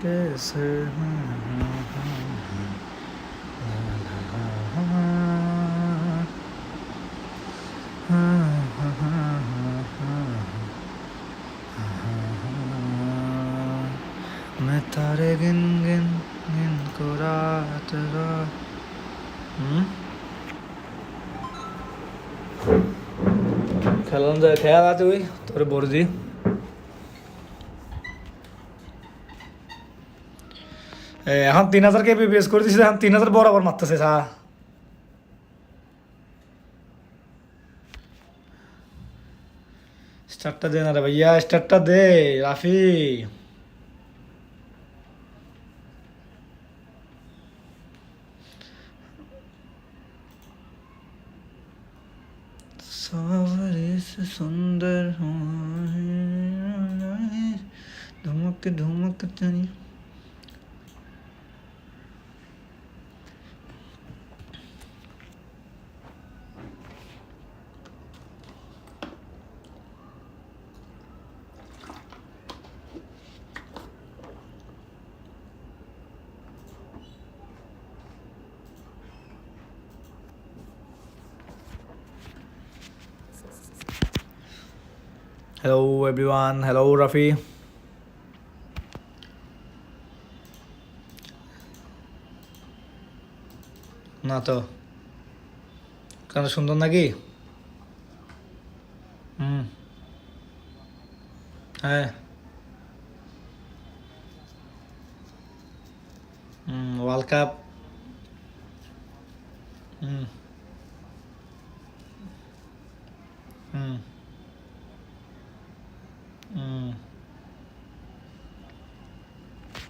कैसे मैं तारे गिन गिन गिन को रात रात খেলন যায় খেয়াল আছে ওই তোর বর্জি এখন 3000 কে পিপিএস করে দিছে এখন 3000 বরাবর মারতেছে সা স্টার্টটা দে না রে ভাইয়া স্টার্টটা দে রাফি सावरे से सुंदर हूँ धमक धमक तनी Hello everyone, hello Rafi. না তো কেন সুন্দর নাকি হ্যাঁ ওয়ার্ল্ড কাপ হুম হুম হুম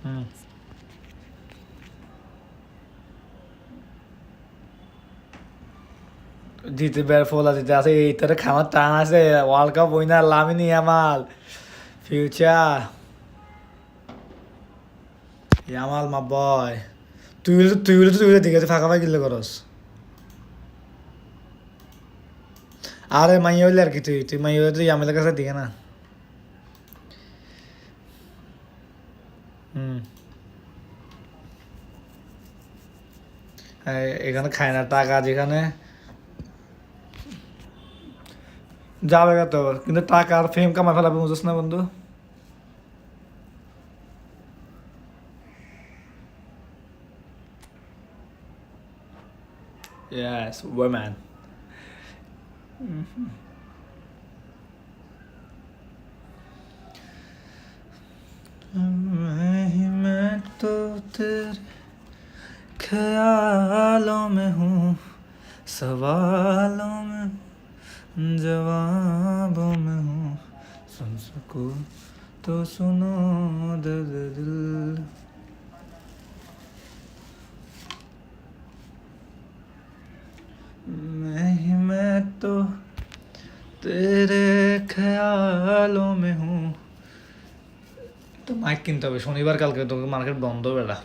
হুম জিতে বের ফলা দিতে আছে এইটার খামার টান আছে world cup winner Lamine Yamal future Yamal মা বয় তুই দেখে ফাঁকা ফাঁকি গিলে করস আরে মাইয়া হইলে আর কি তুই মাইয়া হইলে তুই ইয়ামালের কাছে দিকে না এখানে খায় না টাকা যেখানে যাবে তো কিন্তু টাকা আর ফেম কামাই ফেলাবে বুঝছ না বন্ধু Yes, woman. मैं तो तेरे ख्यालों में हूँ सवालों में जवाबों में हूँ सुन सको तो सुनो दर्द दिल मैं तो तेरे ख्यालों में हूँ তো মাইক কিনতে হবে শনিবার কালকে তোকে মার্কেট বন্ধ বেড়া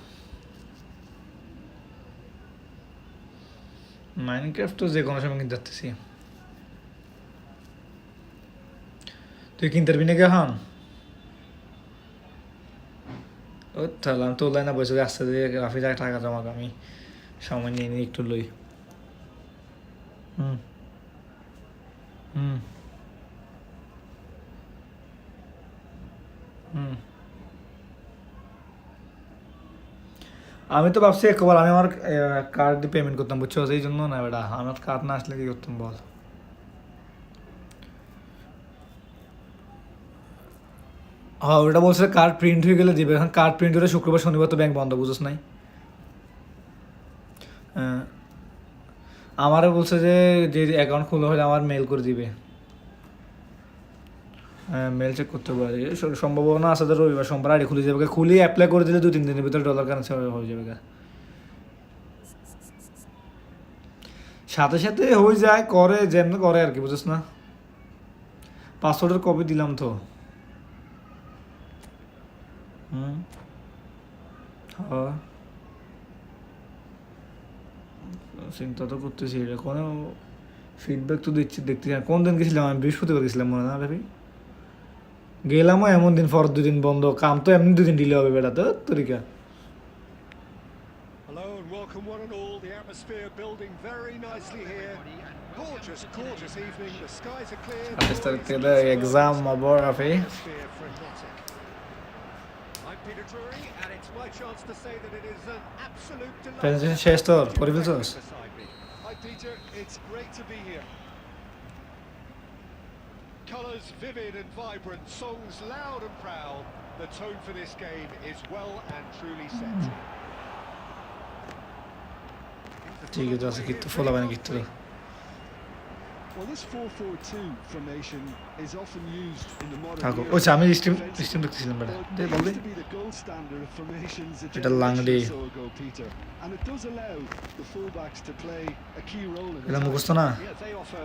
মাইনক্রাফট তো যে কোনো সময় কিনতে যাচ্ছি তুই কিনতে পারবি নাকি এখন ও তাহলে আমি তো অনলাইনে বসে আসতে দিয়ে রাফি টাকা জমা আমি সময় নিয়ে নিয়ে একটু লই হুম হুম হুম আমি তো ভাবছি একবার আমি আমার কার্ড দিয়ে পেমেন্ট করতাম বুঝছো এই জন্য না বেটা আমার কার্ড না আসলে কি করতাম বল হ্যাঁ ওটা বলছে কার্ড প্রিন্ট হয়ে গেলে দিবে এখন কার্ড প্রিন্ট হলে শুক্রবার শনিবার তো ব্যাংক বন্ধ বুঝোস নাই আমারও বলছে যে অ্যাকাউন্ট খুলে হলে আমার মেল করে দিবে হ্যাঁ মেল চেক করতে পারি সম্ভাবনা আছে তো রবিবার সোমবার আইডি খুলে যাবে খুলে অ্যাপ্লাই করে দিলে 2-3 দিনের ভিতরে ডলার কারেন্সি হয়ে যাবে সাথে সাথে হয়ে যায় করে যেমন করে আর কি বুঝিস না পাসওয়ার্ডের কপি দিলাম তো হ্যাঁ চিন্তা তো করতেছি এটা কোনো ফিডব্যাক তো দেখতে কোন দিন গেছিলাম আমি বৃহস্পতিবার গেছিলাম মনে না ভাবি গেলামও এমন দিন পর দুদিন বন্ধ, কাম তো এমনি দুদিন ডিলে হবে বেটা তো তরিকা। Hello and welcome one and all. The atmosphere building very nicely here. Gorgeous, gorgeous evening. The skies are clear. 28 তারিখ থেকে এক্সাম আবার আফে। Atmosphere frenetic. I'm Peter Drury and it's my chance to say that it is an absolute delight. Presentation শেষ তোর করে ফেলছস? Hi Peter, it's great to be here. Colours vivid and vibrant, songs loud and proud. The tone for this game is well and truly set. ঠিক আছে কিন্তু follow বানি কিন্তু। Well, this 4-4-2 formation is often used in the modern থাকো era. ওই আমি stream দেখতেছিলাম বেটা দে বল দে। It used to be the gold standard of formations a এটা লাংডি। generation or so ago, Peter, and it does allow the fullbacks to play a key role in এটা attack. মুখস্থ না? Yeah, they offer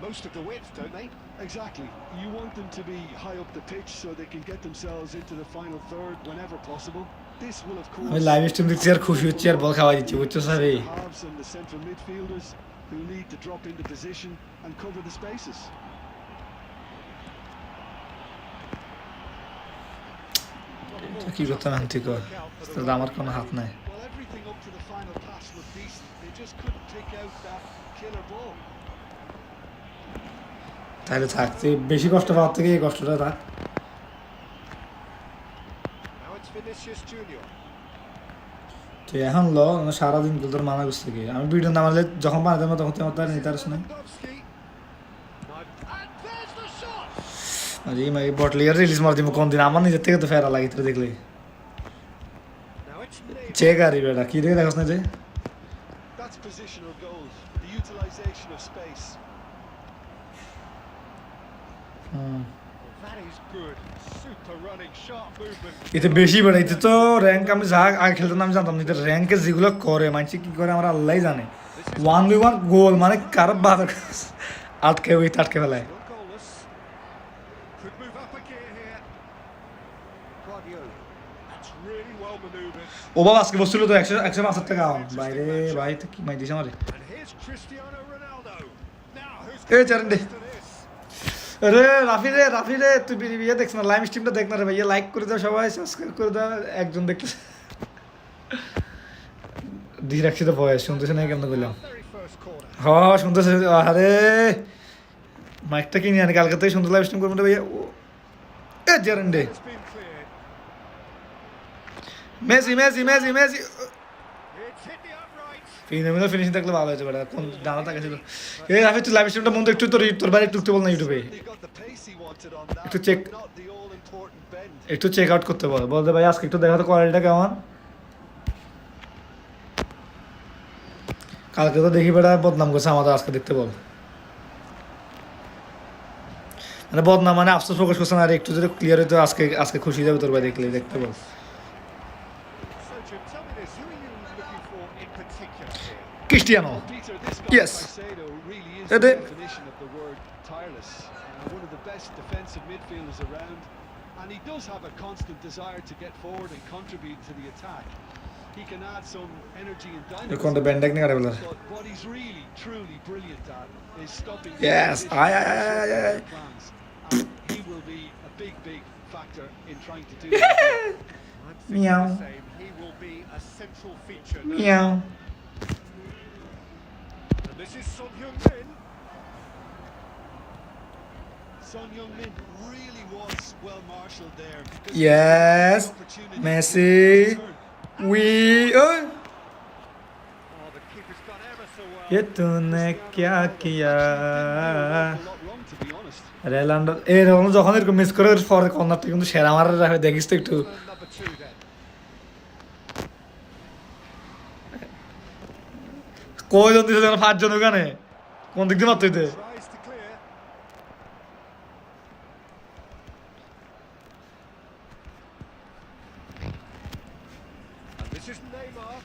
most of the width, don't they? Exactly. You want them to be high up the pitch so they can get themselves into the final third whenever possible. This will of course আমি live stream দেখছি আর খুশি হচ্ছি আর বল খাওয়াই দিচ্ছি বুঝছো sir এই। the halves and the central midfielders who need to drop into position and cover the spaces. কি করতে আনতি কো তাহলে আমার কোনো হাত নাই। Well, everything up to the final pass was decent. They just couldn't take out that killer ball. তাহলে থাকছে বেশি কষ্ট পাওয়ার থেকে এই কষ্টটা থাক। Now it's Vinicius Junior. তো এখন ল সারাদিন তোর মানা করছে কি আমি ভিডিও নামালে যখন বানাতাম তখন তুই আমার তার নিতে পারিস না। Lewandowski. And there's the shot. আরে এই বটলিয়ার রিলিজ মার দিব কোন দিন আমার নিজের থেকে তো ফেরা লাগে তোর দেখলে। Now it's Neymar. চেক আরি বেটা কি দেখে দেখাস না যে। That's positional goals, the utilisation of space. That is good. Super running, sharp movement. এতে বেশি বেড়া এতে তো র্যাঙ্ক আমি যা আগে খেলতাম আমি জানতাম না র্যাঙ্কে যেগুলো করে মানছি কি করে আমার আল্লাহই জানে। 1v1 গোল মানে কারো বাধা আটকে ওই আটকে ফেলায়। Still goalless. Could move up a gear here. Guardiola. That's really well manoeuvred. ও বাবা আজকে বসছিল তো 150 টাকা বাইরে ভাই তো কি মাই দিস আমারে। And here's Cristiano Ronaldo. Now who's A going চারণ দে। to this? রে রাফি রে তুই বিয়ে দেখছ না লাইভ স্ট্রিমটা দেখ না রে ভাইয়া লাইক করে দাও সবাই সাবস্ক্রাইব করে দাও একজন দেখতেছে দিয়ে রাখছি তো ভয়েস শুনতেছে না কেমন করলাম Very first corner. হ্যাঁ শুনতেছে আরে মাইকটা কিনে আনি কালকে থেকে সুন্দর লাইভ স্ট্রিম করবো ভাইয়া এ জারেন দে It's been cleared. Messi It's hit the upright. Finishing থাকলে ভালো হয়েছে বেটা কোন ডানা টাকা ছিল এ রাফি তুই লাইভ স্ট্রিমটা বন্ধ একটু তোর বাইরে একটু বল না ইউটিউবে He got the pace he wanted on that, একটু check not the all-important bend. একটু চেক আউট করতে বলতে ভাই আজকে একটু দেখা তো কোয়ালিটিটা কেমন কালকে তো দেখি বেটা বদনাম করছে আমাদের আজকে দেখতে বল মানে বদনাম মানে আফসোস প্রকাশ করছে না আর একটু যদি ক্লিয়ার হইতো আজকে খুশি যাবে তোর ভাই দেখতে বল So Jim, tell me this. Who are you looking for in particular here? Cristiano Peter, this guy Yes. Caicedo really is It the is. definition of the word tireless. One of the best defensive midfielders around, and he does have a constant desire to get forward and contribute to the attack. He can add some energy and কোন dynamism, ব্যান্ডেক নিয়ে কাটে বলার but what he's really, truly brilliant at is stopping Yes. the Aye. plans. And he will be a big factor in trying to do that. I'm thinking Meow. the same. He will be a central feature. মিয়াও And this is Son Heung-min. Son Heung-min really was well marshalled there. because Yes. he had the opportunity Messi. to turn. We ওই Oh, the keeper's done ever so well. ये तूने क्या किया A lot wrong, to be honest. রেলান্ডো এরকম যখন এরকম miss করে পরে কর্নারটা কিন্তু সেরা মারার রাখবে দেখিস তো একটু And number two then. কয়জন দিছে যেন 5 জন ওখানে কোন দিক দিয়ে মারতে হইতে Tries to clear. And this is Neymar.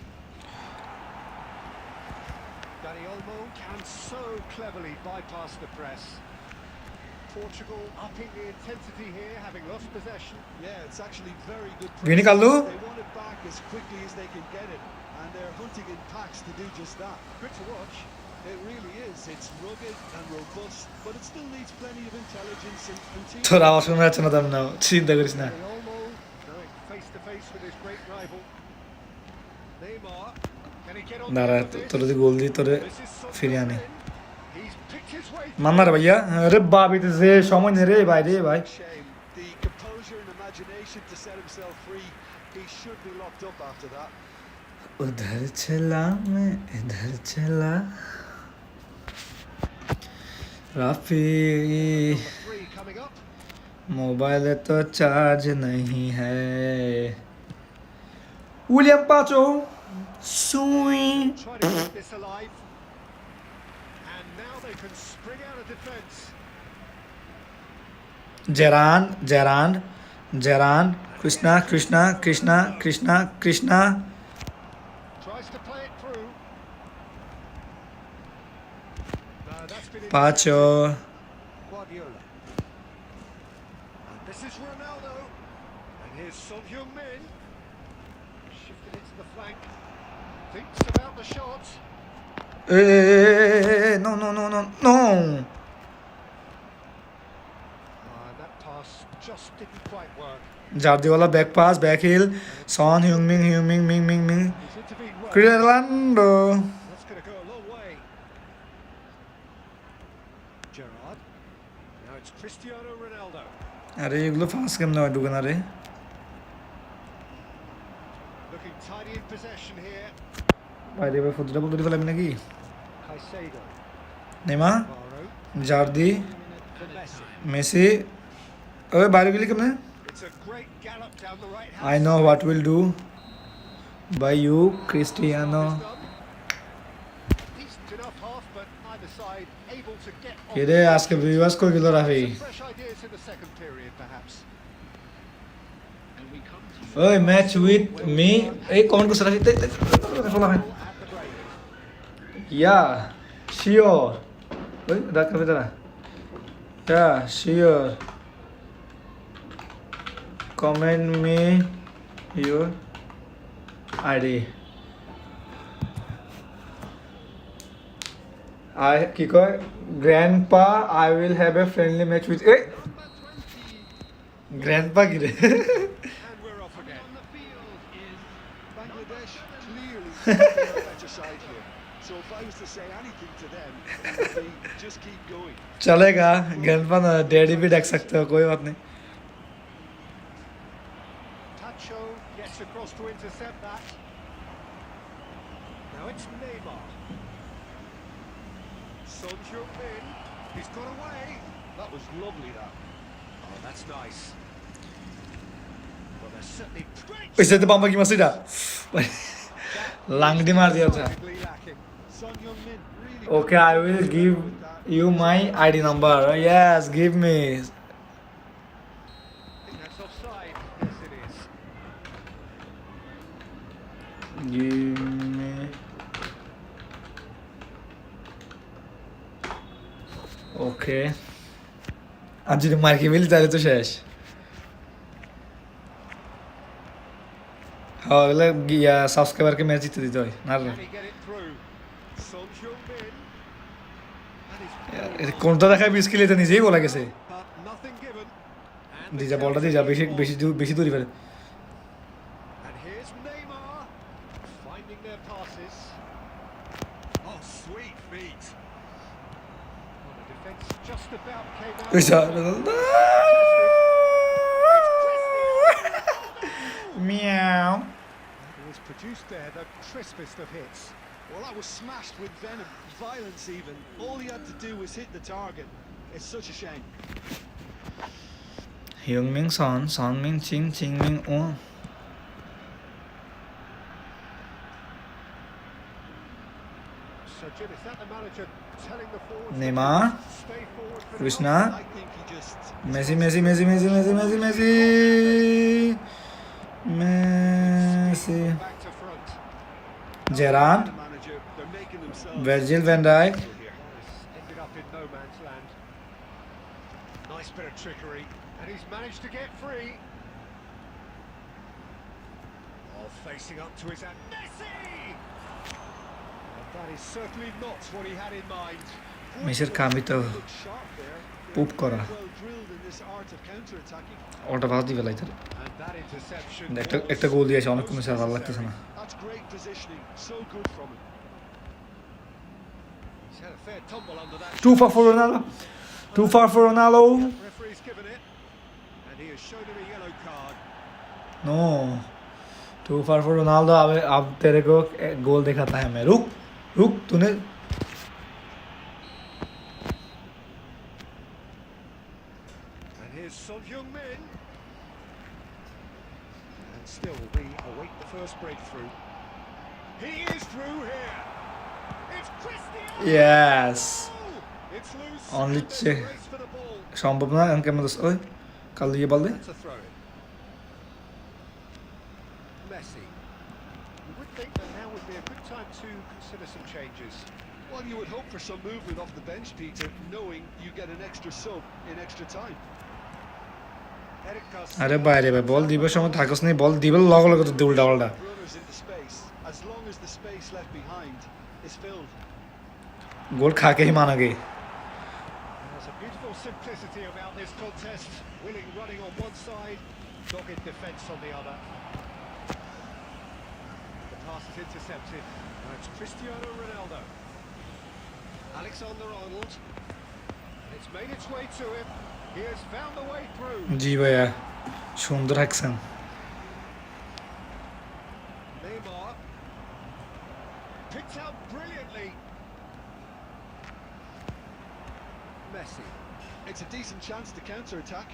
Dani Olmo can so cleverly bypass the press. Portugal upping the intensity here, having lost possession. Yeah, it's actually very good. Vini pressing. Kallu. They want it back as quickly as they can get it, and they're hunting in packs to do just that. Good to watch. It really is. It's rugged and robust, but it still needs plenty of intelligence and team. তোর আওয়াজ শোনা যাচ্ছে না তেমন চিন্তা করিস না The Olmo going face to face with his great rival. Neymar, can he get on দাঁড়া top of this? তোর যদি গোল দিই তোরে This is Son ফিরিয়ে আনি Heung-min. He's picked his way মান না রে ভাইয়া আরে বাবিতে যে সময় নেই রে ভাই রে ভাই Shame. The composure and imagination to set himself free. He should be locked up after that. उधर चला मैं इधर चला Rafi Number 3 coming up. Mobile तो चार्ज नहीं है विलियम पाचो सुई Try to keep this alive. And now they can spring out of defence. जेरान जेरान जेरान Krishna Krishna Krishna Krishna Krishna Tries to play it through. That's been पाचो Guardiola. And this is Ronaldo. And here's Son Heung-min. Shifted it to the flank. Thinks about the shots. no no no no no That pass just didn't quite work. जार्दी वाला back pass back हिल सॉन ह्यूमिंग ह्यूमिंग मिंग मिंग मिंग He's intervened well. Cristiano That's going to go a long way. Gerrard. Now it's Cristiano Ronaldo. अरे এগুলো ফাস্ট গেম না ঢুকে না রে Looking tidy in possession here. বাইরে ভাই ফুটবল বলতে ফেলাবি নাকি Caicedo. নেমা Barrow. জার্দি For Messi. Messi ওই বাইরে গেলি কেমনে It's a great gallop down the right hand. I know what will do by you Cristiano Decent enough half, but either side able to get on. কে রে আজকে viewers কই গেল Rafi Some fresh ideas in the second period, perhaps. ওই match with me এই comment করছ Rafi follow হয় At the break. Yeah sure ওই রাখ রাফি দাঁড়া yeah sure comment me your ID I কি কয় grandpa I will have a friendly match with a grandpa কি রে And we're off again. On the field is Bangladesh clearly the better side here. So if I was to say anything to them, it would be just keep going. चलेगा grandpa ना daddy भी देख सकते हो कोई बात नहीं Tacho gets across to intercept that. Now it's Neymar. Son Heung-min. He's got away. That was lovely, that. Oh, that's nice. Well, they're certainly great. वैसे तो पापा की मसीदा लांगडी मार दिया था Possibly lacking. Son Heung-min really. Okay, I will give you my ID number. Yes, give me. I think that's offside. Yes, it is. Give me. Okay. आज যদি মার খেয়ে ফেলি তাহলে তো শেষ হ্যাঁ ওগুলো গিয়া সাবস্ক্রাইবারকে ম্যাচ জিতে দিতে হয় না রে Can he get it through? Son Heung-min. And he's কোনটা দেখায় বিশ কিলো নিজেই বলা গেছে but nothing given. And দিয়ে যা বলটা দিয়ে যা বেশি বেশি বেশি দূরে ফেলে And here's Neymar finding their passes. Oh, sweet feet. Well, the defence just about came out. ওই যা Miao It was produced there, the crispest of hits. Well, that was smashed with venom, violence even. All he had to do was hit the target. It's such a shame. Hyungmin Son, Sonmin Ching, Chingmin Oh. So, Jim, is that the manager telling the forwards Neymar, to stay forward for now? Krishna, I think he just. Messi, Messi, Messi, Messi, Messi, Messi, Messi, Messi, Back to front. Gerrard, The manager, they're making themselves. Virgil van Dijk, This ended up in no man's land. Nice bit of trickery, and he's managed to get free. Oh, facing up to his hand. Messi! That is certainly not what he had in mind. মেসির কামি তো Looked sharp there. পুপ করা Well drilled in this art of counter-attacking. ওটা বাদ দিয়ে ফেলাইতে And that interception একটা গোল দিয়েছে অনেক কমেছে ভালো লাগতেছে না That's great positioning. So good from him. He's had a fair tumble under that. Too far for Ronaldo. Too far for Ronaldo. Referee's given it, and he has shown him a yellow card. No. Too far for Ronaldo. अब तेरे को गोल दिखाता है मैं रुक तूने And here's Son Heung-min. And still we await the first breakthrough. He is through here. It's Cristiano. yes It's loose. Only and there's check. a race for the ball. সম্ভব না এমন কেমন ওই কাল দিয়ে বল দে That's a throw in. Messi. You would think that now would be a good time to consider some changes. Well, you would hope for some movement off the bench, Peter, knowing you get an extra sub in extra time. Eric Garcia. আরে বাইরে ভাই বল দিবে সময় থাকস নেই বল দিবে লগে লগে তো দে উল্টা পাল্টা Runners into space, as long as the space left behind is filled. গোল খা के ही मानोगे There's a beautiful simplicity about this contest. Willing running on one side, dogged defence on the other. The pass is intercepted. Now it's Cristiano Ronaldo. Alexander-Arnold. It's made its way to him. He has found the way through. জি ভাইয়া সুন্দর action Neymar. Picked out brilliantly. Messi. It's a decent chance to counter-attack.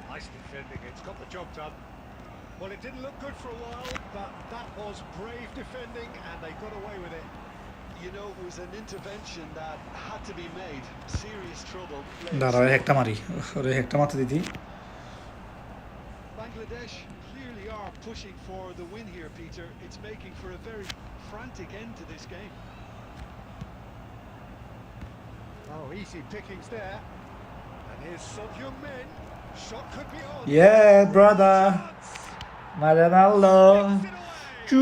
Nice defending. It's got the job done. Well, it didn't look good for a while, but that was brave defending, and they got away with it. You know, it was an intervention that had to be made. Serious trouble. দাঁড়া একটা মারি ওরে একটা মারতে দিতি Bangladesh clearly are pushing for the win here, Peter. It's making for a very frantic end to this game. Oh, easy pickings there. And here's Son Heung-min. Shot could be on. yeah brother my Ronaldo চু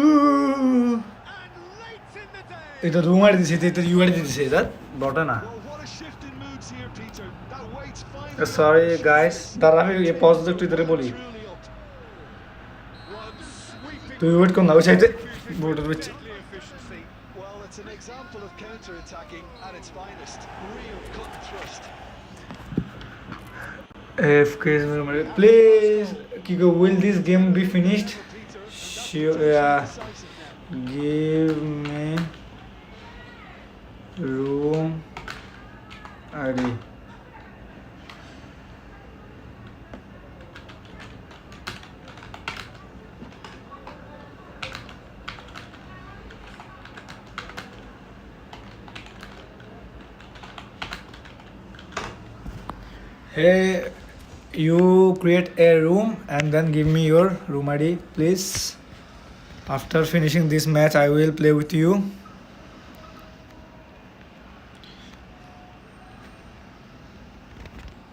And late in the day. এটা রুমার দিছে এটা UR দিছে এটা বটে না Well, what a shift in moods here, Peter. That wait's finally sorry guys দাঁড়া আমি এই পজ একটু ধরে বলি truly up. One sweeping তুই ওয়েট কর না ওই সাইডে বোর্ডের ভিতরে deadly efficiency. Well, it's an example of counter-attacking at its finest. Real cut and thrust. please Kiko will this game be finished Peter, and that's sure decisive now. give me room ID hey you create a room and then give me your room ID please after finishing this match I will play with you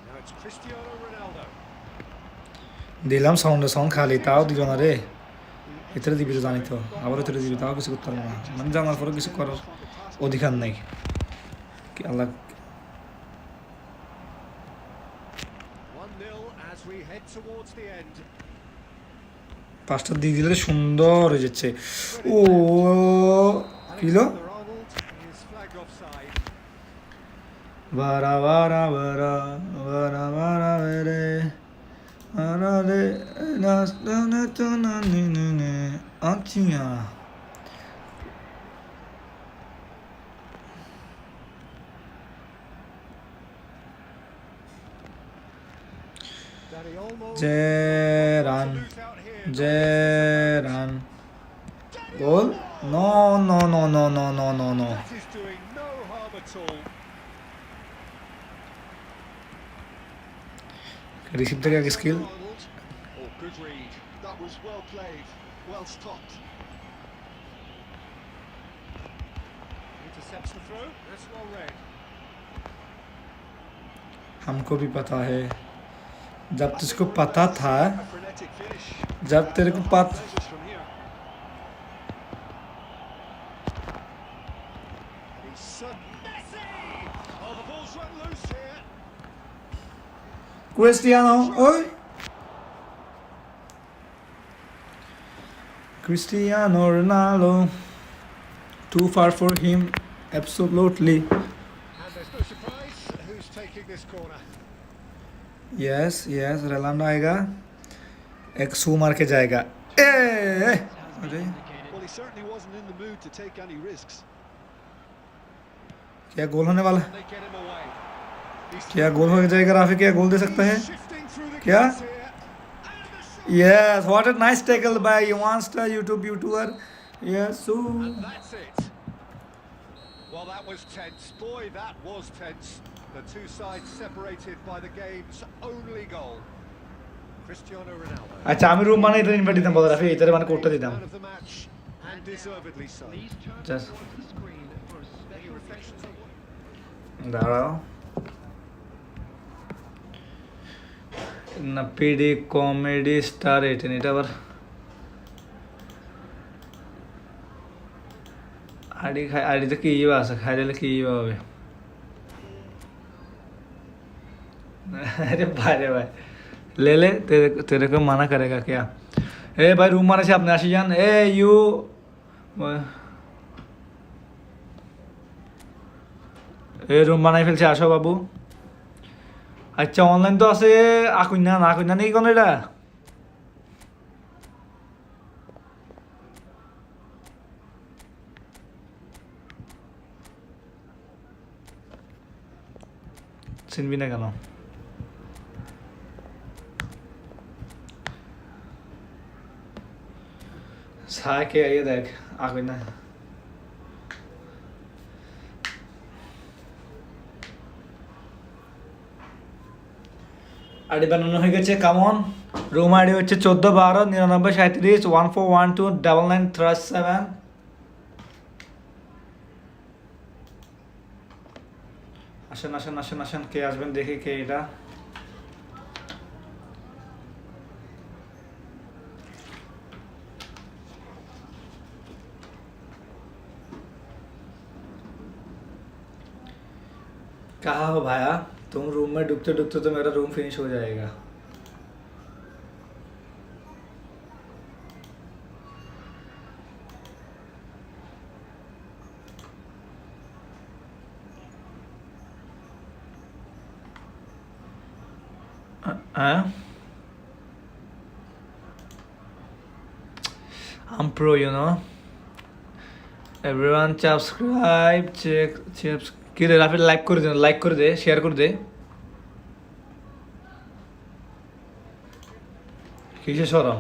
Now it's Cristiano Ronaldo. দিলাম sound খালি তাও দিল না রে ভিতরে দিবি তো জানি তো আবার ভিতরে দিবি তাও কিছু করতে পারবো না মানে জানার পরে কিছু করার অধিকার নেই কি আল্লাহ 1-0 as we head towards the end. পাঁচটা দিয়ে দিলে সুন্দর হয়ে যাচ্ছে ও kilo Alexander-Arnold is flagged offside. বারা বারা বারা বারা বারা রে বারা রে রাস্তা না তো না নে নে নে আচ্ছা Danny Olmo. যে রান Lose out here. যে run goal no no no no no no no no That is doing no harm at all. Receive থেকে আগে skill Arnold. Oh, good read. That was well played. Well stopped. Intercepts the throw. That's well read. हमको भी पता है जब तुझको पता था A frenetic finish. जब तेरे को पता Measures from here. He's Messi! Oh, the ball's run loose here. Cristiano, oi! Cristiano Ronaldo. Too far for him, absolutely. And there's no surprise who's taking this corner. Yes, Rolando आएगा, एक सू मार के जाएगा. अरे Well, he certainly wasn't in the mood to take any risks. क्या गोल होने वाला? They get him away. क्या गोल हो जाएगा? राफी क्या गोल दे सकता है? Shifting through the क्या? gaps here. And the shot. Yes, what a nice tackle by Monster YouTuber. Yes, so And that's it. Well, that was tense. Boy, that was tense. The two sides separated by the game's only goal. Cristiano Ronaldo. अच्छा আমি room বানাই তো invite দিতাম বড় রাফি এটারে মানে কোডটা দিতাম. Man of the match, and deservedly so. Just Any reflections on what? দাঁড়াও. না পিডি কমেডি স্টার 18 এটা আবার আইডিতে কি ইয়ে আছে খাইলে কি ইয়ে হবে. अरे भाई ले ले तेरे को मना करेगा क्या. ए भाई रूम माने से अपने आशी जान. ए यू এ রুম বানাই ফেলছে, আসো বাবু. আচ্ছা অনলাইন তো আছে, আকুইনা না আকুইনা নেই কোন এটা. চিনবি না কেন? সাকে আইয়ে দেখ আকুইনা. আইডি বানানো হয়ে গেছে. কামন রুম আইডি হচ্ছে 14129914129937. আসেন আসেন আসেন আসেন, কে আসবেন দেখি কে এটা. कहा हो भाया, तुम रूम में डूबते डूबते तो मेरा रूम फिनिश हो जाएगा. I'm pro, you know. Everyone subscribe, check. কি রে রাফি লাইক করে দে, লাইক করে দে, শেয়ার করে দে. কিসে সরম?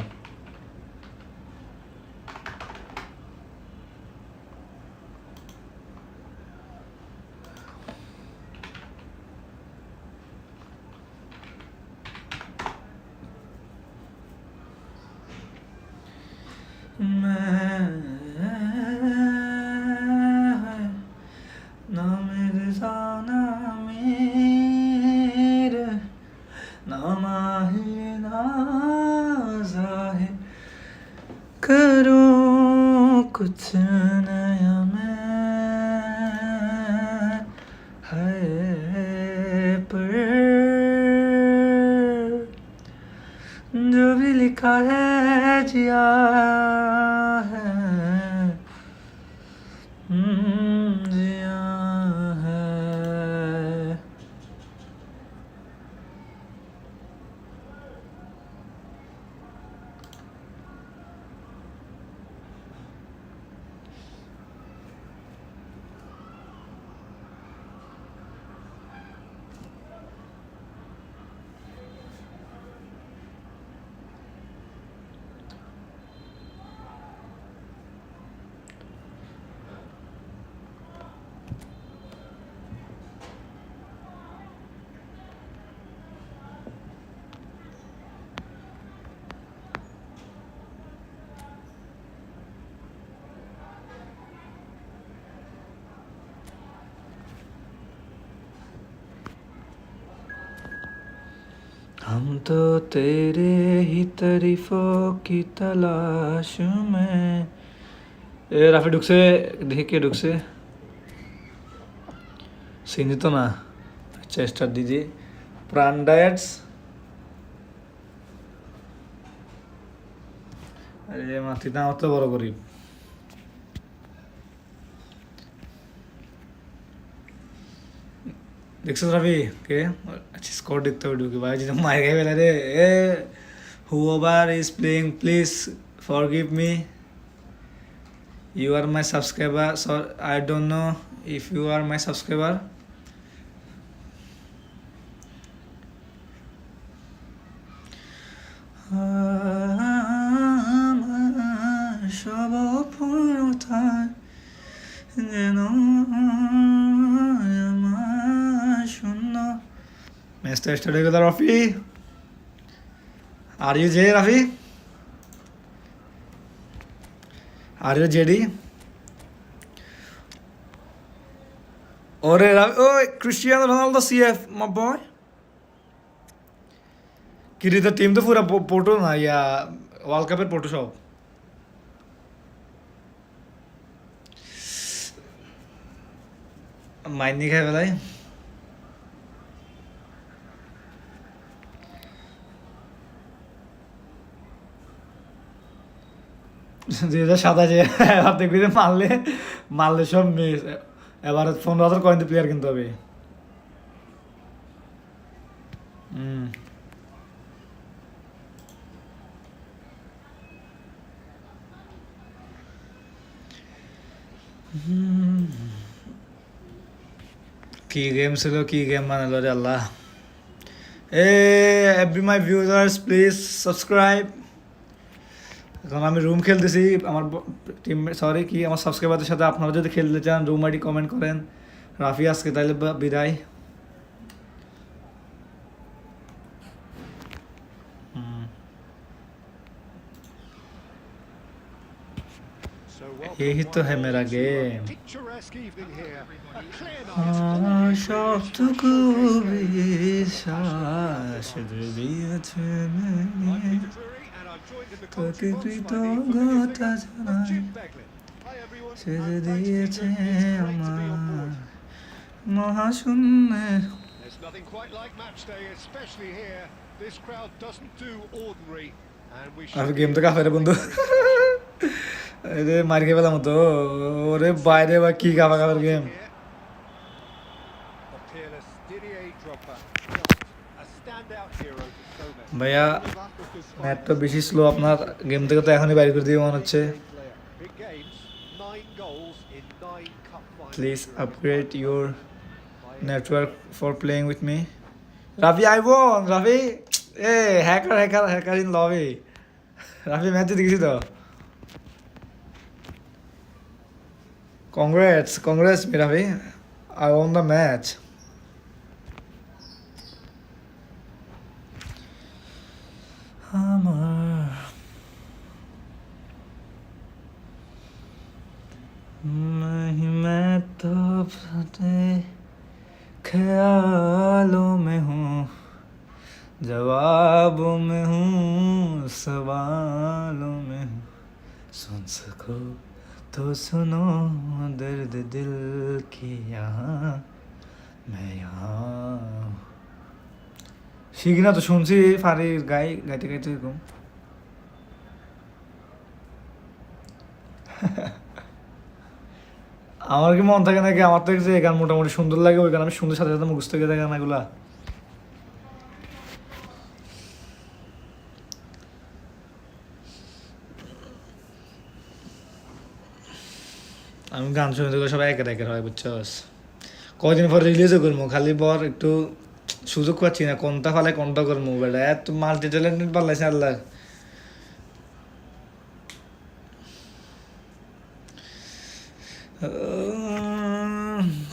करूं कुछ नया मैं है पर जो भी लिखा है जिया है जिया है. हम तो तेरे ही तारीफों की तलाश में. ए राफी ढुक से देखिए ढुक से. চিনি তো না। আচ্ছা স্টার দিদি প্রাণ ডায়েটস। আরে মাতৃ না অত বড় গরিব। দেখছো রবি কে? আচ্ছা স্কোর দেখতে হবে ঢুকে ভাই যেটা মার খেয়ে ফেলে রে। এ whoever is playing please forgive me, you are my subscriber, so I don't know if you are my subscriber. আমার সব অপূর্ণতায় যেন আমার শূন্য। ম্যাচটা স্টার্ট হয়ে গেল রাফি। আর ইউ জে রাফি? আর ইউ জেডি? ওরে রাফি, ও ক্রিস্টিয়ানো রোনাল্ডো সিএফ মাই বয়। কিরে তো টিম তো পুরা পোটো না ইয়া ওয়ার্ল্ড কাপের পোটো সব। মাইনি খাই বেলায় যে এবার দেখবি যে মারলে মারলে সব মিস। এবার 15,000 কয়েন প্লেয়ার কিনতে হবে। কি গেম ছিল, কি গেম বানালো রে আল্লাহ। Every my viewers please subscribe. এখন আমি রুম খেলতেছি আমার টিম সরি কি আমার সাবস্ক্রাইবারদের সাথে। আপনারা যদি খেলতে চান রুম আইডি কমেন্ট করেন। রাফি আজকে তাইলে বিদায়। यही तो है मेरा गेम। সবটুকু বিশ্বাস দিয়েছে তোকে কৃতজ্ঞতা জানাই, সে যে দিয়েছে আমার মহাশূন্যে। Nothing quite like match day, especially here. This crowd doesn't do ordinary, and we আর গেম তো কাফের বন্ধু। আরে মার খেয়ে পেলাম তো। ওরে বাইরে বা কি কাফা কাফের গেম। ভাইয়া নেট তো বেশি স্লো আপনার। গেম থেকে তো এখনই বাইরে করে দিয়ে মনে হচ্ছে। Please upgrade your network for playing with me. Rafi I one Rafi. A hacker hacker hacker in lobby. Rafi match জিতে গেছি তো। Congrats, me Ravi. I won the match. আমার मैं तो अपने ख्यालों में हूँ, जवाबों में हूँ, सवालों में हूँ। सुन सको तो सुनो दर्द दिल की यहाँ मैं यहाँ। শিখি না তো, শুনছি ফারি গাইতে গাইতে এরকম। আমার কি মন থাকে নাকি? আমার তো যে গান মোটামুটি সুন্দর লাগে ওই গান আমি সুন্দর সাথে সাথে মুখস্থ হয়ে থাকে গানগুলা। আমি গান শুনতে সবাই একের একের হয় বুঝছস। কদিন পর রিলিজও করবো, খালি বর একটু সুযোগ পাচ্ছি না কোনটা ফালে কোনটা করবো। বেটা এত মাল্টি ট্যালেন্টেড পাল্লাইছে আল্লাহ।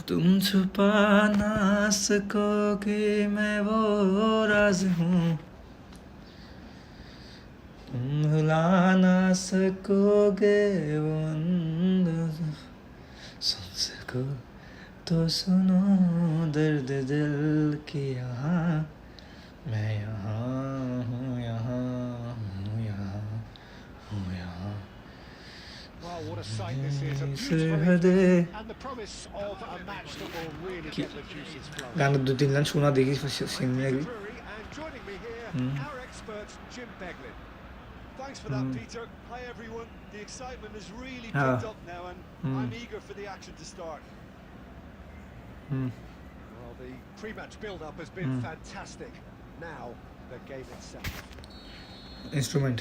तुम छुपा ना सकोगे मैं वो राज हूँ, तुम भुला ना सकोगे वो अंदाज। सुन सको तो सुनो दर्द दिल की यहाँ मैं यहाँ हूँ, यहाँ हूँ, यहाँ हूँ, यहाँ। Oh, what a sight this is. A beautiful Serhade and the promise of a match that will really get the juices flowing. গানের 2-3 লাইন শোনা দেখি সিন নিয়ে And joining me here, our expert Jim Beglin. Thanks for that, Peter. Hi, everyone. The excitement has really picked up now, and I'm eager for the action to start. Well, the pre-match build-up has been fantastic. Now, the game itself. instrument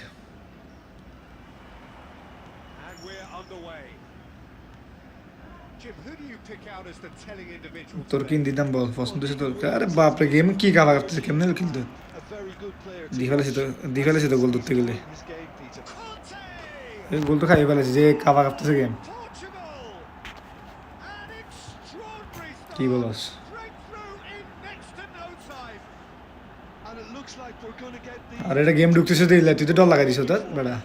And we're underway. Jim, who do you pick out as the telling individual? তোর কিন দিতাম বল পছন্দ হচ্ছে তোর আরে বাপ রে game কি কাবা করতেছে কেমনে খেলতে A very good player to দি ফেলেছে তো গোল ধরতে গেলে his game, Peter. এই গোল তো খাই ফেলেছে যে কাবা করতেছে গেম Portugal! An extraordinary কি start. বলস Breakthrough in next to no time. And it looks like we're going to get the... আর এটা গেম ঢুকতেছে তো ইলা তুই তো ডর লাগাই দিছ তোর বেটা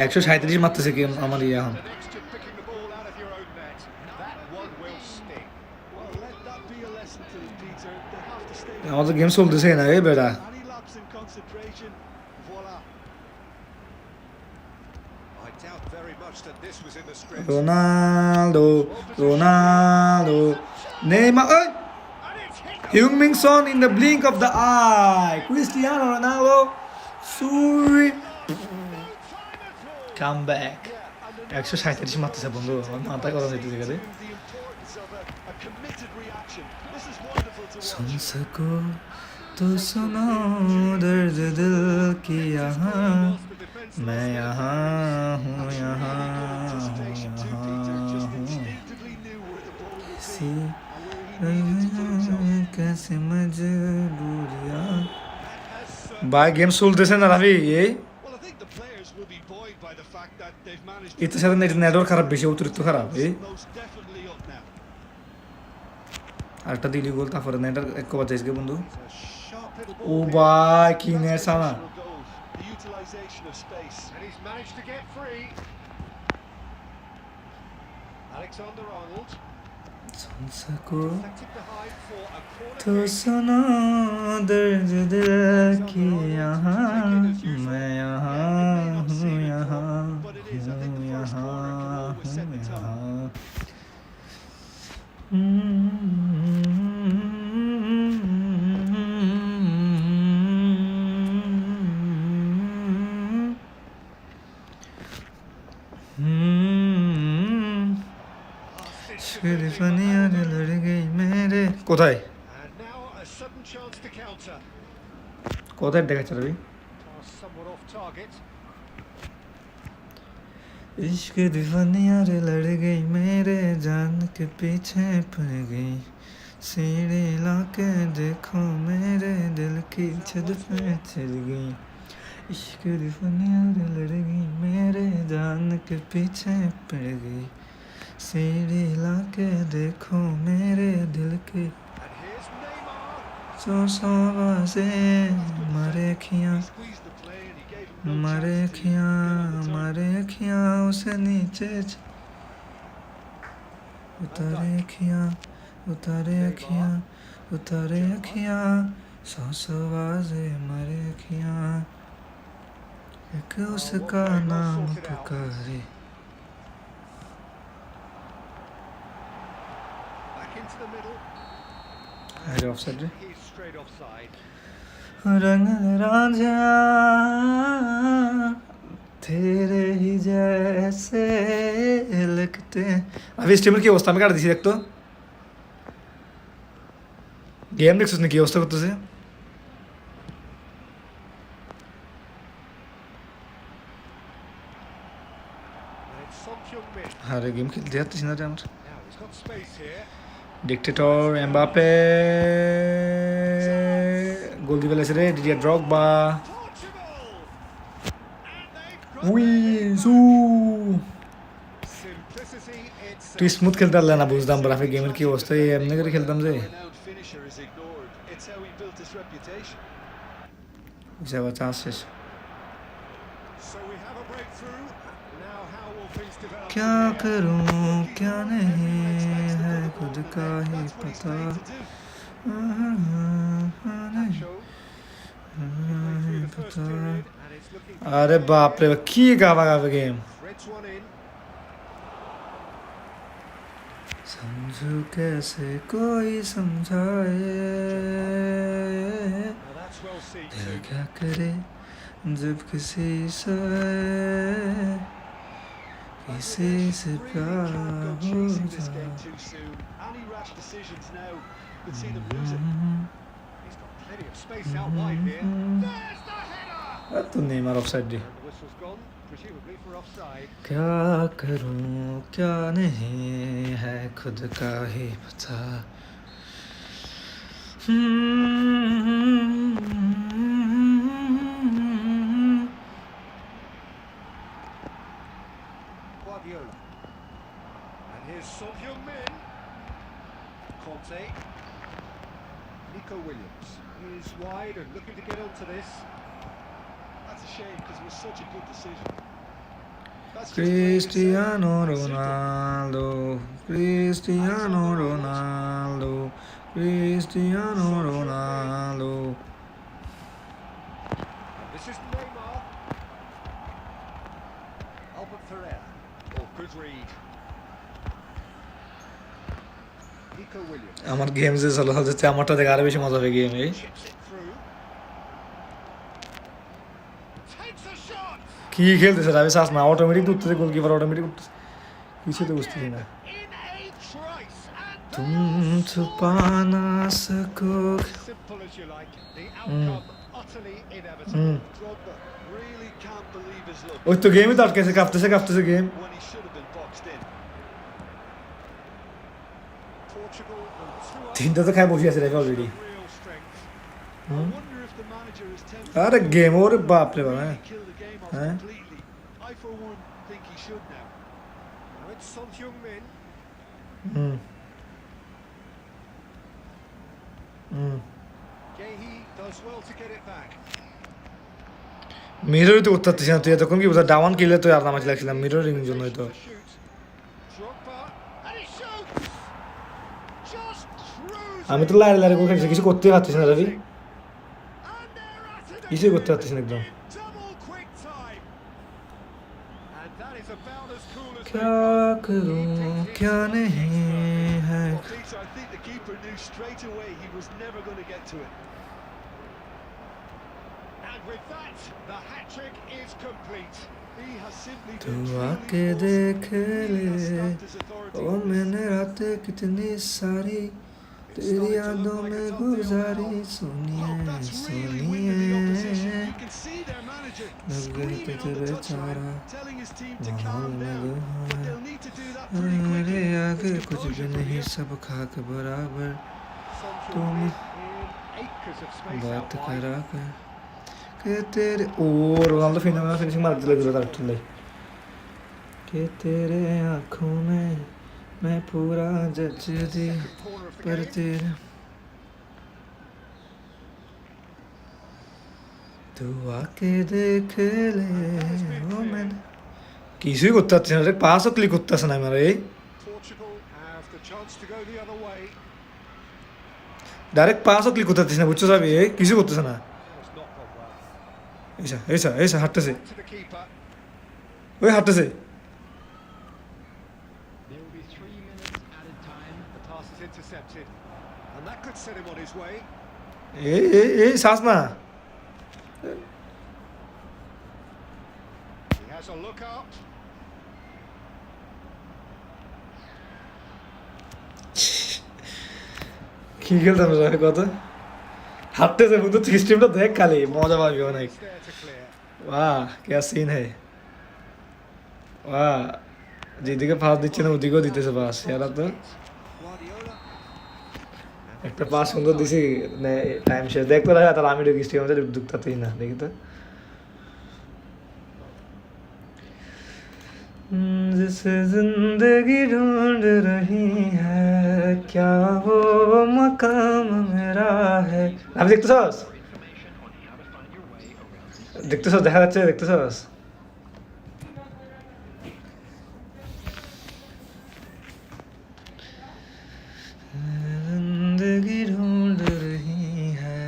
137 মারতেছে গেম আমার ইয়া এখন The next to picking the ball out of your own net. That one will sting. Well, let that be a lesson to them, Peter. They have to stay... আমাদের গেম চলতেছে না রে বেটা Any lapse in concentration, voila. I doubt very much that this was in the script. Ronaldo Neymar And it's hit. Heung-min Son in the blink of the eye Cristiano Ronaldo Suri No time at all. come back 137 মারতেছে বন্ধু আমার মাথায় কথা যেতে গেলে The importance of a committed reaction. This is wonderful to watch. सुन सको तो सुनो दर्द दिल की यहाँ मैं यहाँ हूँ यहाँ हूँ यहाँ हूँ किसी कैसे मजबूरियाँ भाई गेम চলতেছে না রাবি এই Well, I think the players will be buoyed by the fact that they've managed to... এতে সাথে নেটওয়ার্ক খারাপ বেশি অতিরিক্ত খারাপ এই Most definitely up now. আরেকটা দিলি গোল তারপরে নেটওয়ার্ক এক কবার যাইছে বন্ধু It's a sharp little O ball ভাই কি নেট সানা Goals, the utilisation of space. and he's managed to get free. Alexander-Arnold सुन सको deflected behind for a corner तो kick. सुनो दर्द दिल की यहाँ मैं यहाँ हूँ यहाँ But it is, I think हूँ the first यहाँ corner can always set हूँ the tone. यहाँ शिरफनियाँ लड़ गई मेरे কোথায় And now a sudden chance to counter. কোথায় দেখাচ্ছে রবি Pass somewhat off target. इश्क दीवानियाँ रे लड़ गई मेरे जान के पीछे पड़ गई सीढ़ी लाके देखो मेरे दिल की छत पे चल गई इश्क दीवानियाँ रे लड़ गई मेरे जान के पीछे पड़ गई सीढ़ी लाके देखो मेरे दिल की And here's Neymar. सो से मारे खियाँ Squeezed the play and he gave him no मारे chance to खियाँ get on the turn. मारे खियाँ उसे नीचे उतारे खियाँ उतारे खियाँ उतारे खियाँ सौ बाजे मारे खियाँ एक उसका नाम पुकारे Back into the middle. अरे ऑफसाइड रे He's straight offside. रंग रांझा तेरे ही जैसे लगते हैं अभी स्ट्रीमर की अवस्था में काट दी देख तो गेम देख उसने की अवस्था करते से And it's Son Heung-min. अरे गेम खेलते जाते हैं ना रे हमर Now he's got space here. Dictator Mbappe goal दी वाले से रे Didier Drogba Portugal! And they've got উইজু simplicity. It's তুই স্মুথ খেলতে পারলে না বুঝতাম ব্রাফে গেমের কি অবস্থা এমনি করে খেলতাম যে Renowned finisher is ignored. It's how he built his reputation. যাওয়া চান্স শেষ So we have a breakthrough. Now how will things develop? क्या from here? करूं क्या नहीं है खुद का ही That's what he's पता made to do. नहीं Show midway through the first पता period, and it's looking अरे बाप रे की गावा गावा game Fred gets one in. समझू कैसे कोई समझाए Now that's well seen दिल too. क्या करे जब किसी से किसी से Really प्यार can't go हो chasing this जाए game too soon. Any rash decisions now could see them lose it. He's got plenty of space out wide here. There's the header! तो Neymar offside the And the whistle's gone, presumably for offside. क्या करूं क्या नहीं है खुद का ही पता Guardiola. And here's Son Heung-min. Conte. Nico Williams is wide and looking to get onto this. That's a shame because it was such a good decision. That's just Cristiano plain and simple. Ronaldo, Cristiano Ronaldo, Cristiano Ronaldo. And this is Neymar. Albert Ferrer. Oh, good read. Nico Williams. আমার game যে চলো হচ্ছে আমারটা দেখে আরো বেশি মজা হবে গেম এই Chips it through. Takes a shot. কি খেলতেছে রাবি সাস না অটোমেটিক করতেছে গোলকিপার অটোমেটিক করতেছে কিছু তো বুঝতেছি না In a trice. And तुम छुपा ना सकोगे simple as you like. The outcome utterly inevitable. Drogba really can't believe his luck ওই তো গেমই তো আটকেছে কাঁপতেছে game when he should have been boxed in. Portugal will 2-up. তিনটা তো খাই বসে আছে রেফে already Real strength. I wonder if the manager is tempted আরে গেম ওরে বাপ রে বাপ to হ্যাঁ really kill the game off Huh? completely. I for one think he should now. Now it's Son Heung-min. Hmm hmm Gehi does well to get it back. মিররই তো করতে পারতেছি না তুই এতক্ষণ কি বুঝা ডাউন কিলে তো আর নামাজ লাগছিলাম মিররিং জন্য তো To shoot. Drogba. And he shoots. Just cruising. আমি তো লাড়ে লাড়ে করে খেলছি কিছু করতেই পারতেছি না রবি And they're at it কিছুই করতে again পারতেছি না একদম in double quick time. And that is about as cool as क्या करूं क्या नहीं है Well, Peter, I think the keeper knew straight away he was never going to get to it. And with that, the hat-trick is complete. He has simply तू been आके truly देख awesome. He has ले stamped his authority O on this. मैंने रातें कितनी सारी तेरी यादों में गुजारी सुनिए Oh, that's really winded the opposition. सुनिए You can see their manager लग गए screaming थे on the touchline, बेचारा telling his team to माहौल calm में down. But गुहार they'll need to do that pretty मेरे quickly. आगे It's कुछ भी composure from नहीं here. सब खाक बराबर Son तुम Heung-min in acres of space बात out wide. करा कर के तेरे ओ रोनाल्डो फिनिशिंग मार दिया गुरु तार ले के तेरे आँखों में मैं पूरा जज दी Corner of the पर game. तेरे तू आके देख ले ओ मैंने কিছুই করতে পারছি না পাসও ক্লিক করতেছে না আমার এই Portugal have the chance to go the other way. Direct পাসও ক্লিক করতে পারছি না বুঝছো যাবি এই কিছু করতেছে না Has not gone well. এইসা হাঁটতেছে Back to the keeper. ওই হাঁটতেছে There will be 3 minutes added time. The pass is intercepted. And that could set him on his way. এই শ্বাস না He has a look up. কি খেলতাম রে কত হাঁটতেছে বুঝতো সিস্টেমটা দেখ খালি মজা পাবি অনেক It's there to clear. वाह क्या सीन है वाह যেদিকে পাস দিচ্ছে না ওদিকেও দিতেছে পাস এরা তো Guardiola. একটা পাস সুন্দর দিছি টাইম শেষ দেখতে লাগে তাহলে আমি ঢুকি স্টেডিয়ামে ঢুকতেই না দেখি তো जिसे जिंदगी ढूंढ रही है क्या वो मकाम मेरा है আমি দেখতেছস দেখা যাচ্ছে দেখতেছস जिंदगी ढूंढ रही है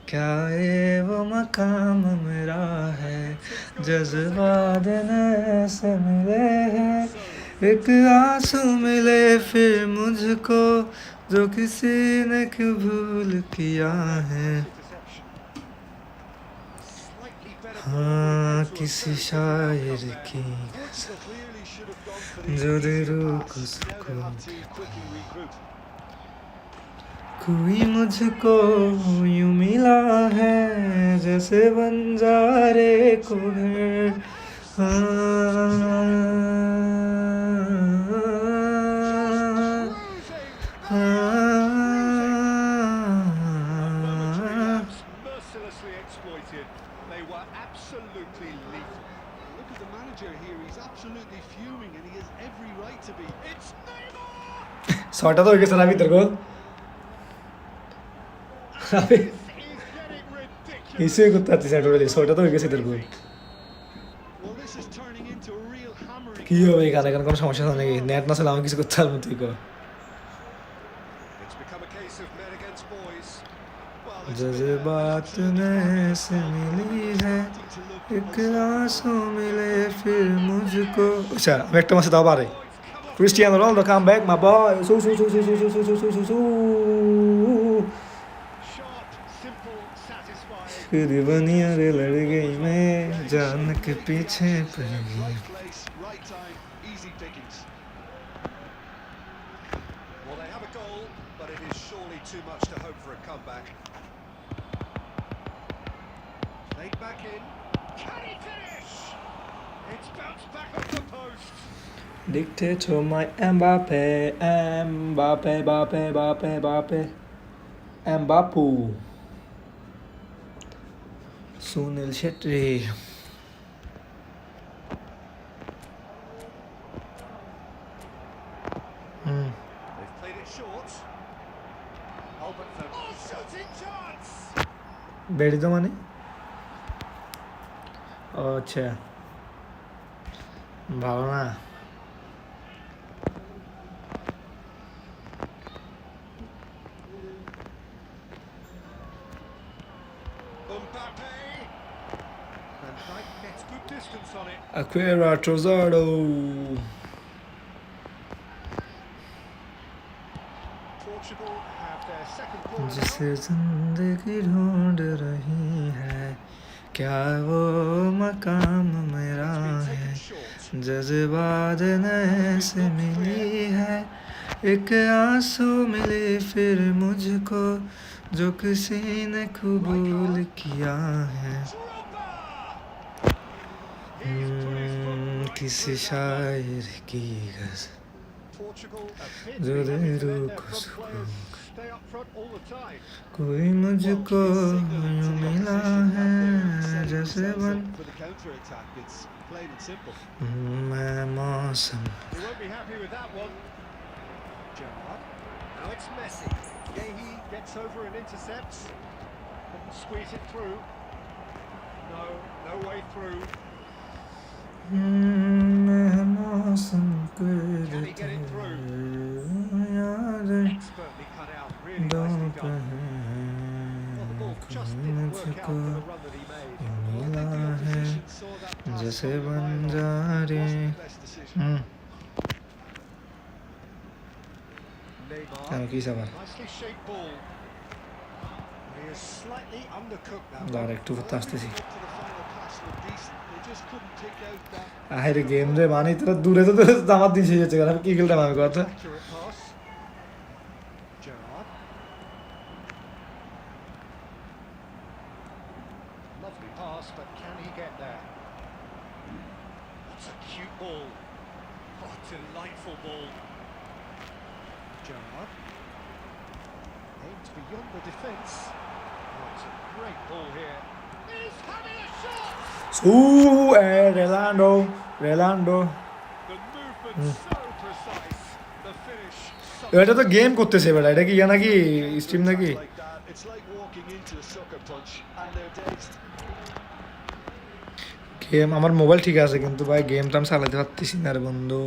क्या ये वो मकाम मेरा है जज्बा देने ऐसे मिले हैं एक आंसू मिले फिर मुझको जो किसी ने क्यों भूल किया है Slightly better ball हाँ led to a किसी very शायर difficult की comeback. Clearly should have gone for the जो easier दिलों को pass. Now सुकून they'll have to quickly regroup. कोई मुझको यूं मिला है जैसे बंजारे को घर Cruising, cruising. Momentary lapse mercilessly exploited. They were absolutely lethal. Look at the manager here. He's absolutely fuming, and he has every right to be. It's Neymar! শটটা তো হয়ে গেছে না ভিতর গোল আমি This is getting ridiculous. কিছুই করতে পারছি না টোটালি শটটা তো হয়ে গেছে ভিতর গোল Well, this is turning into a real hammering. কি হবে এখানে এখানে কোনো সমস্যা হয় নাকি নেট না ছিল আমি কিছু করতে পারবো তুই কর It's become a case of men against boys. Well, it's जज्बात ने से मिली है एक आंसू मिले फिर मुझको अच्छा আমি একটা মাসে দাও পারে Cristiano Ronaldo come back my boy su su su su su su su su su su sharp, simple, satisfying. फिर बनिया रे लड़ गई मैं जान के पीछे पड़ गई Right place, right time, easy pickings. Well, they have a goal, but it is surely too much to hope for a comeback. Played back in. Can he finish? It's bounced back off the post. Dictator my Mbappe Mbappe Mbappe Mbappe Mbappe Mbappé Sunil Shetty They've played it short. Oh, but the shooting chance. বেড়ি তো মানে ও আচ্ছা ভালো না Mbappe. Van Dijk gets good distance on it. Aquera Trossardo Portugal have their second corner now. जिसे जिंदगी ढूंढ रही है क्या वो मकाम मेरा It's been है taken short. जज्बात नए से मिली है एक आंसू मिले फिर मुझको जो किसी ने कबूल किया है Drogba! He's put his foot right किसी through that man. शायर की गज़ल Portugal appear जो to be having to दिलों let their को front सुकून players stay up front all the time. कोई मुझको Signaling यूं to the मिला opposition है that they're setting जैसे themselves बन up for the counter-attack. It's plain and simple. मैं मौसम He won't be happy with that one. Gerrard. Now it's Messi. Yehi gets over and intercepts. Couldn't squeeze it through. No, no way through. मैं मौसम Can he get it through? याद Expertly cut out. Really nicely done. Well, the ball just didn't work out मुझको for the run that he made. Well, I मिला think the है opposition saw that pass जैसे coming a mile off. Banjare Wasn't the best decision. Neymar. কি সবার Nicely shaped ball. He is slightly undercooked that দাঁড়া one. একটু করতে আসতেছি Up to the final pass looked decent. They just couldn't pick out that আরে game রে মানে তোরা দূরে তো তোরা আমার দিন শেষ হচ্ছে আমি কি খেলতাম আমি কথা Accurate pass. Gerrard. Lovely pass, but can he get there? That's a cute ball. Oh, delightful ball. Gerrard. Aims beyond the defence. Oh, it's a great ball here. He's having a shot! রেলান্ডো রেলান্ডো The movement so precise. The finish so এটা তো game করতেছে বেটা এটা কি ইয়া নাকি stream নাকি like that. It's like walking into a sucker punch and they're dazed. Game আমার mobile ঠিক আছে কিন্তু ভাই গেমটা আমি চালাতে পারতেছি না রে বন্ধু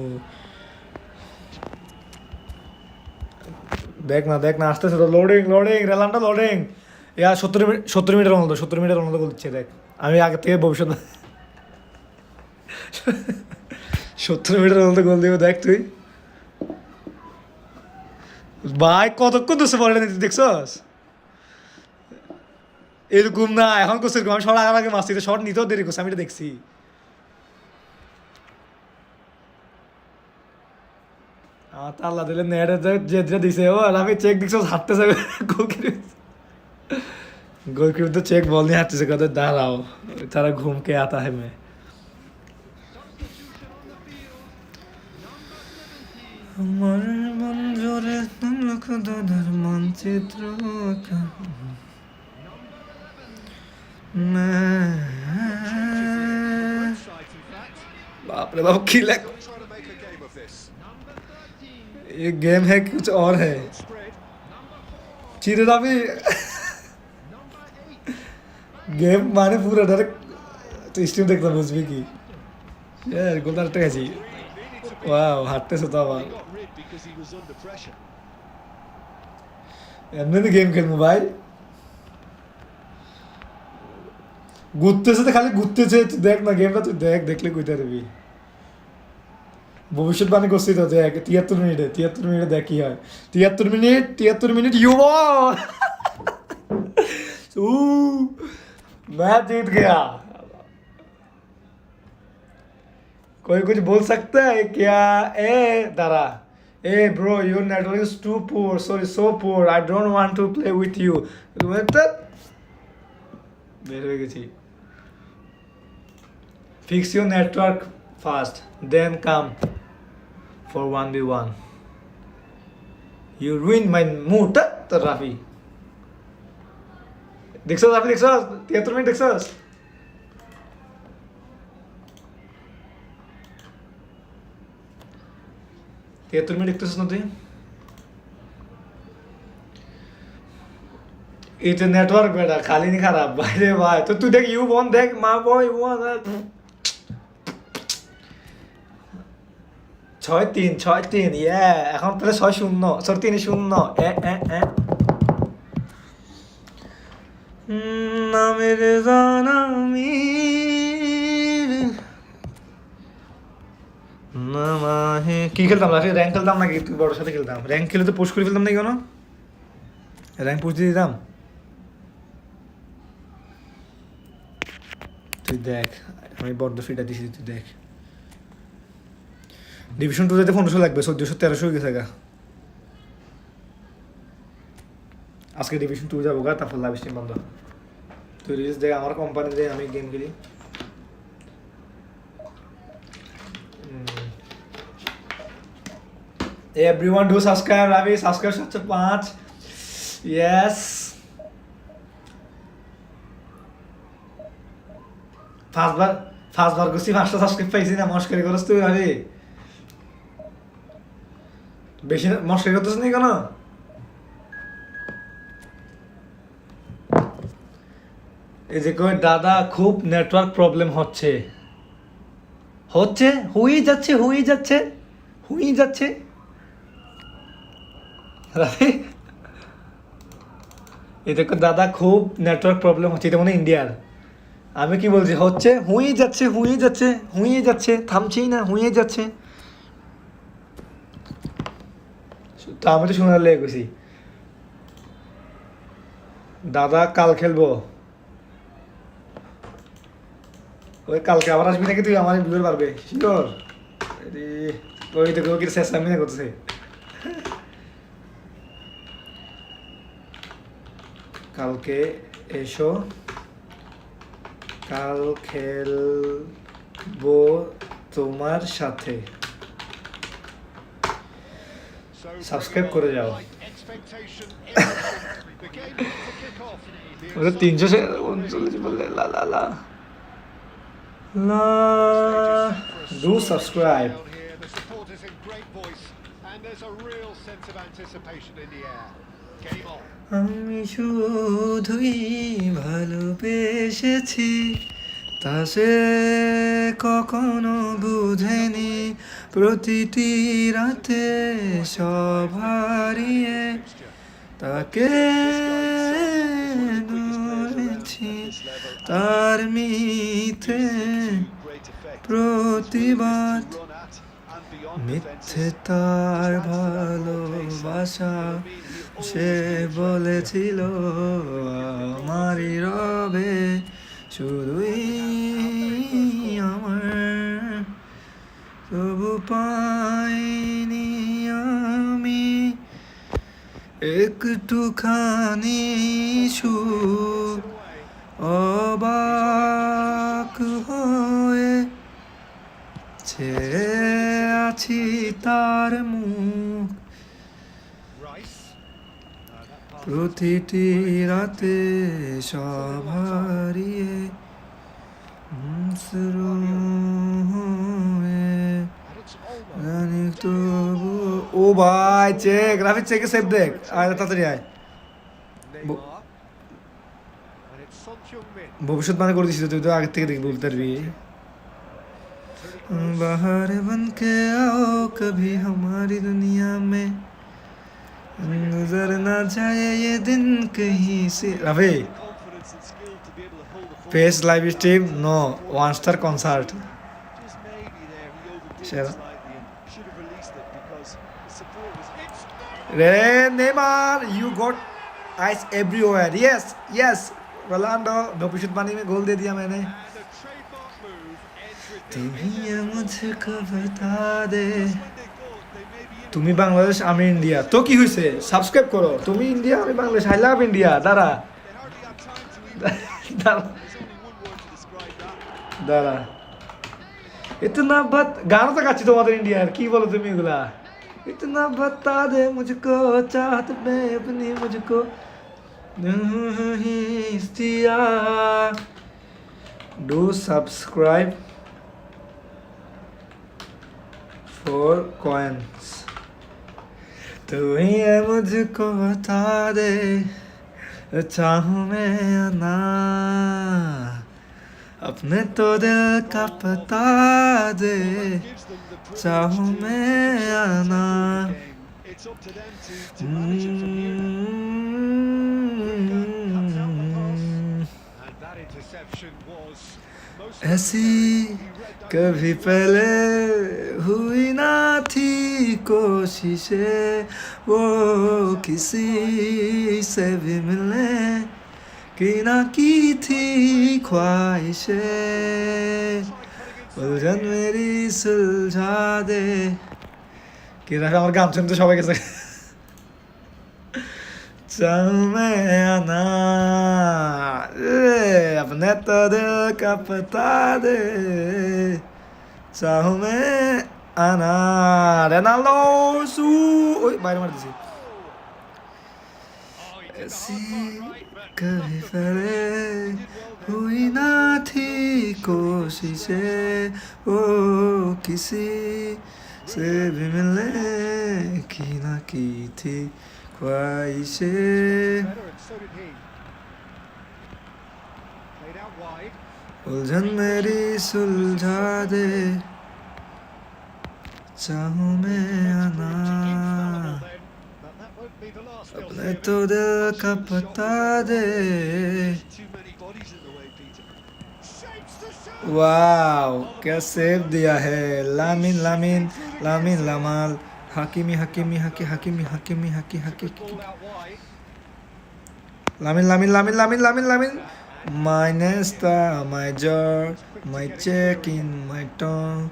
দেখ না আসতেছে তো লোডিং রেলান্ডো লোডিং ইয়া 70 মিনিট রোনালদো 70 মিনিট রোনালদো গোল দিচ্ছে দেখ আমি আগে থেকে ভবিষ্যৎ 70 মিটার হলে গোল দিব দেখ তুই ভাই কতক্ষণ দোষে বলটা নিতে দেখছস এরকম না এখন করছে এরকম আমি শট আগে আগে মারছি শট নিতেও দেরি করছে আমি এটা দেখছি আমার তো আল্লাহ দিলে নেটে যে দিছে ও আর আমি চেক দিচ্ছ হাঁটতেছে গোলকিপার তো চেক বল নিয়ে হাঁটতেছে কত দাঁড়াও তারা ঘুমকে আতা है मैं আমার মন জোরে লক্ষ দাদার মানচিত্র बाप रे बाप की लग ये गेम है कुछ और है चीरे भी गेम माने पूरा डायरेक्ट तो स्ट्रीम देखता बुझबी की यार गोलदार टेकाছি वाओ হাঁটতেছে তো আবার এমনি গেম খেলবো ভাই ঘুরতেছে তো খালি ঘুরতেছে তুই দেখ না গেমটা তুই দেখ দেখলে কইতে পারবি ভবিষ্যৎবাণী করছি তো দেখ 73 মিনিটে দেখ কি হয় 73 মিনিট यू मैं जीत गया कोई कुछ बोल सकता है क्या ए दारा ए bro your network is too poor sorry so poor I don't want to play with you বের হয়ে গেছি fix your network fast then come for 1v1 you ruin my mood তো রাফি দেখছস রাফি দেখছস 73 মিনিট দেখছস तेहत्तर मिनट देखतेছিস না তুই এই তো নেটওয়ার্ক বেটা খালি নি খারাপ বাইরে ভাই তো তুই দেখ ইউ বন দেখ মা বয় ওয়ান 6-3 ইয়ে এখন তাহলে 6-0 সরি 3-0 নামের জানামির নামাহে কি খেলতাম না র্যাঙ্ক খেলতাম নাকি তুই বড় সাথে খেলতাম র্যাঙ্ক খেলে তো পোস্ট করে ফেলতাম নাকি কোনো র্যাঙ্ক পোস্ট দিয়ে দিতাম তুই দেখ আমি বড্ড ফিটা দিছি তুই দেখ ডিভিশন 2 যেতে 1500 লাগবে 1400-1300 হয়ে গেছে গা আজকে ডিভিশন 2 যাবো গা তারপর লাইভ স্ট্রিম বন্ধ তুই রিলস দেখ আমার কোম্পানিতে আমি গেম খেলি everyone do subscribe Ravi subscribe 705 yes first বার করছি 5টা সাবস্ক্রাইব পাইছি না মস্কারি করছ তুই রাভি বেশি মস্কারি করতেছ না কেন এই যে কই দাদা খুব নেটওয়ার্ক প্রবলেম হচ্ছে হয়ে যাচ্ছে রাফি এই দেখো দাদা খুব নেটওয়ার্ক প্রবলেম হচ্ছে এটা মনে ইন্ডিয়ার আমি কি বলছি হচ্ছে হয়ে যাচ্ছে থামছেই না হয়ে যাচ্ছে তো আমি তো শোনার লেগে গেছি দাদা কাল খেলবো ওই কালকে আবার আসবি নাকি তুই আমার ভিডিও পারবে শিওর ওই তো কেউ কি শেষ আমি না করতেছে কালকে এসো কাল খেলবো তোমার সাথে সাবস্ক্রাইব করে যাও ওটা 339 বললে লা লা লা লা do subscribe The support is in great voice and there's a real sense of anticipation in the air. Game on. আমি শুধুই ভালোবেসেছি তা সে কখনো বুঝেনি প্রতিটি রাতে সব হারিয়ে তাকে ধরেছি তার মিথ্যে প্রতিবাদ on মিথ্যে defences. তার Just adds to that raw ভালোবাসা pace. It'll mean he'll say always be a threat বলেছিল here. আমারই রবে শুধুই আমার তবু পাইনি আমি একটুখানি সুখ অবাক হয়ে চেয়ে আছি তার মুখ Rice. That pass was প্রতিটি রাতে সব হারিয়ে শুরু হয়ে and it's Olmo. জানি তবু ও ভাই চেক রাফি চেকে সেভ দেখ আয় তাড়াতাড়ি আয় Neymar. And it's Son Heung-min. ভবিষ্যৎবাণী করে দিছিস তুই তো আগে থেকে দেখ বলতে পারবি बाहर बन के आओ कभी हमारी दुनिया में गुजर ना जाए ये दिन कहीं से Ravi Confidence and skill to be able to hold the ball. Face live stream no one star concert Just maybe there he overdid Sure. it slightly and should have released it because the support was. It's रे Neymar you got ice everywhere yes yes Ronaldo भविष्यवाणी में गोल दे दिया मैंने and a trademark move ends with तू ही ये मुझको बता दे when they thought they may be in. তুমি বাংলাদেশ আমি ইন্ডিয়া তো কি হয়েছে সাবস্ক্রাইব করো তুমি ইন্ডিয়া আমি বাংলাদেশ আই লাভ ইন্ডিয়া দাঁড়া They hardly had time to even react. দাঁড়া There's only one word to describe that. দাঁড়া इतना बत गाना तो गाচ্ছি তোমাদের ইন্ডিয়ার কি বলো তুমি এগুলা इतना बता दे मुझको चाहत में अपनी मुझको नहीं इख्तियार do subscribe for coins तू ही है मुझको बता दे चाहूं मैं या ना अपने तो दिल का पता दे Gives them the privilege चाहूं to मैं या ना game. It's up to them to manage it from here. And that interception was most ऐसी necessary. He read that कभी पहले हुई ना थी कोशिशें वो किसी से भी मिलने की ना की थी ख्वाहिशें उलझन मेरी सुलझा दे কি রাখা আমার গান শুনতে সবাই গেছে चाहूं मैं आना अपने तो दिल का पता दे चाहूं मैं आना रोनाल्डो सू ओए বাইরে মার দিছি ऐसी कभी पहले हुई ना थी कोशिशें वो किसी से भी मिलने की ना की थी ख्वाहिशें better, and so did he. Played out wide. उलझन मेरी सुलझा दे चाहूं मैं आना But that won't be the last. they'll अपने see of तो it. दिल का पता दे Too many bodies in the way, Peter. Shapes the shot. Wow क्या सेव दिया है Lamine Lamine Lamine Yamal Hakimi Hakimi हाकी हाकिमी हाकिमी हाकी हाकी Ball out wide. Lamine Lamine Lamine Lamine Lamine Lamine my nesta my jaw my check in my tongue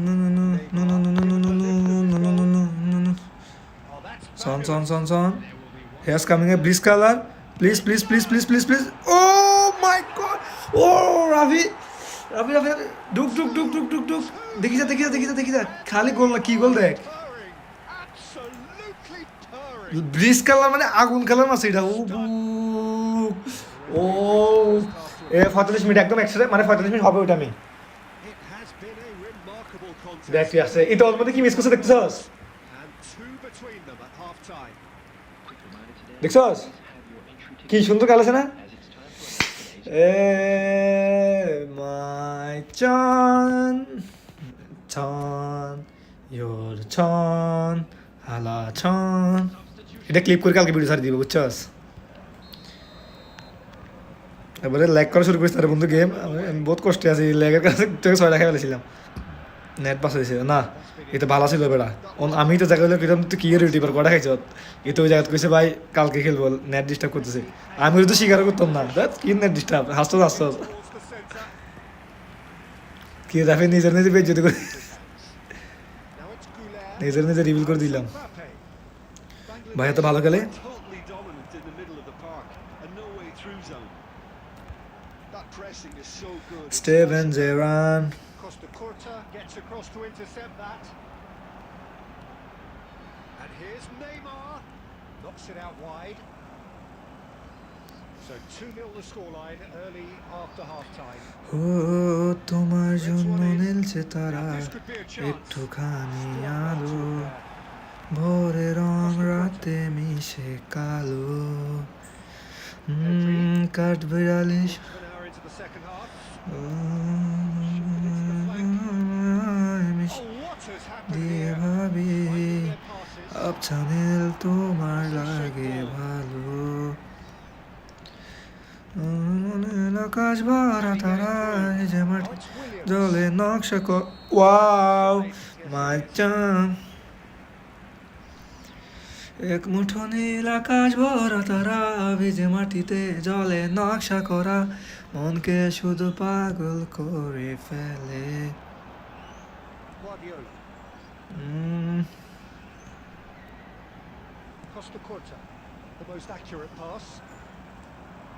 no no no no no no no no no no no no no no no Oh, that's son fabulous. son son son here's coming a breeze color please please please please please please oh my god oh Ravi Ravi Ravi ডুক ডুক ডুক ডুক ডুক ডুক দেখি যা দেখি যা দেখি যা দেখি যা খালি গোল না কি গোল দেখ Purring. Absolutely purring. Bridge colour মানে আগুন কালার মাছ এটা ও এ 45 মিনিট একদম এক্সট্রা মানে 45 মিনিট হবে ওটা আমি It has been a remarkable contest. দেখ তুই আসছে এটা ওর মধ্যে কি মিস করছে দেখতেছস And two between them at half time. দেখছস কি সুন্দর কাল আছে না এ মাই চান চান ইয়োর চান হালা চান এটা ক্লিপ করে কালকে ভিডিও ছাড়ি দিব বুঝছস এবারে ল্যাগ করা শুরু করেছি তার বন্ধু গেম আমি বহুত কষ্টে আছি ল্যাগের কাছে তোকে 6 টাকা ফেলেছিলাম নেট পাস হয়েছে না That's been এটা ভালো ছিল বেড়া আমি তো জায়গা হলো কিরম তুই কি ইউটিউবার কটা খাইছ এ তো ওই জায়গা কইছে ভাই কালকে খেলবো নেট ডিস্টার্ব করতেছে আমি তো স্বীকার করতাম না দেখ কি নেট ডিস্টার্ব হাসতো হাসতো towards the centre. কি রাফি নিজের নিজে বেজ্জতি করে Now it's Goulet. নিজের নিজে রিভিল করে দিলাম Mbappe. ভাই এত ভালো খেলে Totally dominant in the middle of the park, a no way through zone. That pressing is so good. It's Steven nice. Gerund Costa Curta gets across to intercept that. And here's Neymar. Knocks it out wide. So 2-0 the scoreline early after half-time. ও তোমার জন্য নীলছে তারা Now this could be a chance. একটুখানি Struck well আলো to it there. ভোরে রং রাতে মিশে কালো কাঠ বিড়ালি Half an hour into the second half. Miss Oh, what has happened দিয়ে here? ভাবি Finding their passes. আবছা নীল তোমার লাগে ভালো নীল আকাশ ভরা তারা এই যে মাটি Oh, it's Williams. জলে নকশা ওয়াও মাই চান এক মুঠো নীল আকাশ ভরা তারা ভিজে মাটিতে জলে নকশা করা মনকে শুধু পাগল করে ফেলে Guardiola. Costa Curta. The most accurate pass.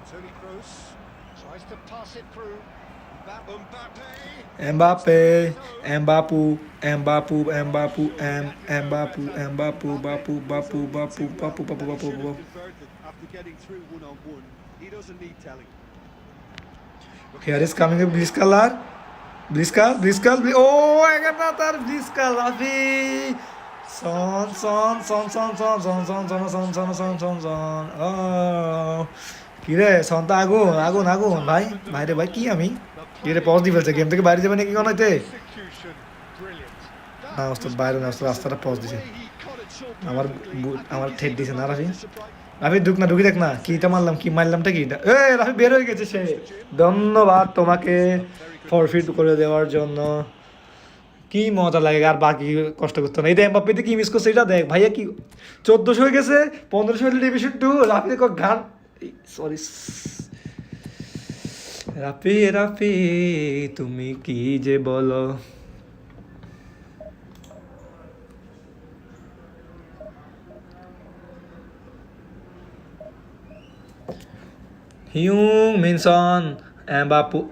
Toni Kroos tries to pass it through. Mbappe. Mbappe, Mbapu, Mbapu, Mbapu, Mbapu, Mbapu, Bapu, Bapu, Bapu, Bapu, Bapu, Bapu, Should Bapu. have converted after getting through one-on-one. He doesn't need telling. Here is coming a Blitzkalar. Blitzkal, Blitzkal, oh, I got that Blitzkal, Rafi. Son. Oh. কি রে সন্তা আগুন আগুন আগুন ভাই ভাইরে ভাই কি আমি কি রে পজ দিয়ে ফেলছে গেম থেকে বাইরে যাবে নাকি কোন হইতে Execution. Brilliant. না ওস্তাদ বাইরে না ওস্তাদ রাস্তাটা পজ দিছে আমার আমার ঠেট দিছে না রাফি রাফি ঢুকি দেখ না কিটা মারলাম কি মারলামটা কি এ রাফি বের হয়ে গেছে সে ধন্যবাদ তোমাকে ফরফিট করে দেওয়ার জন্য কি মজা লাগে আর বাকি কষ্ট করতে না এই দেখ এমবাপ্পেতে কি মিস করছে এটা দেখ ভাইয়া কি 1400 হয়ে গেছে 1500 হলে ডিভিশন 2 রাফি দেখো গান সরি রাফি তুমি কি যে বলো হিউং মিনসন এমবাপু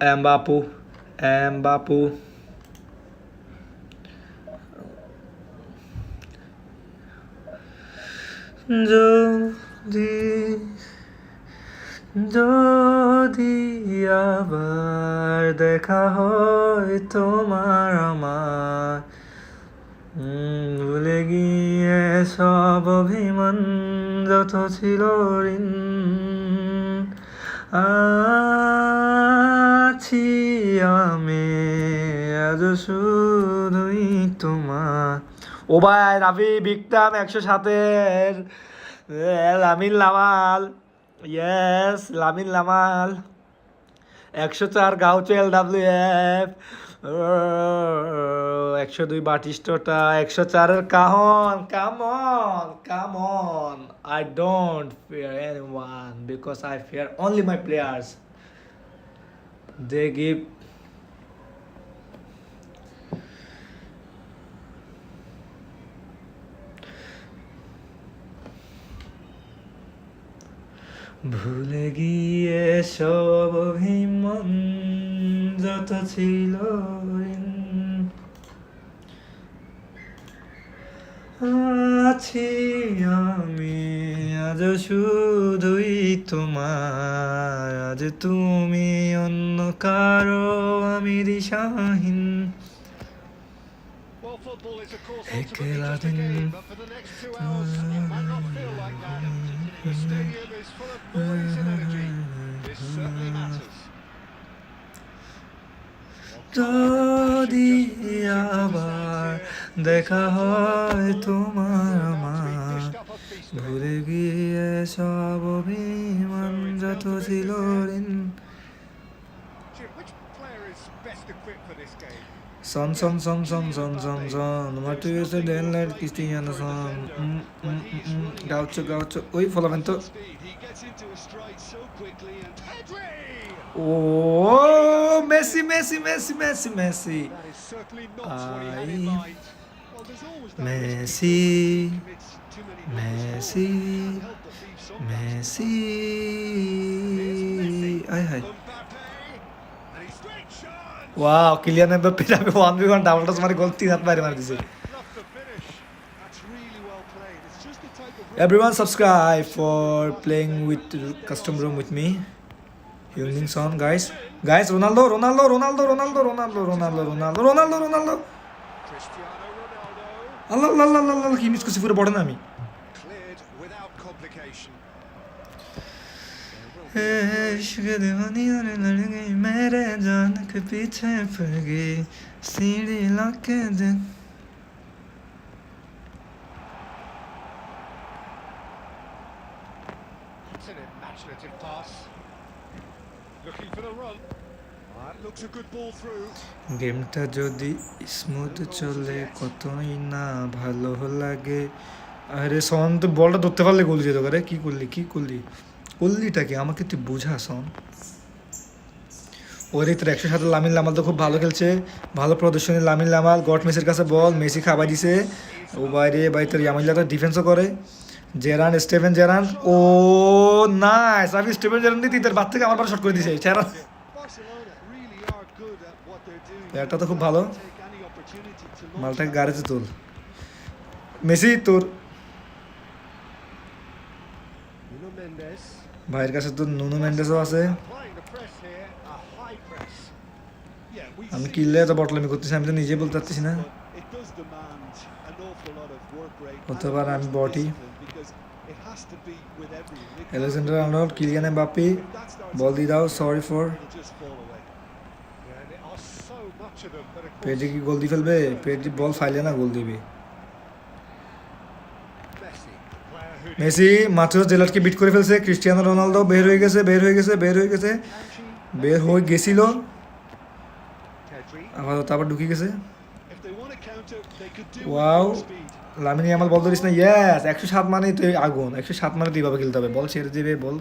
যদি আবার দেখা হয় তোমার আমার ভুলে গিয়ে সব অভিমান যত ছিল ঋণ আছি আমি আজ শুধুই তোমার ও ভাই রাফি বিকটাম 107-এর Lamine Yamal yes Lamine Yamal 104 Gaucho LWF 102 বাটিস্টোটা 104-এর come on I don't fear anyone because I fear only my players they give ভুলে গিয়ে সব অভিমান যত ছিল আছি আমি আজ শুধুই তোমার আজ তুমি অন্য কারো আমি দিশাহীন Well, football is, of course, Ekela ultimately just a din. game, but for the next 2 hours, it might not feel like that. The stadium is full of noise and energy. This certainly matters. যদি আবার দেখা হয় তোমার আমার ভুলে গিয়ে সব অভিমান যত ছিল ঋণ Jim, which player is best equipped for this game? Son. Matheus Dell'Er, Cristiano Son. Gaucho. Uy, Folamento. Speed. He gets into his stride so quickly and Pedri! Oh, Messi. That is certainly not what he had in Ay. mind. Well, there's always that Messi. risk. He commits too many numbers forward. Can't help but leave some gaps. Messi. Ay, hi. Mbappe, and he's straight shot. Wow, Kylian Mbappe যাবে 1v1 double touch মারে গোল 3 হাত মারে দিছে। Love the finish. that's really well played. It's just the type of Everyone subscribe for playing with custom room with me. Evening Son, guys. Ronaldo. Cristiano Ronaldo. আল্লাহ কি miss করছি পুরো বড় না আমি। Cleared without complication. इश्क दीवानी होने लग गई मेरे जान के पीछे पड़ गई सीढ़ी लाके दिन। It's an imaginative pass. Looking for the run. That looks a good ball through. গেমটা যদি স্মুথ চলে কতই না ভালো লাগে। আরে সন তো বলটা ধরতে পারলে গোল যেত করে। কি করলিটা কি আমাকে তুই বুঝা সন। ওরে তোর 107 লামিন লামাল তো খুব ভালো খেলছে, ভালো প্রদর্শনী লামিন লামাল। গট মেসির কাছে বল, মেসি খাবার দিছে। ও ভাই তোর ইয়ামিল্লা তো ডিফেন্সও করে। স্টেভেন জেরান, ও নাইস। আমি স্টেভেন জেরান দিয়ে তিনটার বাদ থেকে আমার পরে শট করে দিছে gerund. Barcelona really are good at what they're doing. এটা তো খুব ভালো। Take any opportunity to launch মালটাকে that গাড়িতে তোল। মেসি তোর Nuno Mendes. ভাইয়ের কাছে তো নুনো মেন্ডেসও আছে। Applying the press here. A high press. Yeah, we আমি see কিনলে তো বটলামি করতেছি, আমি তো নিজে বলতে পারতেছি না। but it does demand an awful lot of work rate হতে and পারে আমি personal বটি। discipline because it has to be with everyone. It can't Alexander be- Arnold, Kylian Mbappe, if that starts ball to দিয়ে দাও, sorry for. it'll just fall away. Yeah, and there are so much of them, but of course. Pedri কি গোল দিয়ে ফেলবে? Pedri বল ফাইলে না গোল দিবে। Messi, player who Messi Matthaus ডেলার্টকে beat করে ফেলছে। ক্রিস্টিয়ানো রোনালদো বের হয়ে গেছে। বের হয়ে গেছিল, Pedri. আবার ঢুকে গেছে। If they want to counter, they could do Wow. with more speed. Lamine Yamal ball ধরিস না। ইয়েস, 107 মানেই তো আগুন। 107 মানে তো এইভাবে খেলতে হবে। বল ছেড়ে দিবে, বল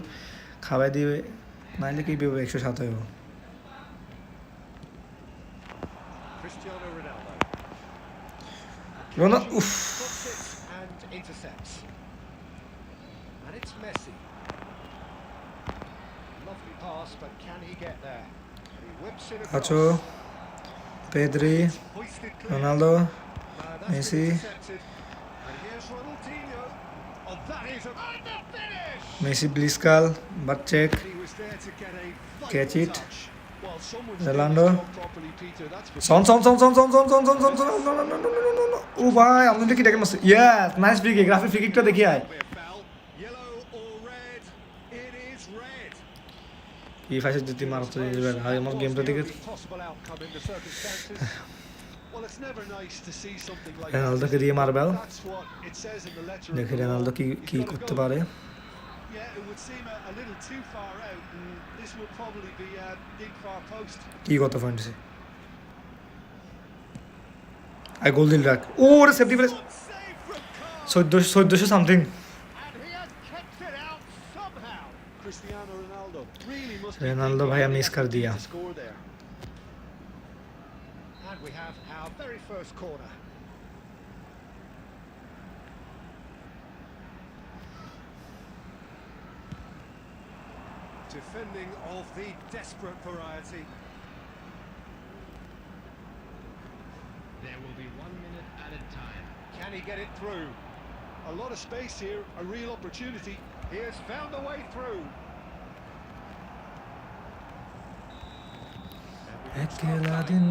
খাওয়াই দিবে, নাইলে কি হবে 107 হইব। Cristiano Ronaldo. উফ, Stops it and intercepts. And it's Messi. Lovely pass, but can he get there? He whips it across. আছো Pedri, Hoisted clear. Ronaldo, That's Messi. been intercepted. And here's Ronaldinho. Oh, that is a and the finish! Messi ব্লিসকাল, but check, He was there to get a vital Catch it. touch. Well, someone's Rolando. doing his job properly, Peter. That's for Son ও ভাই আমাদের কি দেখে মারছে। Yes, nice free kick. Rafi free কিকটা দেখি আয়। Be a foul. Yellow or red? It is red. কি ফাইসে যদি মারতে যাবে আর আমার গেমটা দেখে Possible outcome in the circumstances. Well, it's never nice to see something like রোনালদোকে দিয়ে marble. That's what it says in the letter. of দেখি the law. Ronaldo কি You've gotta করতে go. পারে। Yeah, it would seem a little too far out, and this will probably be a big far post. কি কত point আছে? I গোল দিল রাখ। ও রে safety place. Save from Carl. 1400 something. And he has kept it out somehow. Cristiano Ronaldo really must be Ronaldo thinking भाई of the miss कर effort दिया। to score there. And we have our very first corner. Defending of the desperate variety. There will be 1 minute added time. Can he get it through? A lot of space here, a real opportunity. He has found a way through. একলা দিন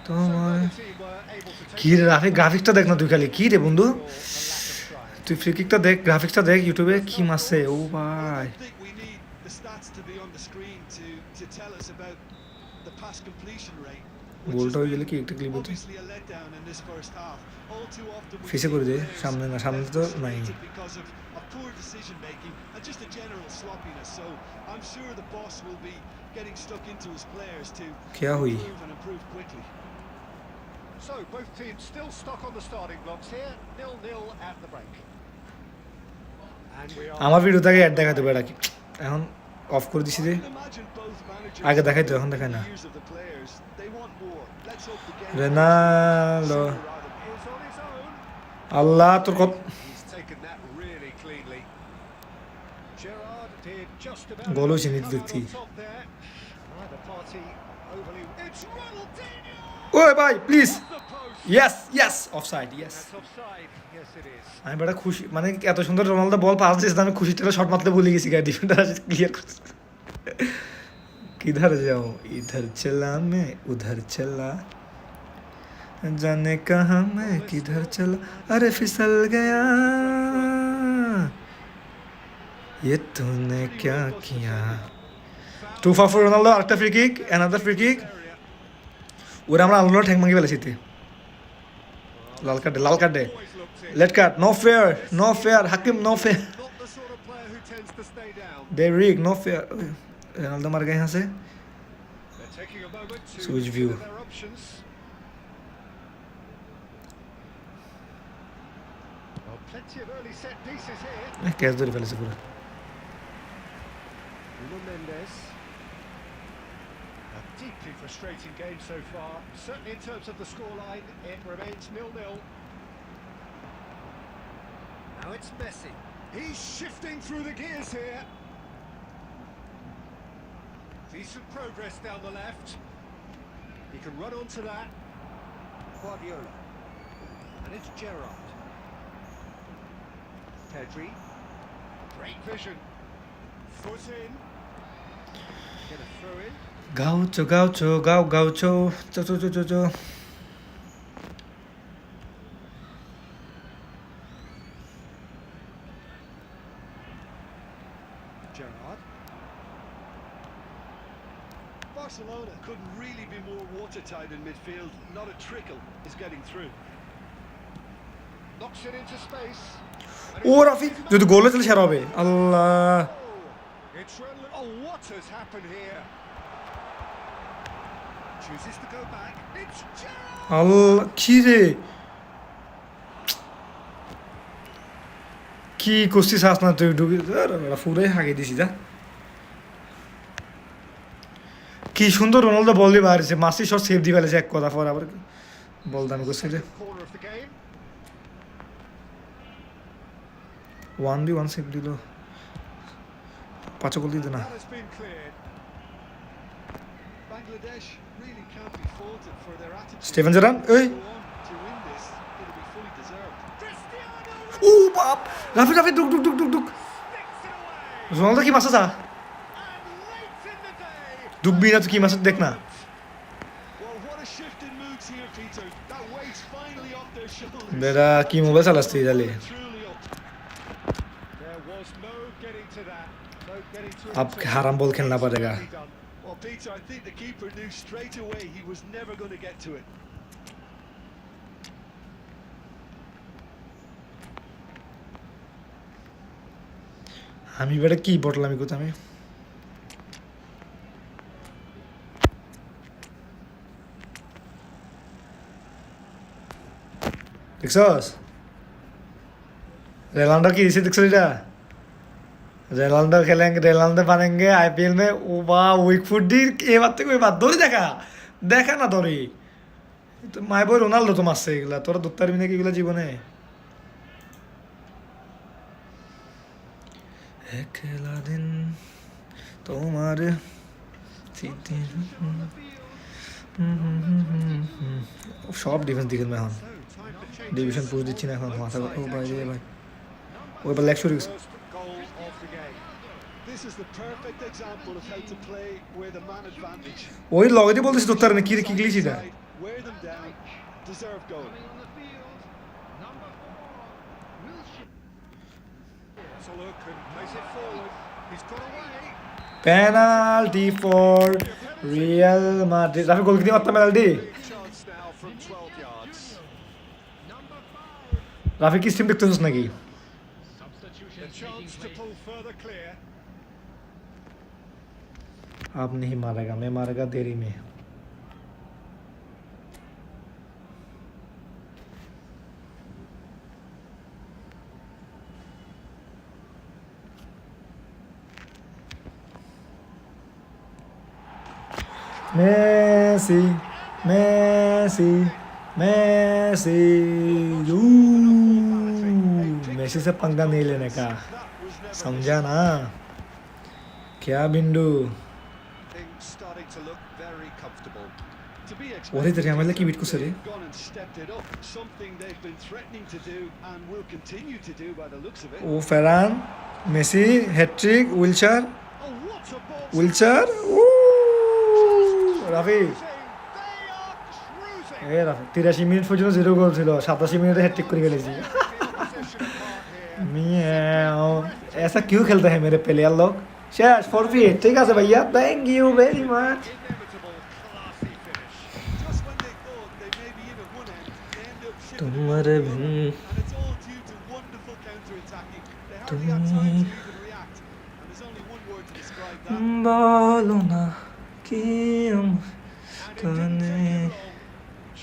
তোমায়। The team were able to take কি রে রাফি, গ্রাফিক্সটা দেখ না তুই খালি। কি রে বন্ধু, for a lack of trying. তুই ফ্রি কিকটা দেখ, গ্রাফিক্সটা দেখ ইউটিউবে কি মারছে। ও ভাই I think we need the stats to be on the screen to tell us about the pass completion rate. which গোলটা has হয়ে গেলে been কি একটা ক্লিপ হতো। obviously a letdown in this first half. All too often we ফিসে see করে দে, players সামনে না, সামনে left তো নাই। frustrated because of poor decision making and just a general sloppiness. So I'm sure the boss will be getting stuck into his players to क्या हुई? improve and improve quickly. So both teams still stuck on the starting blocks here, 0-0 at the break. And we are আমার ভিডিওটাকে add দেখাতে পারে কি এখন of করে দিছি যে I can imagine both managers আগে দেখাইতো knowing এখন দেখায় না the years of the players. They want more. Let's hope the game Ronaldo sooner rather than is on his own. আল্লাহ তোর কত He's taken that really cleanly. Gerrard did just about Gol enough için to ilk come out dakika. on top there. Neither party overly. It's Ronaldinho! ওই ভাই please Off the post. Yes offside yes That's offside. Yes, it is. আমি বড় খুশি মানে এত সুন্দর Ronaldo ball pass দিয়েছে আমি খুশি ছিল শট মারতে ভুলে গেছি গাই ডিফেন্ডার আছে ক্লিয়ার করছে किधर जाऊं इधर चला मैं उधर चला जाने कहाँ मैं किधर चला अरे फिसल गया ये तूने क्या किया 2 for রোনালদো আরেকটা free kick another free kick ওরা আমরা আলো ঠ্যাং ভাঙি ফেলেছি লাল কার্ডে Always looked it. Late card no fair Hakim no fair Not the sort of player who tends to stay down. Derrick no fair Ronaldo मर गए यहाँ से They're taking a moment to Switch consider view. their options. Well, plenty of early set pieces here. Catch धरे पहले से पूरा Nuno Mendes. A deeply frustrating game so far. Certainly in terms of the scoreline, it remains 0-0. Now it's Messi. He's shifting through the gears here. Decent progress down the left. He can run onto that. Guardiola. And it's Gerrard. Pedri. Great vision. Foot in. Get a throw in. गाउचो चो Gerrard. Barcelona couldn't really be more watertight in midfield. Not a trickle is getting through. Knocks it into space. ও রাফি যদি গোল হয়ে তাহলে সেরা হবে আল্লাহ Oh, it's oh, what has happened here? Chooses to go back. It's Gerrard. আল্লাহ কি রে কি করছিস আস না তুই ঢুকে ফুরাই হাগে দিছি যা কি সুন্দর রোনালদো বল দিয়ে বাড়িছে মাসি শট সেভ দিয়ে ফেলেছে এক কথা পর আবার বল দামি করছে রে Corner of the game. 1v1 save দিল পাঁচও গোল দিতে না That has been cleared. Bangladesh really can't be faulted for their attitude. Steven Gerrard, Go hey. on to win this, it'll be fully deserved. Cristiano ও বাপ রাফি দুক sticks it away. Ronaldo কি মাসা যা And late in the day. ডুববি না তুই কি মাসা দেখ না Well, what a shift in moods here, Peter. That weight's finally off their shoulders. বেটা কি মোবাইল চালাচ্ছিস তাহলে Truly up. There was no getting to that. No getting to it. अब हराम बॉल खेलना पड़ेगा। Easily done. Well, Peter, I think the keeper knew straight away he was never going to get to it. আমি বেটা কি বটলামি করতে আমি দেখছস रेलांडो की इसी दिख रही रेलांडो खेलेंगे रेलांडो बनेंगे आईपीएल में ओ वाह वीक फुट दी ये बात कोई बात दौड़ी देखा ना दौड़ी तो माय बॉय रोनाल्डो तो मारছে এগুলা তোরা ধরতে পারবি নাকি এগুলা জীবনে একলা দিন তোমার স্মৃতি সব ডিফেন্স দিকে मैं এখন So, time for changes. Division push দিচ্ছি না এখন মাথা ও ভাই রে ভাই ওই বল লেগ শুরু First goal of the game. This is the perfect example of how to play with a man advantage. ওই লগেই বলতেছি ধরতে পারে না কি রে কি গলিছি এটা Wear them down, deserve goal. Coming on the field, number 4, will shift. Let's a look and plays it forward. He's got away. Penalty for Real Madrid Rafi goal কি দিয়ে মারতাম penalty Big chance now from 12 yards. Number 5, Rafi কি stream দেখতেছিস নাকি substitution A taking chance to place. pull further clear. अब नहीं मारेगा मैं मारेगा देरी में Messi, Messi, Messi. Messi से पंगा नहीं लेने का, समझा ना? क्या बिंदु? Things starting to look very comfortable. To be ওরে তেরে আমাদের কি বিট expected, করছে রে? they've gone and stepped it up, something they've been threatening to do and will continue to do by the looks of it. ও Ferran, Messi, hattrick, Wilshere, Oh, what a ball! Wilshere, Rafi, They are cruising. এ Rafi 83 minute পর্যন্ত 0 গোল ছিল, 87 মিনিটে hat trick করে ফেলেছি। The opposition apart here. Miao, ऐसा क्यों खेलते हैं मेरे प्लेयर लोग? शेष फॉरफिट, ठीक है भैया, thank you very much. Inevitable classy finish. Just when they thought they may be in at one end, they end up shipping it तुम्हारे to the other. बिन And it's all due to wonderful counter-attacking. They hardly had time to even react. And there's only one word to describe that. बोलो ना कि हम And it didn't take him long.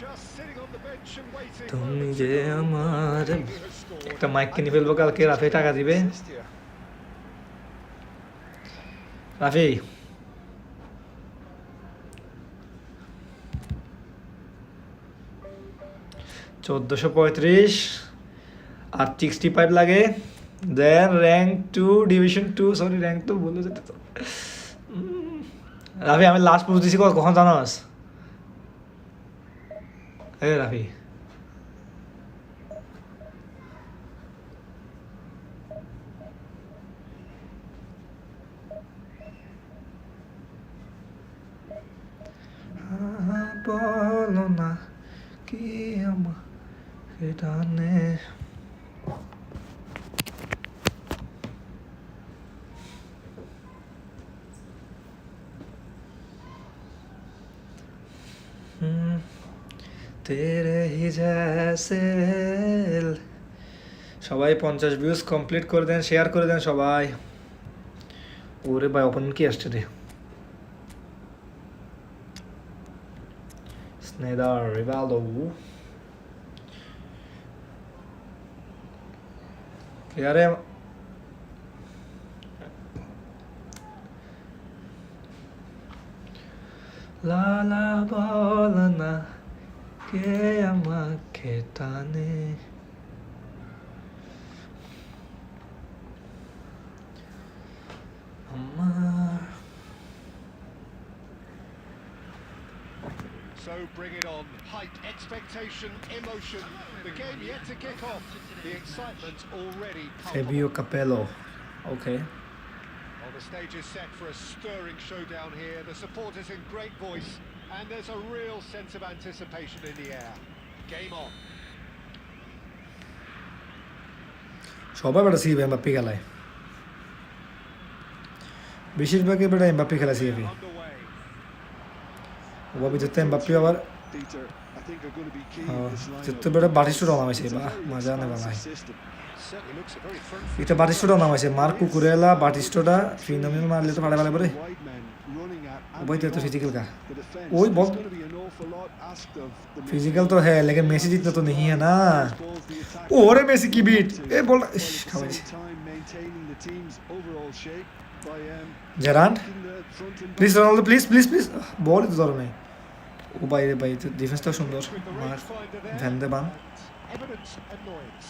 Just sitting on the bench and waiting. तुम moments जे ago, हमारे he has scored. একটা mic কিনে ফেলবো কালকে, রাফি টাকা দিবে। Assist here. রাফি $1435 আর 65 লাগে, দেন র্যাঙ্ক 2 ডিভিশন 2, সরি র্যাঙ্ক 2 বলে যেতে তো। রাফি আমি লাস্ট পোস্ট দিছি কখন জানাস? এ রাফি বলো না কি আমাকে টানে। তেরে হি জैसे। সবাই 50 ভিউজ কমপ্লিট করে দেন, শেয়ার করে দেন সবাই। ওরে ভাই অপোনেন্ট কি আসছে রে? স্নেদার রিভালদো, यारे লালা বল না কে আমাকে টানে। আমার So bring it on. Hype, expectation, emotion. The game yet to kick off. The excitement already Fabio palpable. Capello, okay. Well, the stage is set for a stirring showdown here. The supporters in great voice, and there's a real sense of anticipation in the air. Game on. সবাই বেটা সিএফি Mbappe খেলায়, বেশিরভাগই বেটা Mbappe খেলা সিএফি। Underway. ওভাবে যেতে Mbappe আবার Peter, I think are going to be key in this lineup. যেতে বেটা বাটিস্টুটা নামাইছে, বাহ মজা নেই বানাই। Certainly looks a very front. এটা বাটিস্টুটা নামাইছে, মার্ক কুকুরেলা বাটিস্টুটা ফিনোমিনাল মারলে তো ফাড়ে ফাড়ে পড়ে। Wide men running at and ওই তো beyond ফিজিক্যাল কা the defence. ওই There's ball going to be an awful lot asked of the physical तो है लेकिन मेसी जितना तो नहीं है ना। balls the attack. ओरे मेसी की बीट, ए बोल While at the खाओ same time maintaining the team's overall shape by जेरान keeping the front and please Ronaldo please please please, ball তো ধরো নাই। ও বাইরে ভাই ডিফেন্সটা সুন্দর, With the মার rangefinder there. Van de Ven. Evident annoyance.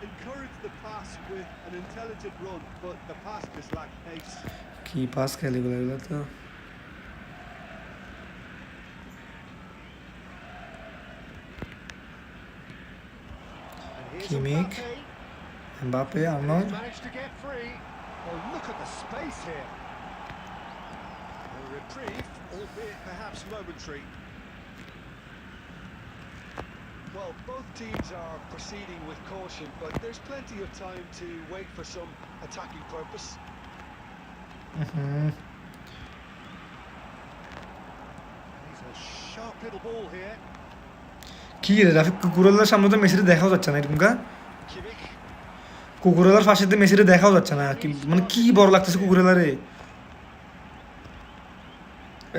encourage the pass with an intelligent run, but the pass just lacked pace. কি pass খেলে এগুলো তো। And here's Kimmich. Mbappe. Mbappe, He's Arnold, managed to get free. Oh, look at the space here. A reprieve, albeit perhaps momentary. Well, both teams are proceeding with caution, but there's plenty of time to wait for some attacking purpose. He's a sharp little ball here. কি রে রাফি, কুকুরেলার সামনে তো মেসিরে দেখাও যাচ্ছে না এরকম কা। Kimmich. কুকুরেলার পাশে দিয়ে মেসিরে দেখাও যাচ্ছে না, কি মানে কি বড় লাগতেছে কুকুরেলা রে।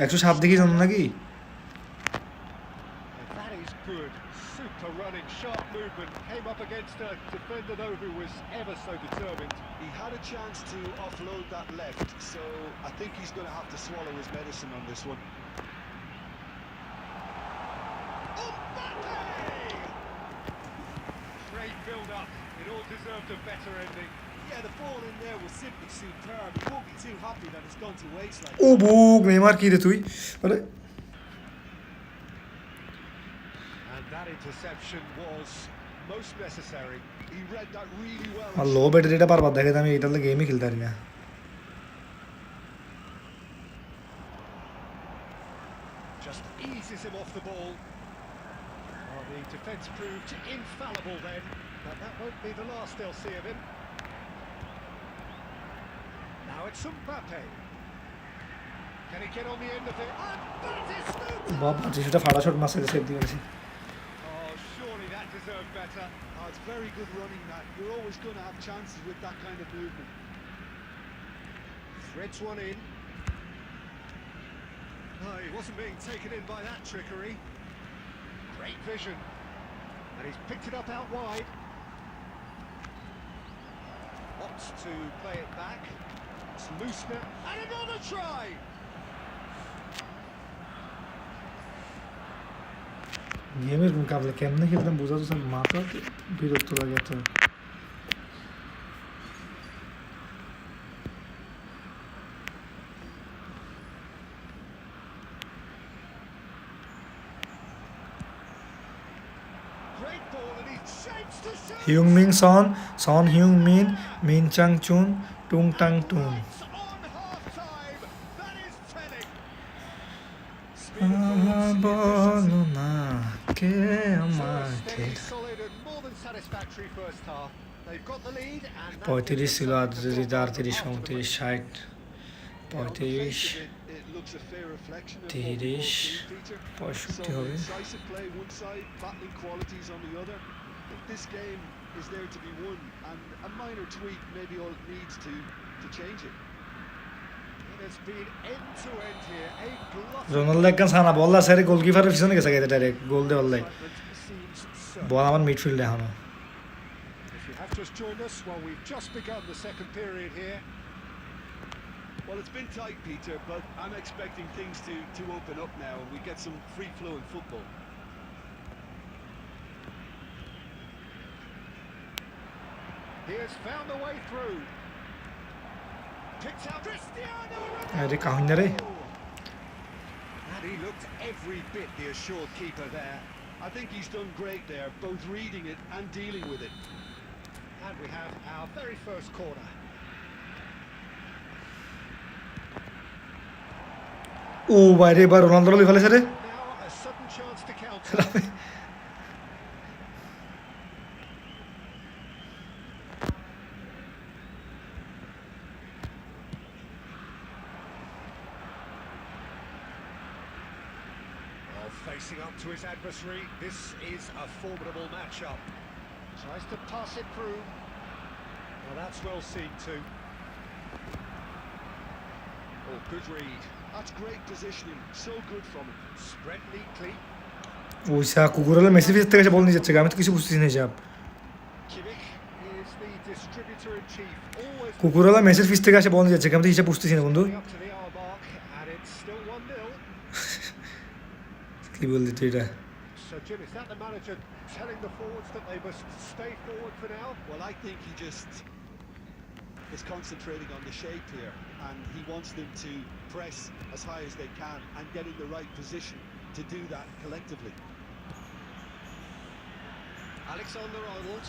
107 দেখি জানো নাকি? That is good. Super running, sharp movement. Came up against a defender though who was ever so determined. He had a chance to offload that left, so I think he's going to have to swallow his medicine on this one. deserved a better ending. Yeah, the ball in there was simply superb. You won't be too happy that it's gone to waste like ও বুক Neymar কি রে তুই আরে And that interception was most necessary. He read that really well. আর লো ব্যাটারিটা বারবার দেখে আমি এইটাতে গেমই খেলতে পারি না Just eases him off the ball. Well, the defence proved infallible then, but that won't be the last they'll see of him. Now it's Mbappe. Can he get on the end of it? And that is no... বাবা যেটা ফাটা shot মারছে save দিয়ে গেছে Oh, surely that deserved better. Oh, it's very good running that. You're always going to have chances with that kind of movement. Threads one in. Oh, he wasn't being taken in by that trickery. Great vision. And he's picked it up out wide. Opts to play it back. It's loose now. And another try! গেমের মুকাবলা কেমনে খেলতাম বোঝা তো মাথা বিরক্ত লাগে তো Great ball and he shapes to shoot! Heung Min Son Heung Min Min চাং চুন টুং টাং টুন Lights on half-time. That is telling. Speed of ball, বলো না কে So আমাকে steady, solid and more than satisfactory first half. They've got the lead and that 35 ছিল আর gives them the 38 ball 39 60 On the face 35 of it, it looks a fair reflection of 30, what we've all seen, Peter. 65 Some হবে incisive play one side, battling qualities on the other. But this game is there to be won, and a minor tweak may be all it needs to change it. It has been end to end here. A glut of Ronaldo একখান সানা বল আছে গোলকিপারের পিছনে গেছে গাইতে direct গোল দেওয়ার লাই excitement seems certain. বল আমার মিডফিল্ডে এখনো If you have just joined us, well, we've just begun the second period here. Well, it's been tight, Peter, but I'm expecting things to open up now, and we get some free-flowing football. He has found a way through. Picks out Cristiano আরে কাহিনী রে Ronaldo. And he looked every bit the assured keeper there. I think he's done great there, both reading it and dealing with it. And we have our very first corner. ও বাইরে এবার Ronaldo লই ফেলেছে রে Now a sudden chance to counter. Well, facing up to his adversary, this is a formidable matchup. Tries to pass it through. Well, that's well seen too. Oh, good read. That's great positioning, so good from him. Spread neatly. ওইসা কুকুরের Messi ফিস থেকে এসে বল নিয়ে যাচ্ছে আমি তো কিছু বুঝতেছি না হিসাব Kimmich is the distributor-in-chief. Always কুকুরের মেসির ফিস থেকে এসে বল নিয়ে যাচ্ছে আমি তো হিসাব বুঝতেছি না বন্ধু up to the hour mark, and it's still 1-0. কি বল দিতে এটা So, Jim, is that the manager telling the forwards that they must stay forward for now? Well, I think he just is concentrating on the shape here, and he wants them to press as high as they can and get in the right position to do that collectively. Alexander-Arnold.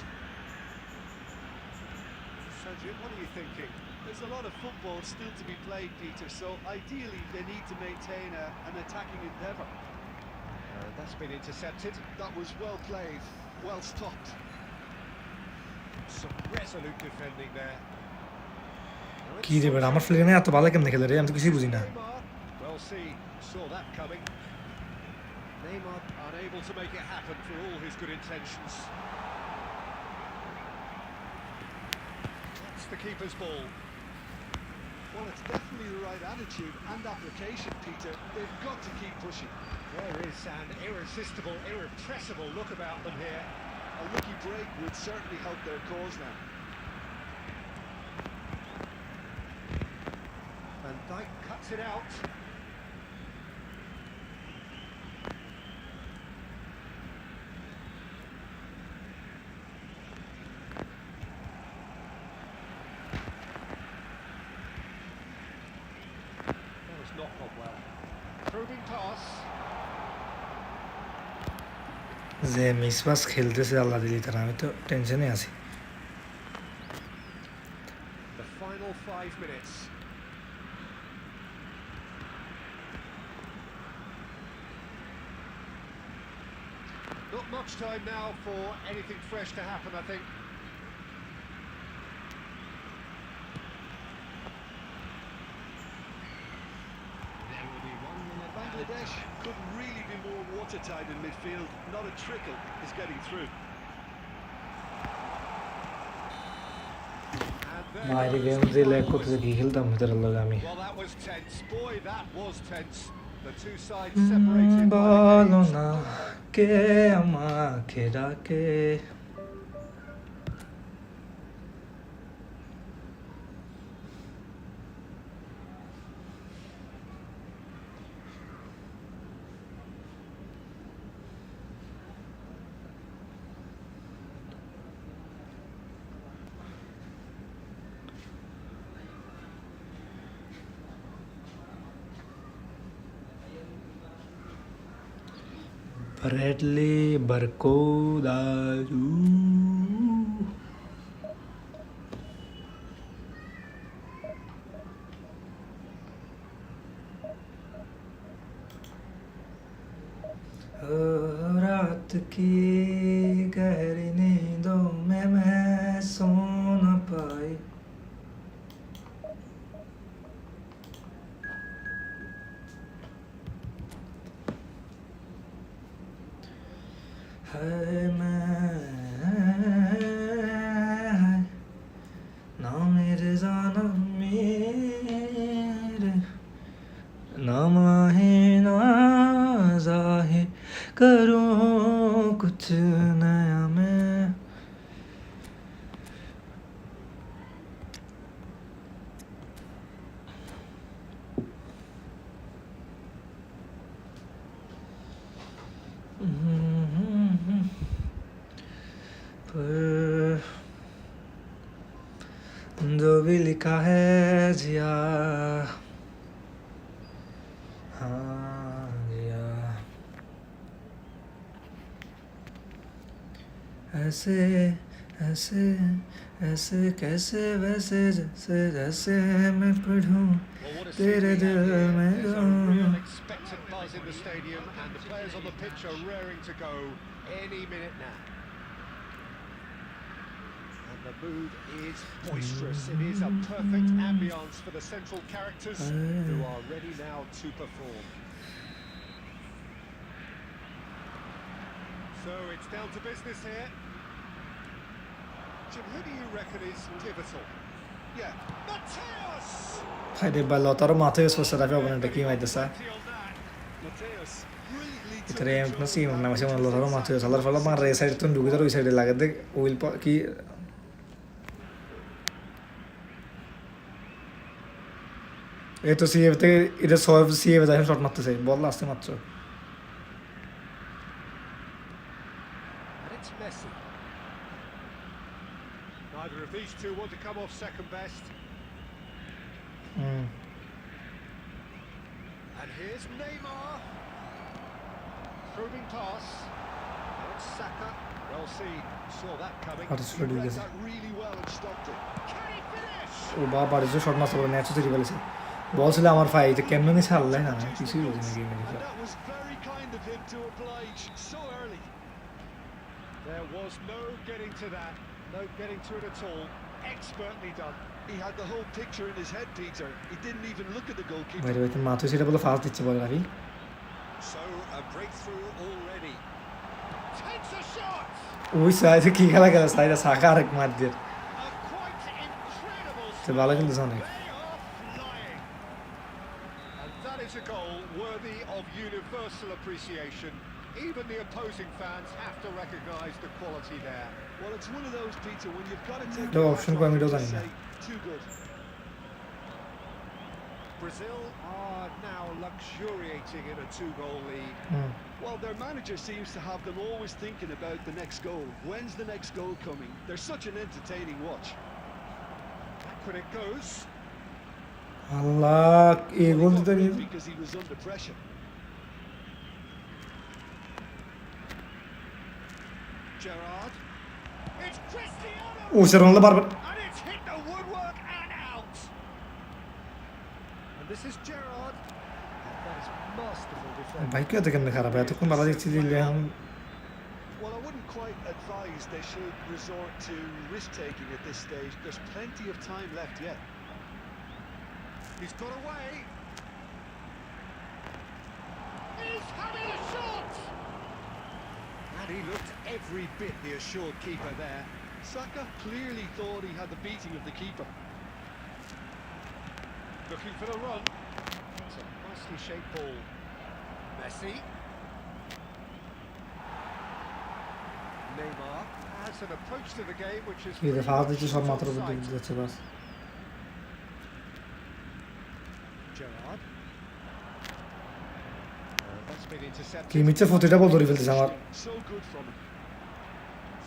So, Jim, what are you thinking? There's a lot of football still to be played, Peter, so ideally they need to maintain an attacking endeavour. That's been intercepted. That was well played, well stopped. Some resolute defending there. Now কি it's রে বেটা আমার ফ্লেনে এত ভালো কেমনে খেলে রে আমি তো কিছুই বুঝি না Neymar. Well seen. Saw that coming. Neymar unable to make it happen for all his good intentions. That's the keeper's ball. Well, it's definitely the right attitude and application, Peter. They've got to keep pushing. There is an irresistible, irrepressible look about them here. A lucky break would certainly help their cause now. Van Dijk cuts it out. Probing pass. যে মিসপাস খেলতেছে আল্লাহ দিলি তারা, আমি তো টেনশনে আছি। The final 5 minutes. Not much time now for anything fresh to happen, I think. There will be 1 minute. Bangladesh couldn't really be more watertight in midfield. Not a trickle is getting through. And there বাইরে goes game the দিয়ে lag final করতেছে, whistle. কি খেলতাম ভিতরের লগে আমি। Well, that was tense. Boy, that was tense. The two sides separated by the বলো cage. না কে আমাকে ডাকে। Bradley Barcodaju. रात की गहरी नींदों में मैं सो न पाई। है ना मेरे जानम मेरे ना माहे ना जाहिर करूं कुछ नया मैं। पर जो भी लिखा है जिया, हाँ जिया। ऐसे ऐसे ऐसे कैसे वैसे जैसे जैसे मैं पढ़ूं Well, what a तेरे scene we दिल have here. में There's a गाऊं। real expectant buzz in the stadium, and the players on the pitch are raring to go any minute now. And the mood is boisterous. It is a perfect ambience for the central characters who are ready now to perform. So it's down to business here. Jim, who do you reckon is pivotal? Yeah, Mateus! Haydi Ballotaro Mateus fosse la proprio da chi mai da sa. Mateus brilliantly took Tre control non si of that non siamo particular Lotaro Mateus. tackle. Allora fa la barra e sai tu ndugi taro isai de lagade oil ki এই তো CF থেকে এটা সব CF যায় shot মারতেছে, বল আসতে মাত্র। And it's Messi. Neither of these two want to come off second best. And here's Neymar. Probing pass. Now it's Saka. Well seen. Saw that coming. আর স্লো Read ডিগেছে that really well and stopped it. Can he finish? ও বাবা পারিস shot মারতে বলে ম্যাচও তৈরি করেছে। বল ছিল আমার ফাই এটা কেমনে মিস হারলাই না কিছুই বুঝি না গেমে। And that was very kind of him to oblige so early. There was no getting to that. No getting to it at all. Expertly done. He had the whole picture in his head, Peter. He didn't even look at the goalkeeper. বাইরে বাইরে মাথা সেটা বলে fast দিচ্ছে বল রাখি। So a breakthrough already. Takes a shot. ওই সাইডে কি খেলা গেল সাইডে সাকা আরেক মার দিয়ে। A quite incredible তো ভালো কিন্তু অনেক। They are flying. And that is a goal worthy of universal appreciation. Even the opposing fans have to recognise the quality there. Well, it's one of those, Peter, when you've got to take No your option hat কো আমি off তো and জানি না। say, too good. Brazil are now luxuriating in a two-goal lead. Well, their manager seems to have them always thinking about the next goal. When's the next goal coming? They're such an entertaining watch. Back when it goes. আল্লাহ এই Well, goal he দিতে got rid because he was under pressure. Ronaldo barbar. And it's hit the woodwork and out. And this is Gerrard. That is masterful defending. ভাই কেউ দেখেন না খারাপ এতক্ষণ বাবা দেখছি দিলে এখন Well, I wouldn't quite advise they should resort to risk-taking at this stage. There's plenty of time left yet. He's got away. He's having a shot. And he looked every bit the assured keeper there. Saka clearly thought he had the beating of the keeper. Looking for the run. It's a nicely shaped ball. Messi. Neymar has an approach to the game which is এই যে foul দিচ্ছে সব মাত্র offside. বুদ্ধি যাচ্ছে বাস Gerrard. That's been intercepted. কিমিচে প্রতিটা বল ধরে ফেলতেছে আমার So good from him.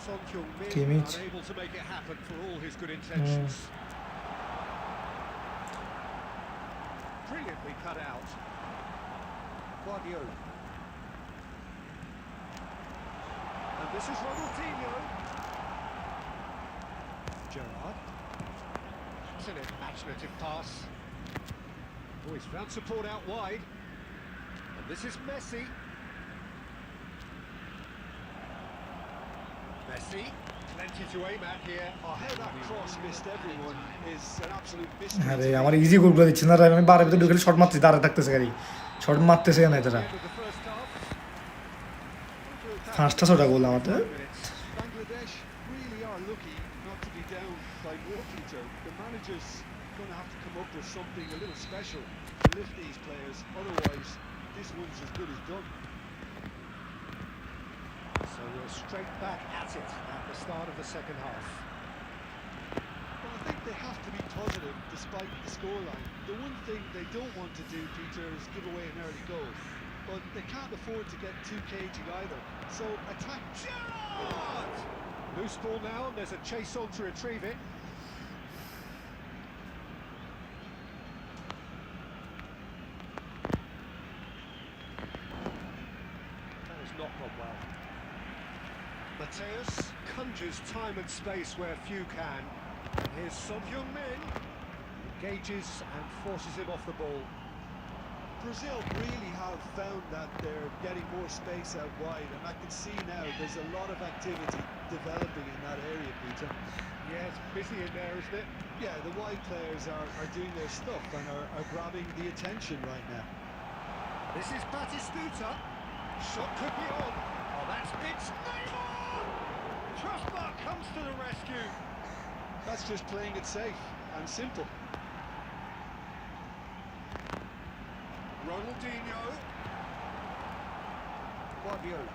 Son Heung-min Kimmich. unable to make it happen for all his good intentions. Brilliantly cut out. Guardiola. And this is Ronaldinho. Gerrard. It's an imaginative pass. Oh, he's found support out wide. And this is Messi. Messi. Plenty to aim at here. Oh, how that cross missed everyone is an absolute হ্যাঁ mystery. রে আমার easy গোলগুলো দিচ্ছে না রে আমি বারে ভিতরে ঢুকে শট মারছি দাঁড়ায় থাকতেছে গাড়ি শট মারতেছে না এটারা End of the first half. পাঁচটা ছটা গোল আমাদের Bangladesh really are lucky not to be down by more, Peter. The manager's going to have to come up with something a little special to lift these players. Otherwise, this one's as good as done. So we're straight back at it at the start of the second half. Well, I think they have to be positive despite the scoreline. The one thing they don't want to do, Peter, is give away an early goal. But they can't afford to get too cagey either. So attack. Gerrard! Loose ball now, and there's a chase on to retrieve it. That has not gone well. Mateus conjures time and space where few can. And here's Son Heung-min. Engages and forces him off the ball. Brazil really have found that they're getting more space out wide, and I can see now there's a lot of activity developing in that area, Peter. Yeah, it's busy in there, isn't it? Yeah, the wide players are doing their stuff and are grabbing the attention right now. This is Batistuta. Shot could be on. Oh, that's it's Neymar! Crossbar comes to the rescue. That's just playing it safe and simple. Ronaldinho. Guardiola.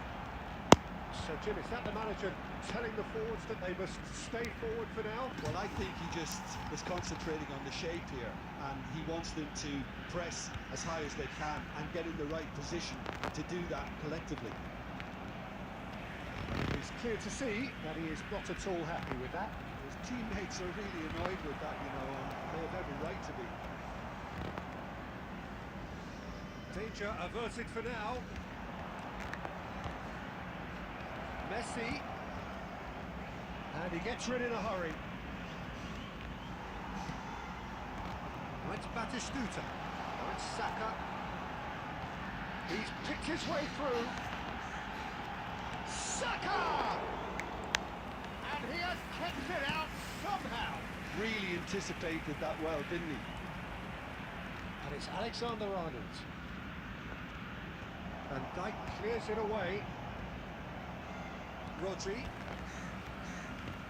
So, Jim, is that the manager telling the forwards that they must stay forward for now? Well, I think he just was concentrating on the shape here, and he wants them to press as high as they can and get in the right position to do that collectively. It's clear to see that he is not at all happy with that. His teammates are really annoyed with that, you know, and they have every right to be. Danger averted for now. Messi. And he gets rid in a hurry. Now it's Batistuta. Now it's Saka. He's picked his way through. Saka! And he has kept it out somehow. Really anticipated that well, didn't he? And it's Alexander-Arnold. And Dijk clears it away. Rodri.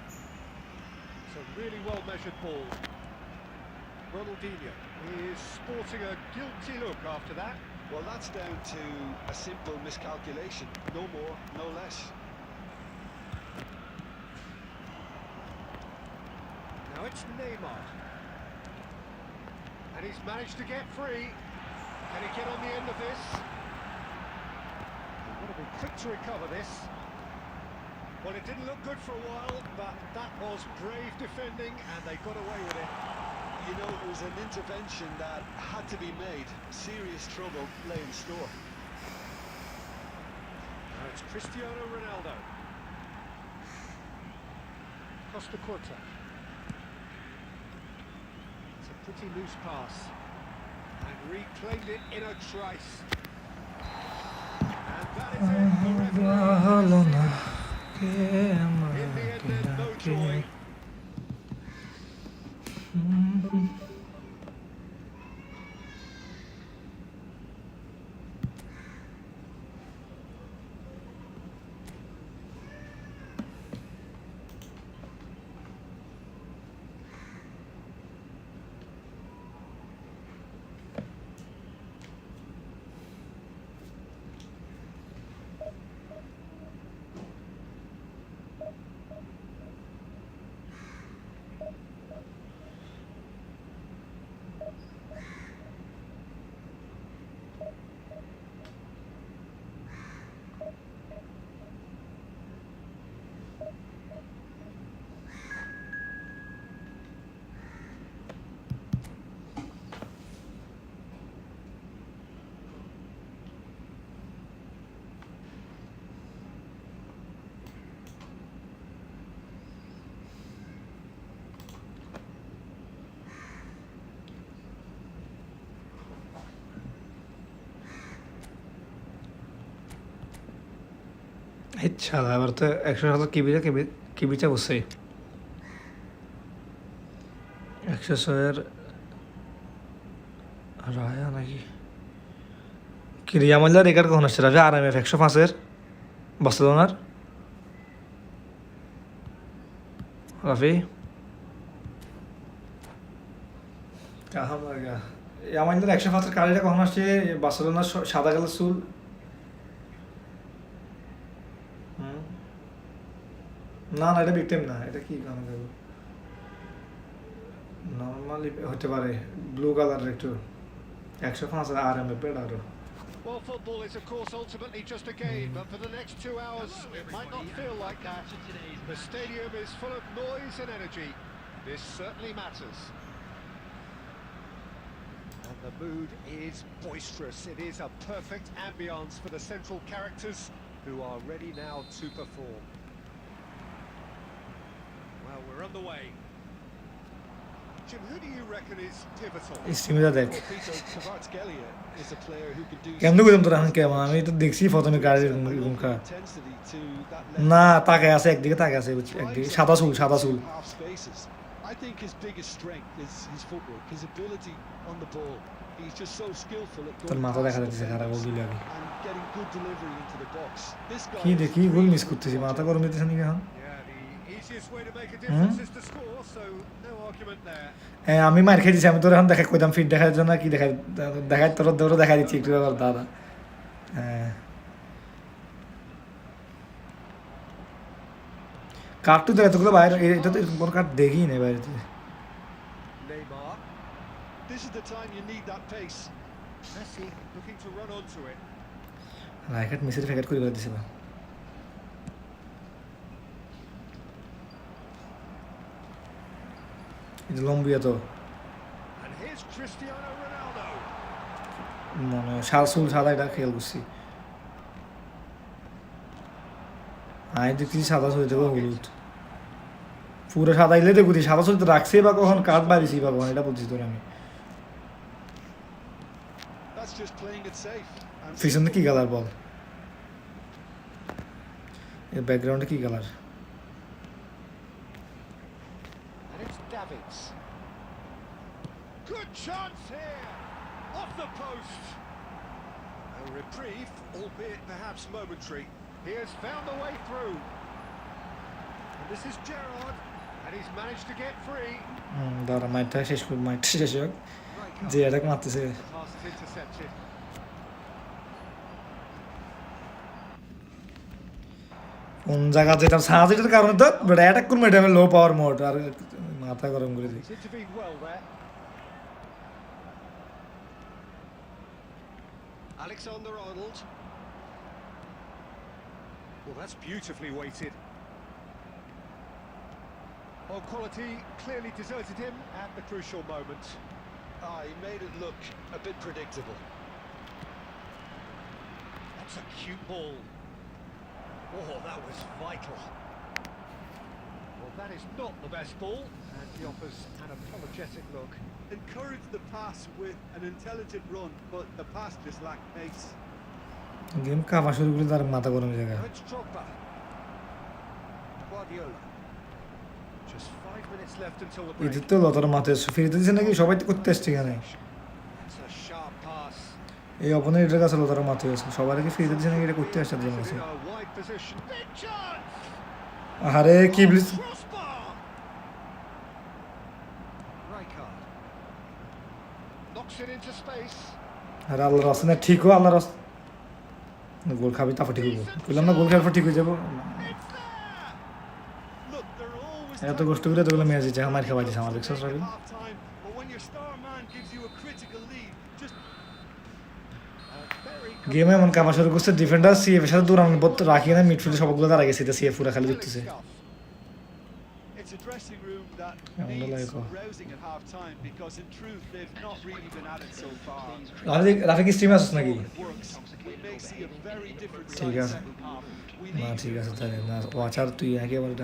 It's a really well-measured ball. Ronaldinho is sporting a guilty look after that. Well, that's down to a simple miscalculation. No more, no less. Now it's Neymar. And he's managed to get free. Can he get on the end of this? He's got to be quick to recover this. Well, it didn't look good for a while, but that was brave defending, and they got away with it. You know, it was an intervention that had to be made. Serious trouble lay in store. Now it's Cristiano Ronaldo. Costa Curta. It's a pretty loose pass. And reclaimed it in a trice. And that is it. The referee in the end, there's no joy. ইচ্ছা এবার তো 100 কিবিচা বসে 106-এর রায়া নাকি কি রিয়ামাল্লা record কখন আসছে রাজা RMF 105-এর বার্সেলোনার রাফি কাহা লাগা রিয়ামাল্লার 105-এর কারিটা কখন আসছে বার্সেলোনার সাদা কালার চুল না না এটা ভিকটিম না এটা কি গান গাবো নরমালি হতে পারে ব্লু কালার একটু 105 RMF এর আরো Well, football is, of course, ultimately just a game, but for the next 2 hours, it might not feel like that. The stadium is full of noise and energy. This certainly matters. And the mood is boisterous. It is a perfect ambience for the central characters who are ready now to perform. Well, we're on the way. Jim, who do you reckon is pivotal? ইস্টিমিটা দেখ Well, Peter Kvaratskhelia is a player who can do কেমন কইলাম তোরা এখন কেমন আমি তো দেখছি প্রথমে গাড়ি ঘুমকা intensity to that level. না তাকে আছে একদিকে তাকে আছে একদিকে সাদা চুল Half spaces. I think his biggest strength is his footwork, his ability on the ball. He's just so skillful at তোর going মাথা দেখা past যাচ্ছে খারাপ defenders বললি আমি and getting good delivery into the box. This guy কি is দেখি goal miss করতেছি মাথা গরম দিতেছে নাকি এখন Yeah, the easiest way to make a difference is to score, so no argument there. হ্যাঁ আমি মার খেয়ে দিছি আমি তোর এখন দেখা কইতাম ফিট দেখার জন্য কি দেখাই তোর দেখা দিচ্ছি একটু ব্যাপার দাদা হ্যাঁ কার্ড তো এতগুলো বাইরে এটা তো এরকম কোনো কার্ড দেখি নেই বাইরে Neymar. This is the time you need that pace. Messi looking to run onto it. রাইকাট মিসের ফ্যাকেট করে দিছে বা এটা লম্বিয়া তো And here's Cristiano Ronaldo. মনে শাল চুল সাদা এটা খেয়াল করছি আমি দেখছি সাদা চুল দেবো হলুদ পুরো সাদা ইলে দেখুছি সাদা চুল তো রাখছে বা কখন কাঠ বাড়িছি বা কখন এটা বলছি তোর আমি That's just playing it safe. And পিছনে কি কালার বল এর ব্যাকগ্রাউন্ডে কি colour And it's Davids. Good chance here. Off the post. A reprieve, albeit perhaps momentary. He has found a way through. And this is Gerrard. And he's managed to get free. দাঁড়া মাইটটা শেষ হোক মাইটটা শেষ হোক Great যে cover. এটা মারতেছে The pass is intercepted. কোন জায়গা যেটা সাহায্যের কারণে তো অ্যাটাক করবো এটা লো পাওয়ার মোড আর মাথা গরম করে দিই He's intervened well there. Alexander-Arnold. Well, that's beautifully weighted. Well, quality clearly deserted him at the crucial moment. he made it look a bit predictable. That's a cute ball. Oh, that was vital. Well, that is not the best ball, and he offers an apologetic look. Encourage the pass with an intelligent run, but the pass just lacked pace. Game কাপা শুরু করলে তার মাথা গরম হয়ে যায় Now it's Drogba. Guardiola. Just 5 minutes left until the break. এদের তো লতার মাথায় ফিরে দিচ্ছে নাকি সবাই তো করতে আসছে এখানে It's a sharp pass. এই অপোনেন্টের কাছে লতার মাথায় আছে সবার আগে ফিরে দিচ্ছে নাকি এটা করতে আসছে জন্য It's in a wide position. Big chance. আরে কি বলিস Crossbar. Rijkaard. Knocks it into space. আরে আল্লাহর রাস্তা না ঠিক হো আল্লাহর রাস্তা গোল খাবি তারপর ঠিক হইব কইলাম না গোল খাওয়ার পর ঠিক হয়ে যাবো It's there. Look, there are always এত কষ্ট করে তোগুলো ম্যাচ দিচ্ছে আমার খাওয়া দিচ্ছে আমার দেখছো সবই half time, but when your star man gives you a critical lead, just A very গেমে এমন কাপা শুরু করছে ডিফেন্ডার সিএফ এর সাথে দৌড়ানোর পর রাখি না মিডফিল্ডে সবগুলো দাঁড়া গেছে সিএফ পুরো খালি দেখতেছে it's a dressing room that Yeah, I needs like it. rousing at half time because in truth they've not really been at it so far. Rafiq stream আসছ নাকি It works. We may see a very different ঠিক side আছে second half. We না need ঠিক to. আছে তাহলে না watcher তুই একেবারে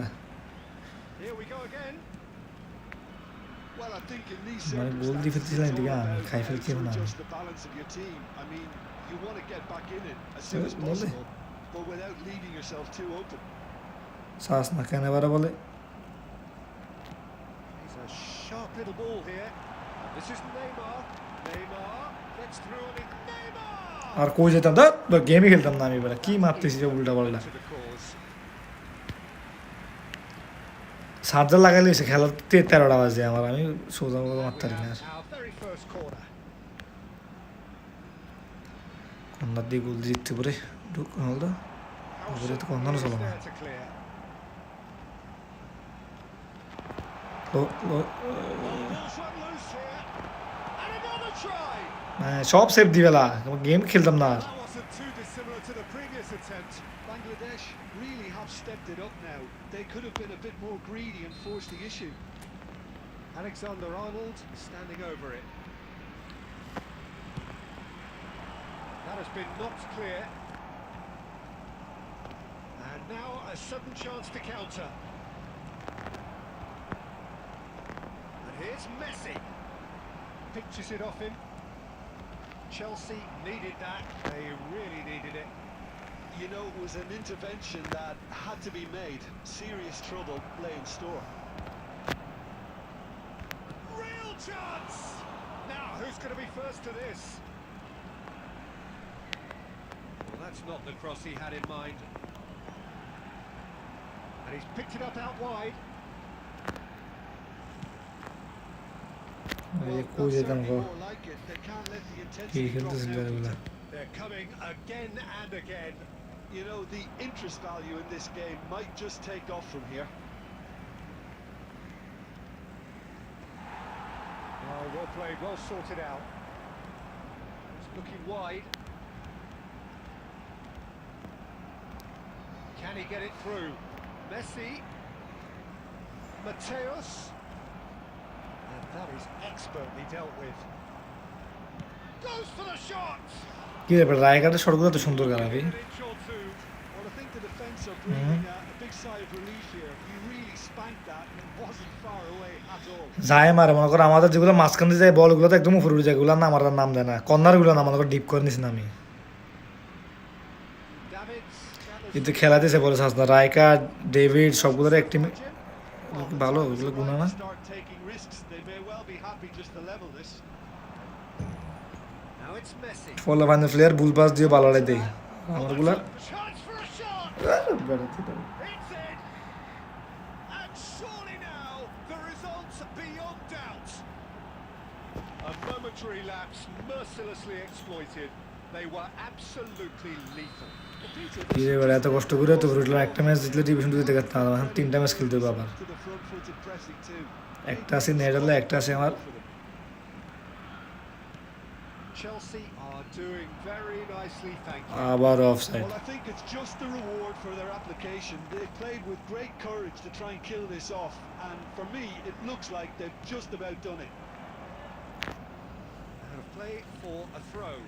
Here we go again. Well, I think in these মানে গোল circumstances, দিফেছিলেন it's এদিকে all আমি about খাই how ফেলছি to না adjust the balance of your team. I mean, you want to get back in it as soon as বলে possible, but without leaving yourself too open. শ্বাস না কেন এবারে বলে He's a sharp little ball here. This is Neymar. Neymar gets through on it. Neymar. আর কই যেতাম দা গেমই খেলতাম না আমি এবারে কি মারতেছি যে উল্টা পাল্টা To the cause. চার্জার লাগাইলে এসে খেলার 13টা বাজে আমার আমি সোজা মতো মারতে পারি না আর Our very first corner. কন্যার দিয়ে গোল জিততে পারে ঢুক হলদা ওপরে তো কন্যানো চলো না There to clear. Ball's run loose here. And another try. সব সেভ দিবেলা গেম খেলতাম না আর That wasn't too dissimilar to the previous attempt. Bangladesh really have stepped it up now. They could have been a bit more greedy and forced the issue. Alexander-Arnold standing over it. That has been knocked clear. And now a sudden chance to counter. And here's Messi. Pictures it off him. Chelsea needed that. They really needed it. You know, it was an intervention that had to be made. Serious trouble lay in store. Real chance! Now, who's going to be first to this? Well, that's not the cross he had in mind. And he's picked it up out wide. এই কই That's যেতাম certainly go more like it. They can't let the কি intensity drop খেলতেছিল now. এগুলা They're coming again and again. You know, the interest value in this game might just take off from here. Oh, well played, well sorted out. It's looking wide. Can he get it through? Messi. Mateus. And that is expertly dealt with. Goes for the shot! কি ব্যাপার রায়গাটের শটগুলো তো সুন্দর গারাবি An inch or two. Well, I think the defence are breathing a big sigh of relief here. He really spanked that and it wasn't far away at all. যায় মারে মনে করো আমাদের যেগুলো মাঝখান দিয়ে যায় বলগুলো তো একদম উপরে উঠে যায় এগুলো না আমার আর নাম দেয় না কর্নারগুলো না মনে করো ডিপ করে নিস না আমি Davids. that was- কিন্তু খেলা দিয়েছে বলে সাজ না রায়কা ডেভিড সবগুলোর একটি ভালো ওগুলো গুণা না Start taking risks. They may well be happy just to level this. Now it's Messi. Follow final player bull pass দিয়ে বালাড়াই দেয় আমারগুলা Chance for a shot! It's in! And surely now, the results are beyond doubt. A momentary lapse mercilessly exploited. They were absolutely lethal. কি রে এত কষ্ট করে তো উঠলো একটা ম্যাচ জিতলে ডিভিশন দিতে পারতাম না এখন 3টা ম্যাচ খেলতে হবে আবার To the front-footed pressing too. একটা আছে নেডালে একটা আছে আমার Chelsea are doing very nicely, thank you. আবার offside Well, I think it's just the reward for their application. They played with great courage to try and kill this off, and for me, it looks like they've just about done it. And a play for a throw.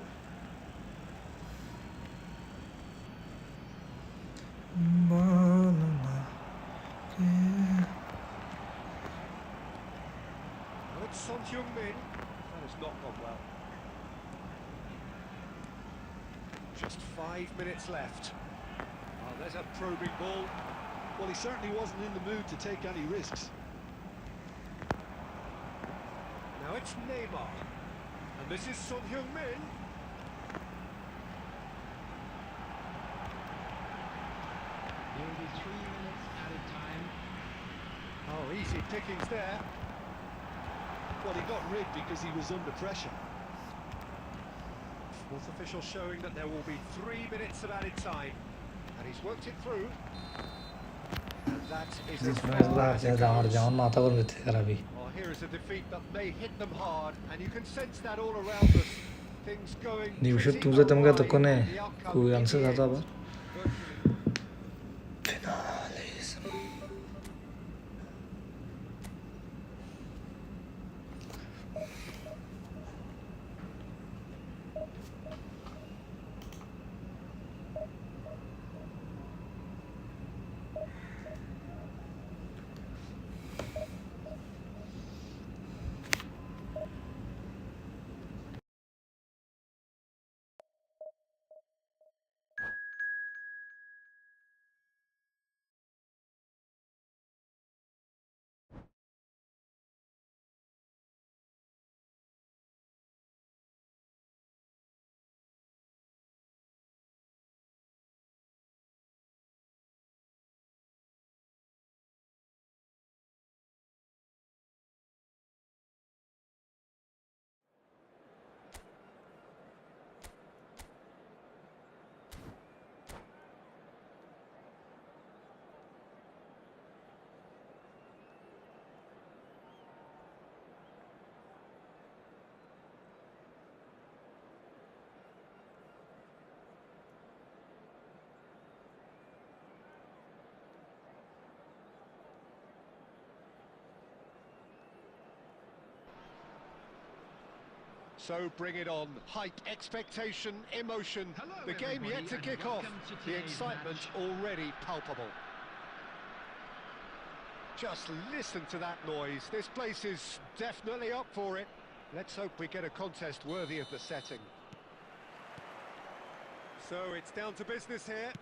Heung-min. That has not gone well. Just 5 minutes left. Oh, there's a probing ball. Well, he certainly wasn't in the mood to take any risks. Now it's Neymar. And this is Son Heung-min. There will be 3 minutes added time. Oh, easy pickings there. Well, he got rid because he was under pressure. Fourth official showing that there will be 3 minutes of added time. And he's worked it through. And that is as far as it goes. Well, here is a defeat that may hit them hard, and you can sense that all around us. Things going निमिषत pretty तुझं तमगा awry, तो कोने the outcome कोई in answer the आता end. बा So bring it on. Hype, expectation, emotion. Hello, The game yet to everybody, kick and off. welcome to The today's excitement match. already palpable. Just listen to that noise. This place is definitely up for it. Let's hope we get a contest worthy of the setting. So it's down to business here.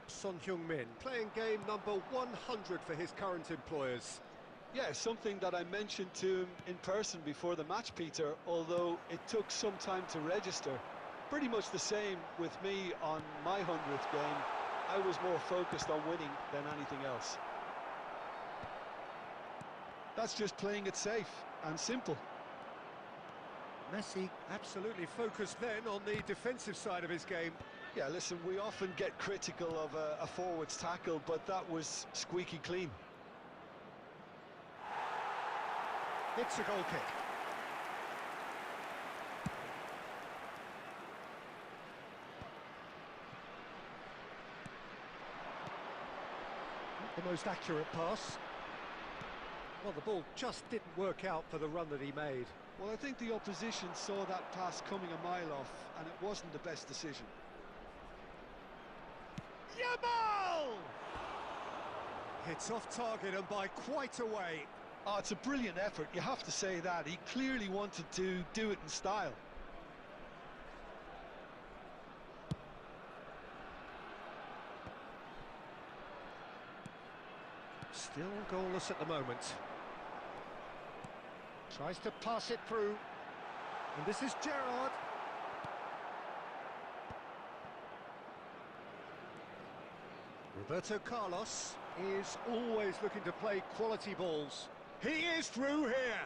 Son Heung-min playing game number 100 for his current employers. Yeah, something that I mentioned to him in person before the match, Peter, although it took some time to register. Pretty much the same with me on my 100th game. I was more focused on winning than anything else. That's just playing it safe and simple. Messi absolutely focused then on the defensive side of his game. Yeah, listen, we often get critical of a forward's tackle, but that was squeaky clean. It's a goal kick. Not the most accurate pass. Well, the ball just didn't work out for the run that he made. Well, I think the opposition saw that pass coming a mile off, and it wasn't the best decision. Yamal! Hits off target and by quite a way. Oh, it's a brilliant effort, you have to say that. He clearly wanted to do it in style. Still goalless at the moment. Tries to pass it through. And this is Gerrard. Roberto Carlos is always looking to play quality balls. He is through here.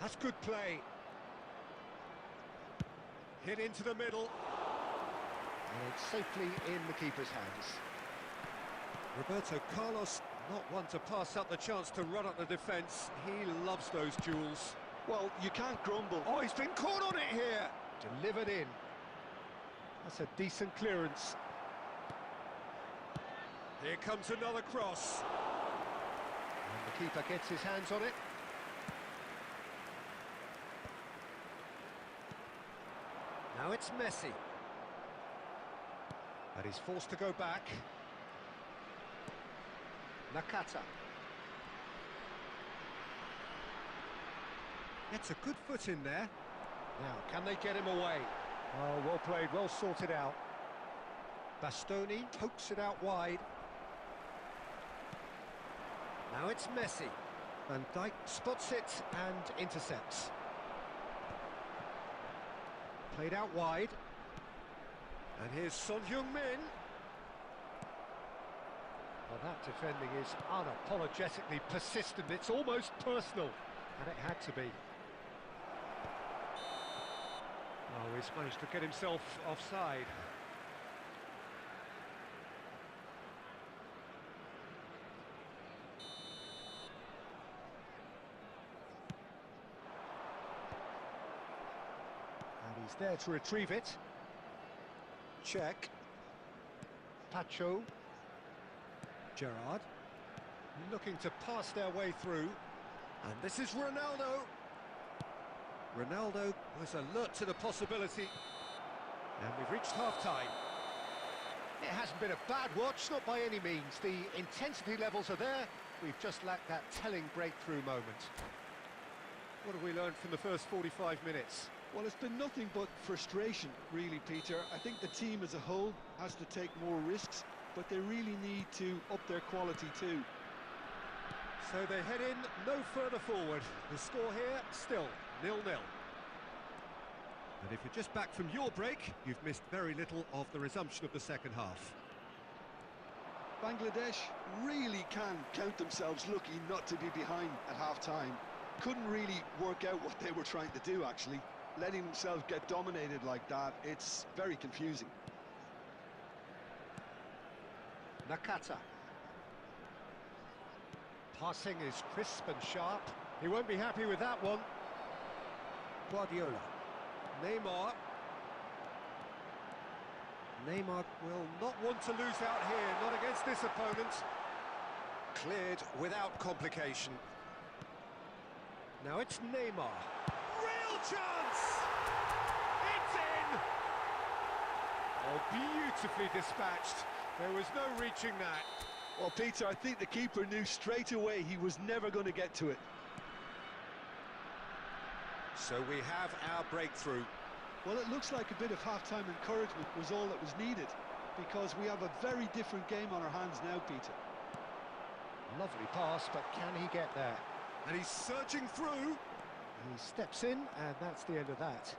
That's good play. Hit into the middle. And it's safely in the keeper's hands. Roberto Carlos, not one to pass up the chance to run up the defence. He loves those duels. Well, you can't grumble. Oh, he's been caught on it here. Delivered in. That's a decent clearance. Here comes another cross. And the keeper gets his hands on it. Now it's Messi. And he's forced to go back. Nakata. Gets a good foot in there. Now, can they get him away? Oh, well played, well sorted out. Bastoni pokes it out wide. Now it's Messi. Van Dijk spots it and intercepts. Played out wide. And here's Son Heung-min. Well, that defending is unapologetically persistent. It's almost personal. And it had to be. Oh, he's managed to get himself offside. And he's there to retrieve it. Check. Pacho. Gerrard. Looking to pass their way through. And this is Ronaldo. Ronaldo was alert to the possibility. And we've reached half-time. It hasn't been a bad watch, not by any means. The intensity levels are there. We've just lacked that telling breakthrough moment. What have we learned from the first 45 minutes? Well, it's been nothing but frustration, really, Peter. I think the team as a whole has to take more risks, but they really need to up their quality too. So they head in no further forward. The score here, still 0-0. And if you're just back from your break, you've missed very little of the resumption of the second half. Bangladesh really can count themselves lucky not to be behind at half-time. Couldn't really work out what they were trying to do, actually. Letting themselves get dominated like that, it's very confusing. Nakata. Passing is crisp and sharp. He won't be happy with that one. Guardiola. Neymar. Neymar will not want to lose out here, not against this opponent. Cleared without complication. Now it's Neymar. Real chance! It's in! Oh, beautifully dispatched. There was no reaching that. Well, Peter, I think the keeper knew straight away he was never going to get to it. So we have our breakthrough. Well, it looks like a bit of half-time encouragement was all that was needed, because we have a very different game on our hands now, Peter. Lovely pass, but can he get there? And he's surging through. He steps in, and that's the end of that.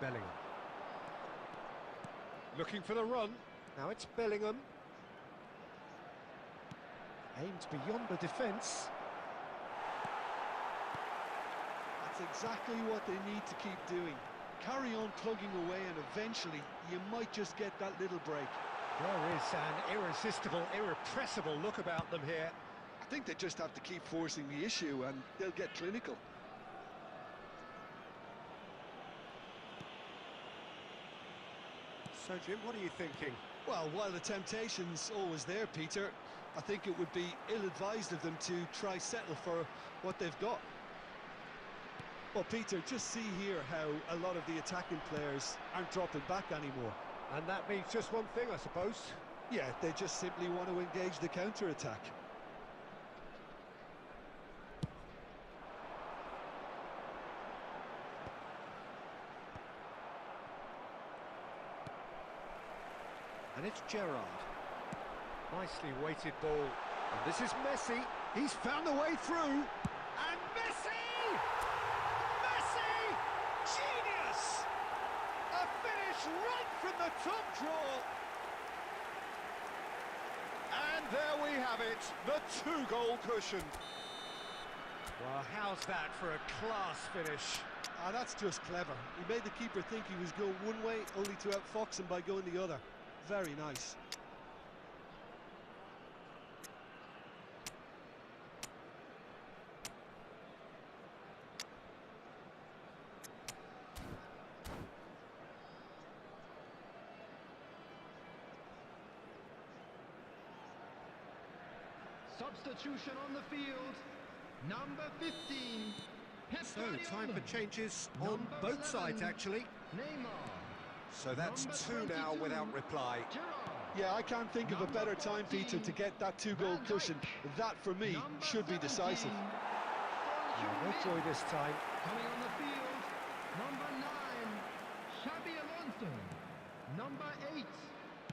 Bellingham. Looking for the run. Now it's Bellingham. Aimed beyond the defence. That's exactly what they need to keep doing. Carry on plugging away, and eventually you might just get that little break. There is an irresistible, irrepressible look about them here. I think they just have to keep forcing the issue and they'll get clinical. So, Jim, what are you thinking? Well, while the temptation's always there, Peter, I think it would be ill-advised of them to try settle for what they've got. Well, Peter, just see here how a lot of the attacking players aren't dropping back anymore. And that means just one thing, I suppose. Yeah, they just simply want to engage the counter-attack. And it's Gerrard. Nicely weighted ball. And this is Messi. He's found the way through. And Messi! Messi! Genius! A finish right from the top draw. And there we have it, the two-goal cushion. Well, how's that for a class finish? Ah, that's just clever. He made the keeper think he was going one way, only to outfox him by going the other. Very nice. Substitution on the field, number 15. So, time for changes on both sides, actually. Neymar. So that's two now without reply. Gerrard. Yeah, I can't think of a better time, Peter, to get that two-goal cushion. That, for me, should be decisive. No joy this time. Coming on the field, number 9, Xabi Alonso. Number 8,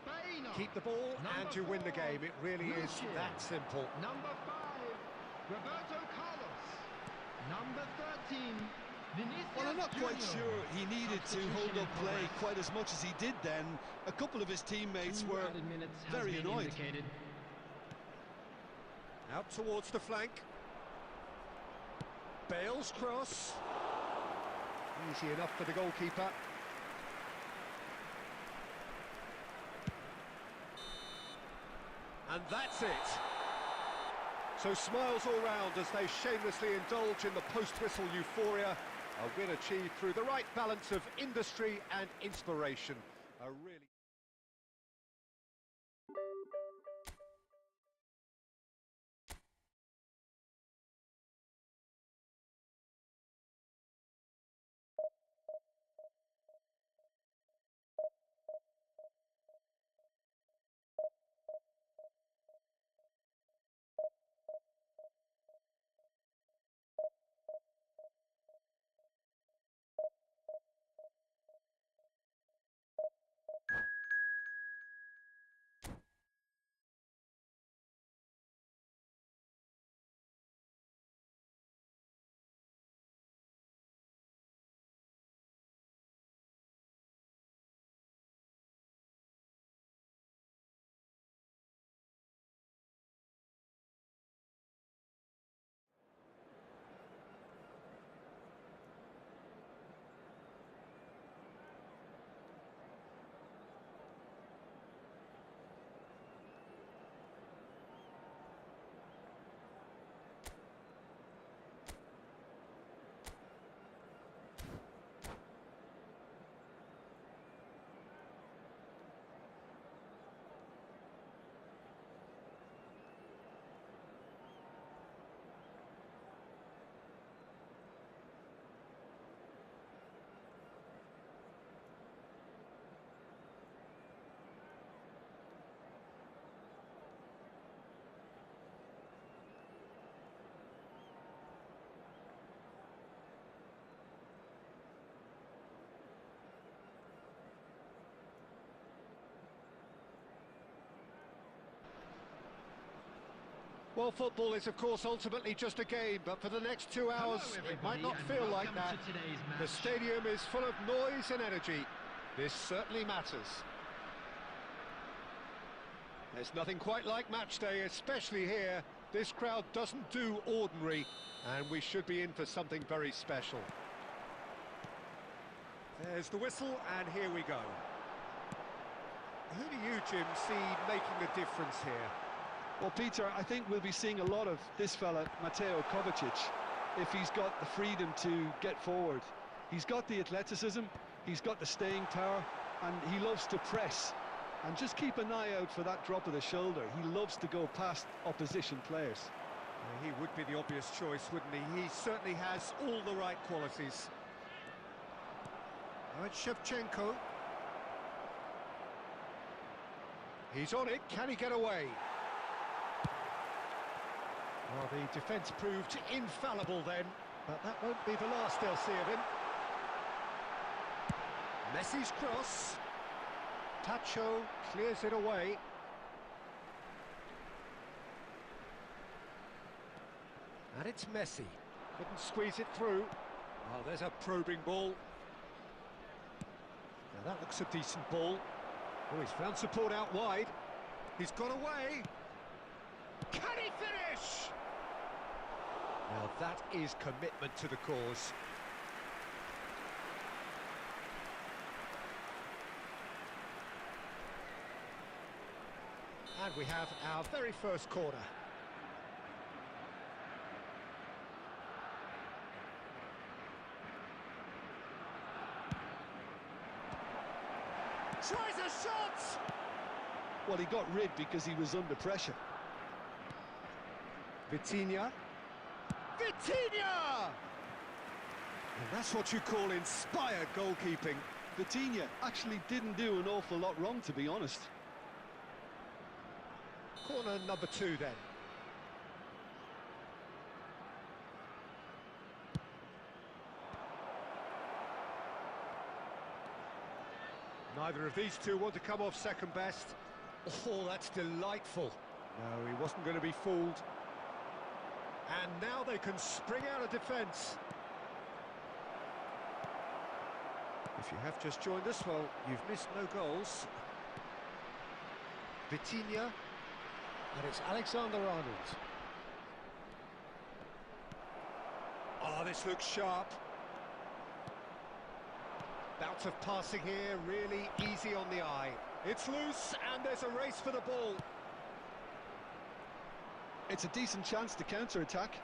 Baena. Keep the ball and you win the game. It really is Lucci. that simple. Number 5, Roberto Carlos. Number 13, Vinicius Well, I'm not quite Junior. sure he needed to hold up play quite as much as he did then. A couple of his teammates 2 were added minutes has very been annoyed. indicated. Out towards the flank. Bale's cross. Easy enough for the goalkeeper. And that's it. So smiles all round as they shamelessly indulge in the post-whistle euphoria. A win achieved through the right balance of industry and inspiration. A really... Well, football is, of course, ultimately just a game, but for the next 2 hours, Hello, it might everybody, not and feel like welcome that. to today's match. The stadium is full of noise and energy. This certainly matters. There's nothing quite like match day, especially here. This crowd doesn't do ordinary, and we should be in for something very special. There's the whistle, and here we go. Who do you, Jim, see making the difference here? Well, Peter, I think we'll be seeing a lot of this fella, Mateo Kovacic, if he's got the freedom to get forward. He's got the athleticism, he's got the staying power, and he loves to press. And just keep an eye out for that drop of the shoulder. He loves to go past opposition players. He would be the obvious choice, wouldn't he? He certainly has all the right qualities. Now it's Shevchenko. He's on it, can he get away? Well, the defence proved infallible then, but that won't be the last they'll see of him. Messi's cross. Tacho clears it away. And it's Messi. Couldn't squeeze it through. Oh, there's a probing ball. Now that looks a decent ball. Oh, he's found support out wide. He's got away. Can he finish? Now that is commitment to the cause. And we have our very first corner. Tries a shot! Well, he got rid because he was under pressure. Vitinha. Vitinha! And that's what you call inspired goalkeeping. Vitinha actually didn't do an awful lot wrong, to be honest. Corner number 2 then. Neither of these two want to come off second best. Oh, that's delightful. No, he wasn't going to be fooled. And now they can spring out of defence. If you have just joined us, well, you've missed no goals. Vitinha, and it's Alexander-Arnold. Oh, this looks sharp. Bout of passing here, really easy on the eye. It's loose, and there's a race for the ball. It's a decent chance to counter-attack.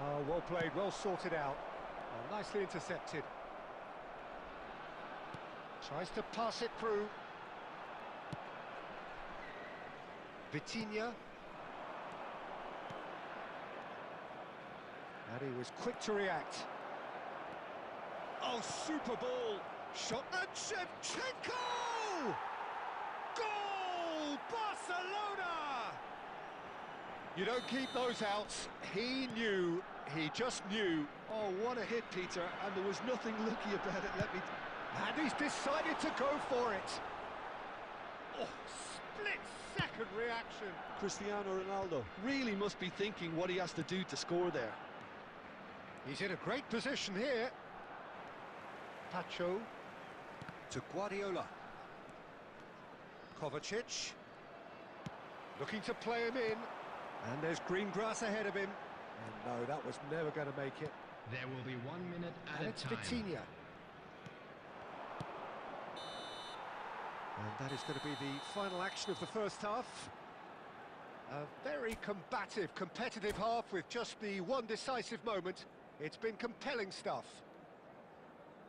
Oh, well played, well sorted out. Oh, nicely intercepted. Tries to pass it through. Vitinha. And he was quick to react. Oh, super ball! Shot at Shevchenko! Goal! Barcelona! You don't keep those out. He knew, he just knew. Oh, what a hit, Peter, and there was nothing lucky about it, let me... And he's decided to go for it. Oh, split-second reaction. Cristiano Ronaldo really must be thinking what he has to do to score there. He's in a great position here. Pacho to Guardiola. Kovacic looking to play him in, and there's green grass ahead of him. And no, that was never going to make it. There will be 1 minute at And a it's time. Vitinha. And that is going to be the final action of the first half. A very combative, competitive half with just the one decisive moment. It's been compelling stuff.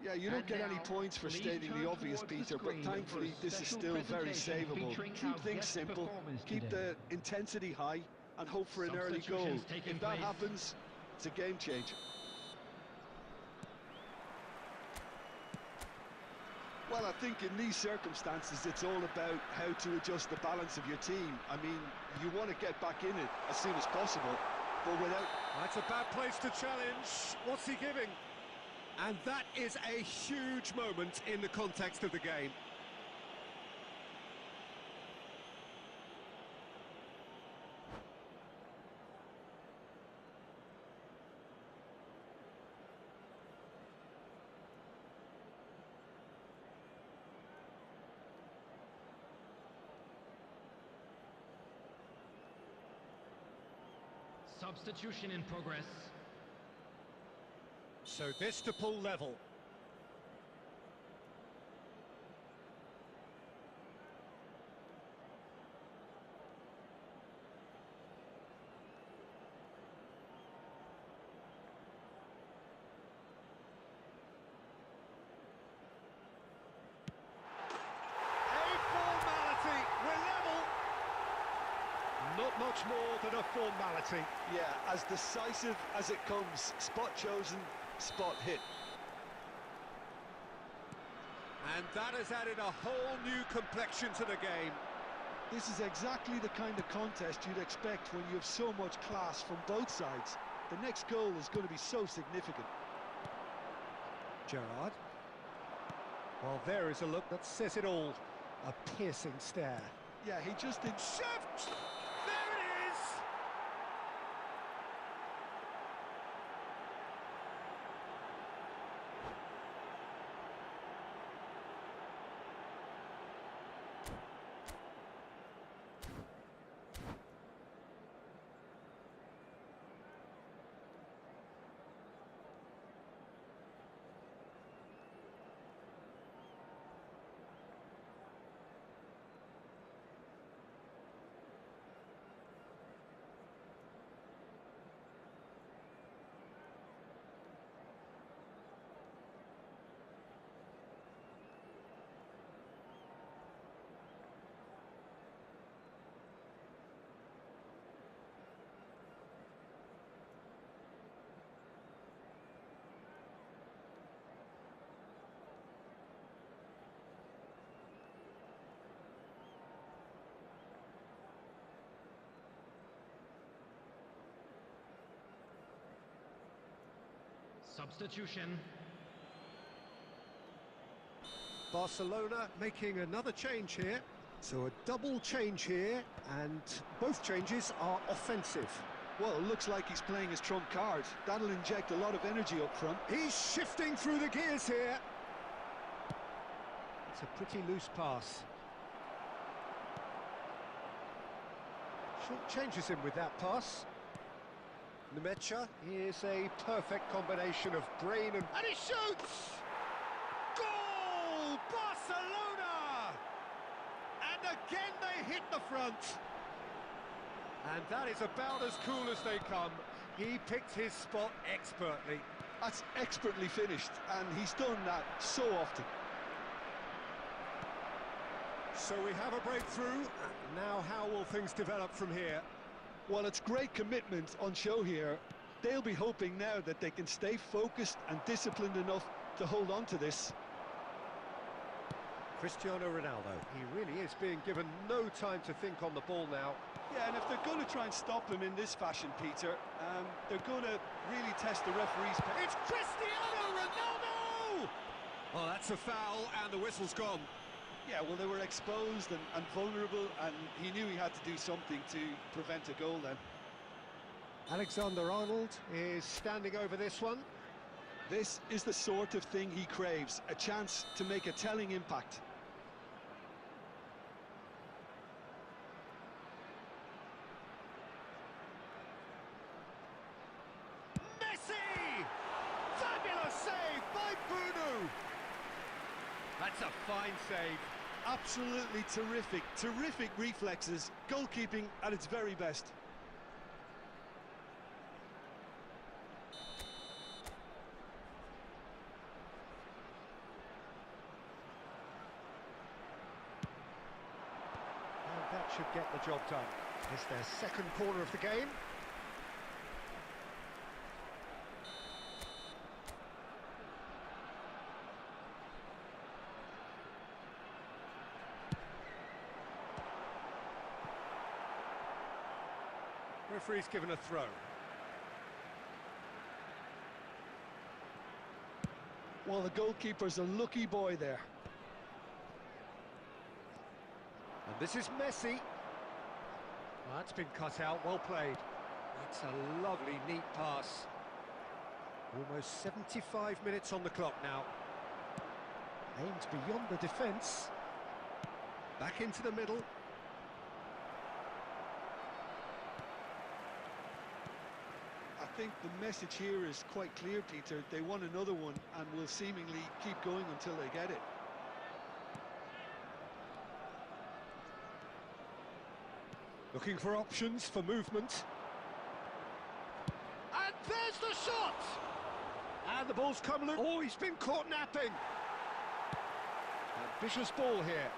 Yeah, you don't And get any now, points for please stating turn the obvious, towards the Peter, but screen thankfully for a this is special still very presentation savable. featuring Keep our things guest simple, performers keep today. the intensity high, and hope for an early goal. Substitutions taking If that place. happens, it's a game changer. Well, I think in these circumstances, it's all about how to adjust the balance of your team. I mean, you want to get back in it as soon as possible, but without... That's a bad place to challenge. What's he giving? And that is a huge moment in the context of the game. Substitution in progress. So this to pull level. Not much more than a formality. Yeah, as decisive as it comes. Spot chosen, spot hit. And that has added a whole new complexion to the game. This is exactly the kind of contest you'd expect when you have so much class from both sides. The next goal is going to be so significant. Gerrard. Well, there is a look that says it all. A piercing stare. Yeah, he just did... Shift! There it is! Substitution. Barcelona making another change here. So a double change here, and both changes are offensive. Well, it looks like he's playing his trump card. That'll inject a lot of energy up front. He's shifting through the gears here. It's a pretty loose pass. Short changes him with that pass. Nemecha is a perfect combination of brain and he shoots! Goal! Barcelona! And again they hit the front. And that is about as cool as they come. He picked his spot expertly. That's expertly finished, and he's done that so often. So we have a breakthrough. Now how will things develop from here? Well, it's great commitment on show here. They'll be hoping now that they can stay focused and disciplined enough to hold on to this. Cristiano Ronaldo, he really is being given no time to think on the ball now. Yeah, and if they're going to try and stop him in this fashion, Peter, they're going to really test the referee's... It's Cristiano Ronaldo! Oh, that's a foul, and the whistle's gone. Yeah, well, they were exposed and vulnerable, and he knew he had to do something to prevent a goal then. Alexander-Arnold is standing over this one. This is the sort of thing he craves, a chance to make a telling impact. Messi! Fabulous save by Bruno! That's a fine save. Absolutely terrific, terrific reflexes, goalkeeping at its very best. And that should get the job done. It's their second corner of the game. Referee's given a throw. Well, the goalkeeper's a lucky boy there. And this is Messi. Well, that's been cut out, well played. That's a lovely, neat pass. Almost 75 minutes on the clock now. Aimed beyond the defence. Back into the middle. I think the message here is quite clear, Peter. They want another one and will seemingly keep going until they get it. Looking for options for movement. And there's the shot! And the ball's come loose. Oh, he's been caught napping. Ambitious ball here.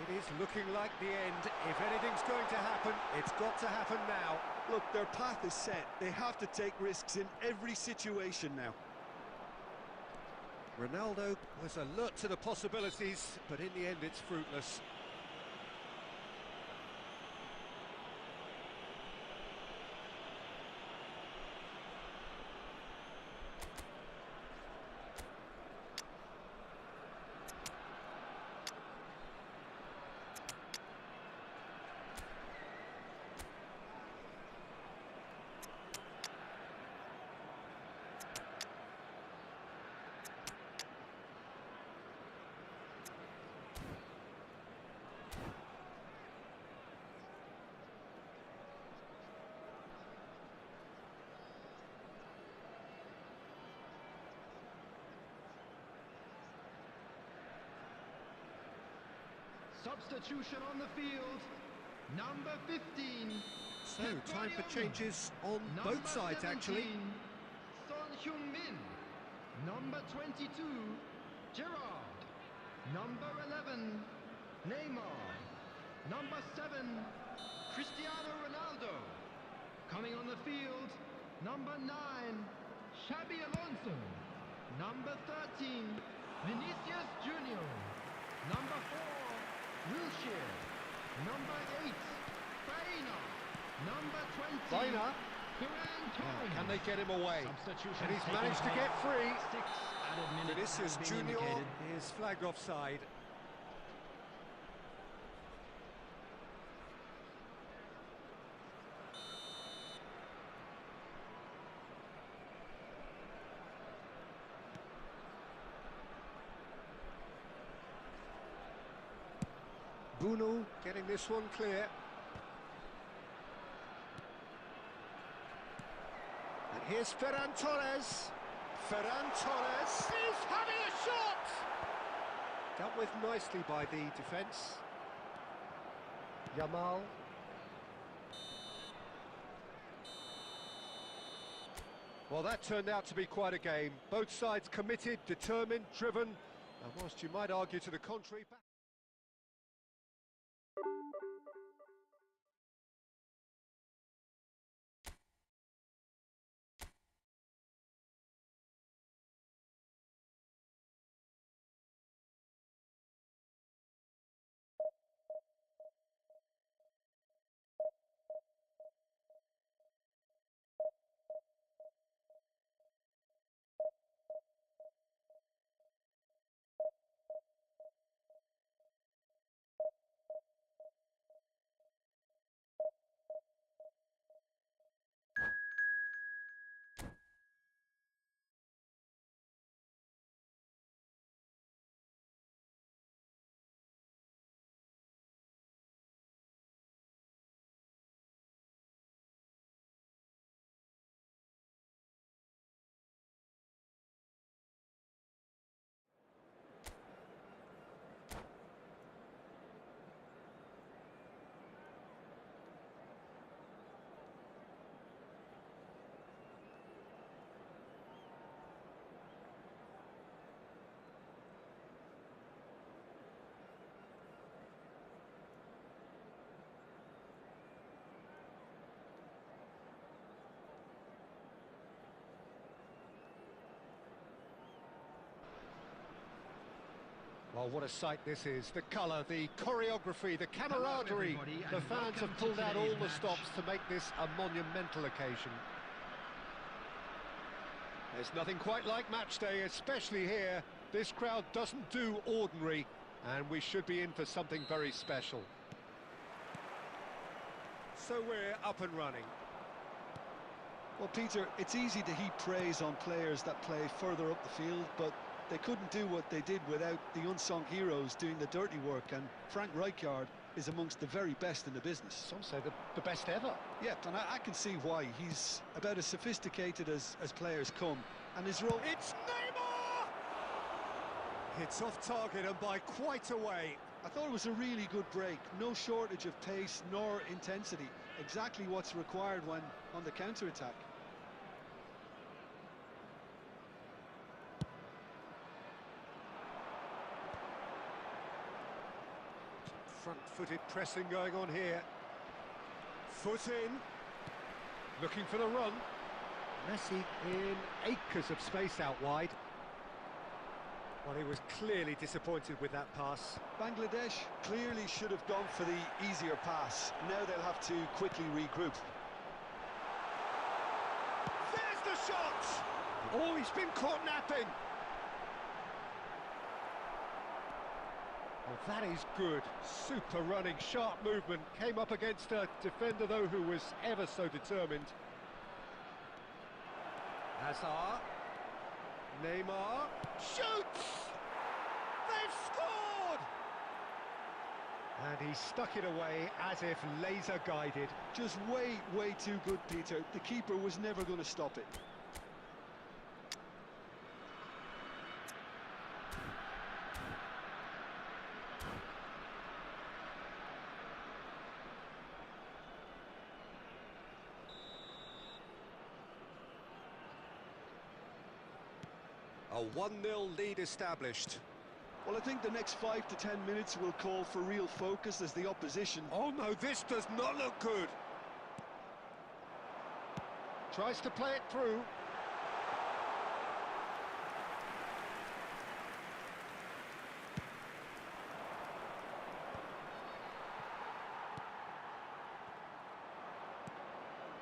It is looking like the end. If anything's going to happen, it's got to happen now. Look, their path is set. They have to take risks in every situation now. Ronaldo was alert to the possibilities, but in the end it's fruitless. Substitution on the field, number 15. So, time for changes on both sides, actually. Son Heung-min. Number 22, Gerrard. Number 11, Neymar. Number 7, Cristiano Ronaldo. Coming on the field, number 9, Xabi Alonso. Number 13, Vinicius Junior. Number 4, Wilshere. Number 8, Baena. Number 20, Baena. Ferran Torres. Can they get him away? Substitution And he's taking managed to place. get free. 6 added minutes Vinicius have been Junior indicated. is flagged offside. Bruno getting this one clear. And here's Ferran Torres. Ferran Torres is having a shot! Dealt with nicely by the defence. Yamal. Well, that turned out to be quite a game. Both sides committed, determined, driven. And whilst you might argue to the contrary... Well, what a sight this is. The colour, the choreography, the camaraderie. everybody, The and fans have welcome pulled to out all today's the match. stops to make this a monumental occasion. There's nothing quite like match day, especially here. This crowd doesn't do ordinary, and we should be in for something very special. So we're up and running. Well, Peter, it's easy to heap praise on players that play further up the field, but they couldn't do what they did without the unsung heroes doing the dirty work, and Frank Rijkaard is amongst the very best in the business. Some say the best ever. Yep, and I can see why. He's about as sophisticated as players come, and his role... It's Neymar! It's off target and by quite a way. I thought it was a really good break. No shortage of pace nor intensity. Exactly what's required when on the counter-attack. Front-footed pressing going on here. Foot in. Looking for the run. Messi in acres of space out wide. Well, he was clearly disappointed with that pass. Bangladesh clearly should have gone for the easier pass. Now they'll have to quickly regroup. There's the shot! Oh, he's been caught napping. Well, that is good. Super running, sharp movement. Came up against a defender, though, who was ever so determined. Hazard. Neymar. Shoots! They've scored! And he stuck it away as if laser-guided. Just way too good, Peter. The keeper was never going to stop it. A 1-0 lead established. Well, I think the next 5 to 10 minutes will call for real focus as the opposition... Oh no, this does not look good. Tries to play it through.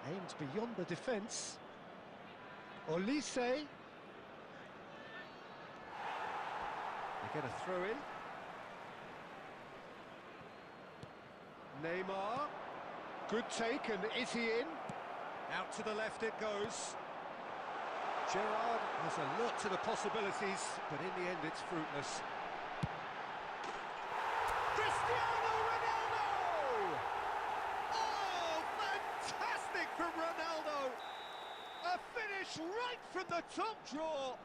Aimed beyond the defence. Olise. They get a throw in. Neymar. Good take, and is he in? Out to the left it goes. Gerrard has a lot to the possibilities, but in the end it's fruitless. Cristiano Ronaldo! Oh, fantastic from Ronaldo! A finish right from the top draw.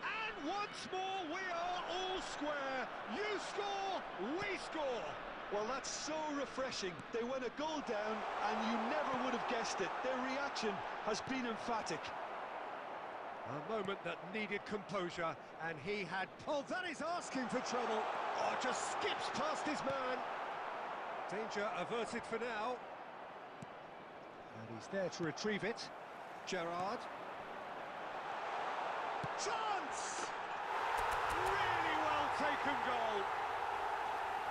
And once more we are all square. You score, we score. Well, that's so refreshing. They went a goal down and you never would have guessed it. Their reaction has been emphatic. A moment that needed composure, and he had... Oh, that is asking for trouble. Oh, just skips past his man. Danger averted for now. And he's there to retrieve it. Gerrard. Chance! Really well taken goal.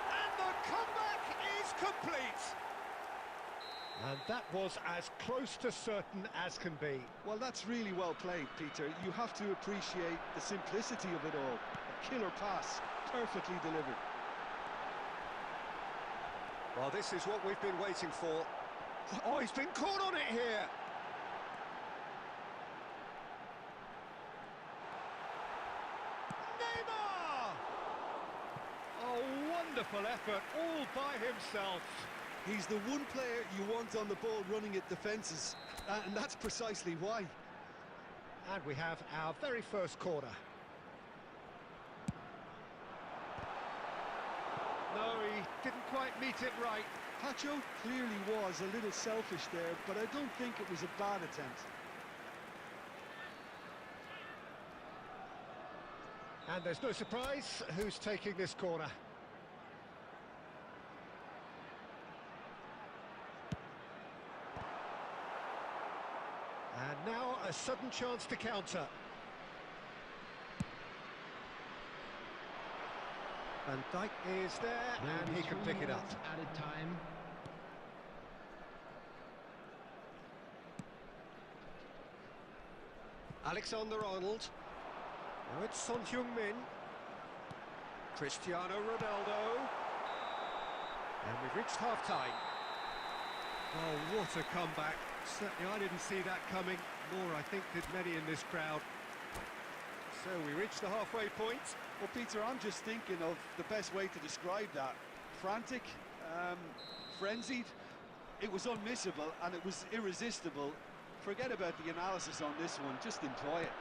And the comeback is complete. And that was as close to certain as can be. Well, that's really well played, Peter. You have to appreciate the simplicity of it all. A killer pass, perfectly delivered. Well, this is what we've been waiting for. Oh, he's been caught on it here. Neymar! Oh, wonderful effort, all by himself. He's the one player you want on the ball running at defences, and that's precisely why. And we have our very first corner. No, he didn't quite meet it right. Pacho clearly was a little selfish there, but I don't think it was a bad attempt. And there's no surprise who's taking this corner. And now a sudden chance to counter. Van Dijk is there, and he can pick it up. At a time. Alexander-Arnold. Now it's Son Heung-min. Cristiano Ronaldo. And we've reached half-time. Oh, what a comeback. Certainly I didn't see that coming, nor I think did many in this crowd. So we reached the halfway point. Well, Peter, I'm just thinking of the best way to describe that. Frantic, frenzied. It was unmissable and it was irresistible. Forget about the analysis on this one, just enjoy it.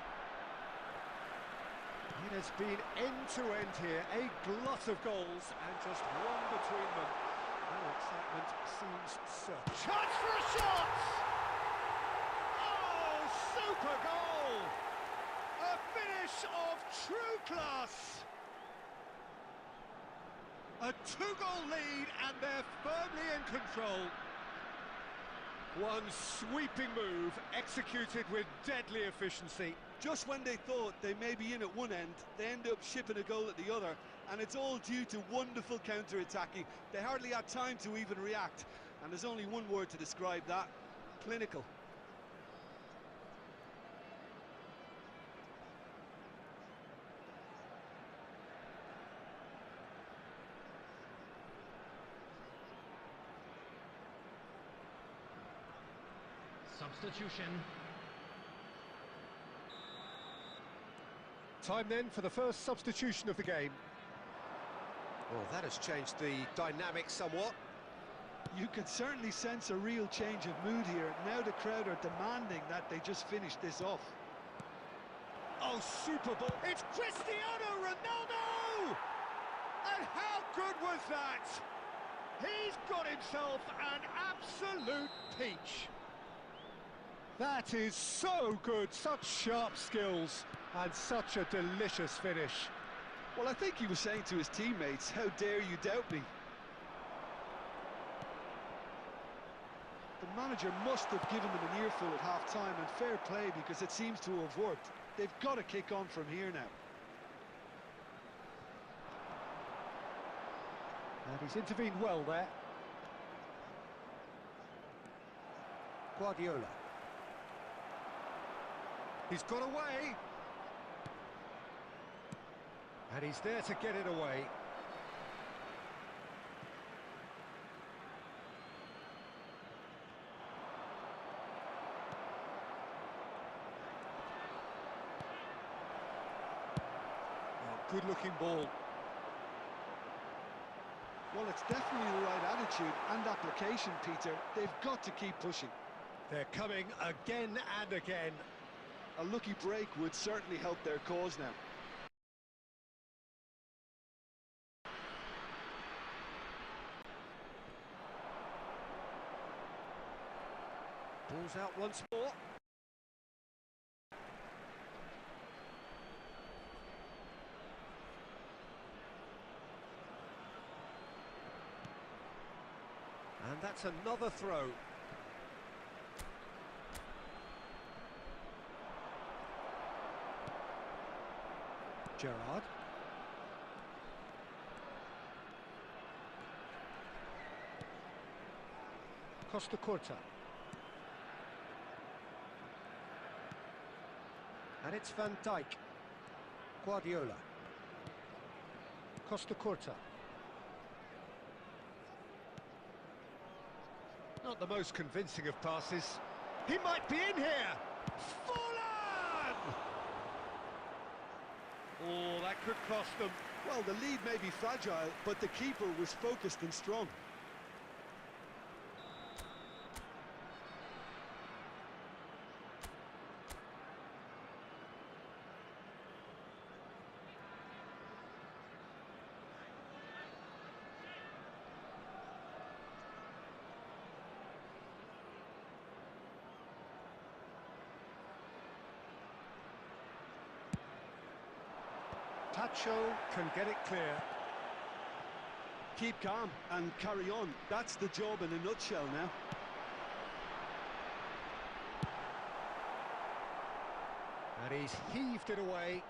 It has been end-to-end here, a glut of goals and just one between them. No excitement seems certain. Chance for a shot! Oh, super goal! A finish of true class! A two-goal lead and they're firmly in control. One sweeping move executed with deadly efficiency. Just when they thought they may be in at one end, they end up shipping a goal at the other, and it's all due to wonderful counter-attacking. They hardly had time to even react, and there's only one word to describe that: clinical. Substitution. Time then for the first substitution of the game. Well, that has changed the dynamic somewhat. You can certainly sense a real change of mood here. Now the crowd are demanding that they just finish this off. Oh, super ball. It's Cristiano Ronaldo! And how good was that? He's got himself an absolute peach. That is so good, such sharp skills, and such a delicious finish. Well, I think he was saying to his teammates, how dare you doubt me? The manager must have given them an earful at half-time, and fair play, because it seems to have worked. They've got to kick on from here now. And he's intervened well there. Guardiola. He's got away. And he's there to get it away. Oh, good-looking ball. Well, it's definitely the right attitude and application, Peter. They've got to keep pushing. They're coming again and again. A lucky break would certainly help their cause now. Ball's out once more. And that's another throw. Gerrard. Costa Curta. And it's Van Dijk. Guardiola. Costa Curta. Not the most convincing of passes. He might be in here! Fallen! Oh, that could cost them. Well, the lead may be fragile, but the keeper was focused and strong. Tacho can get it clear. Keep calm and carry on. That's the job in a nutshell now. And he's heaved it away.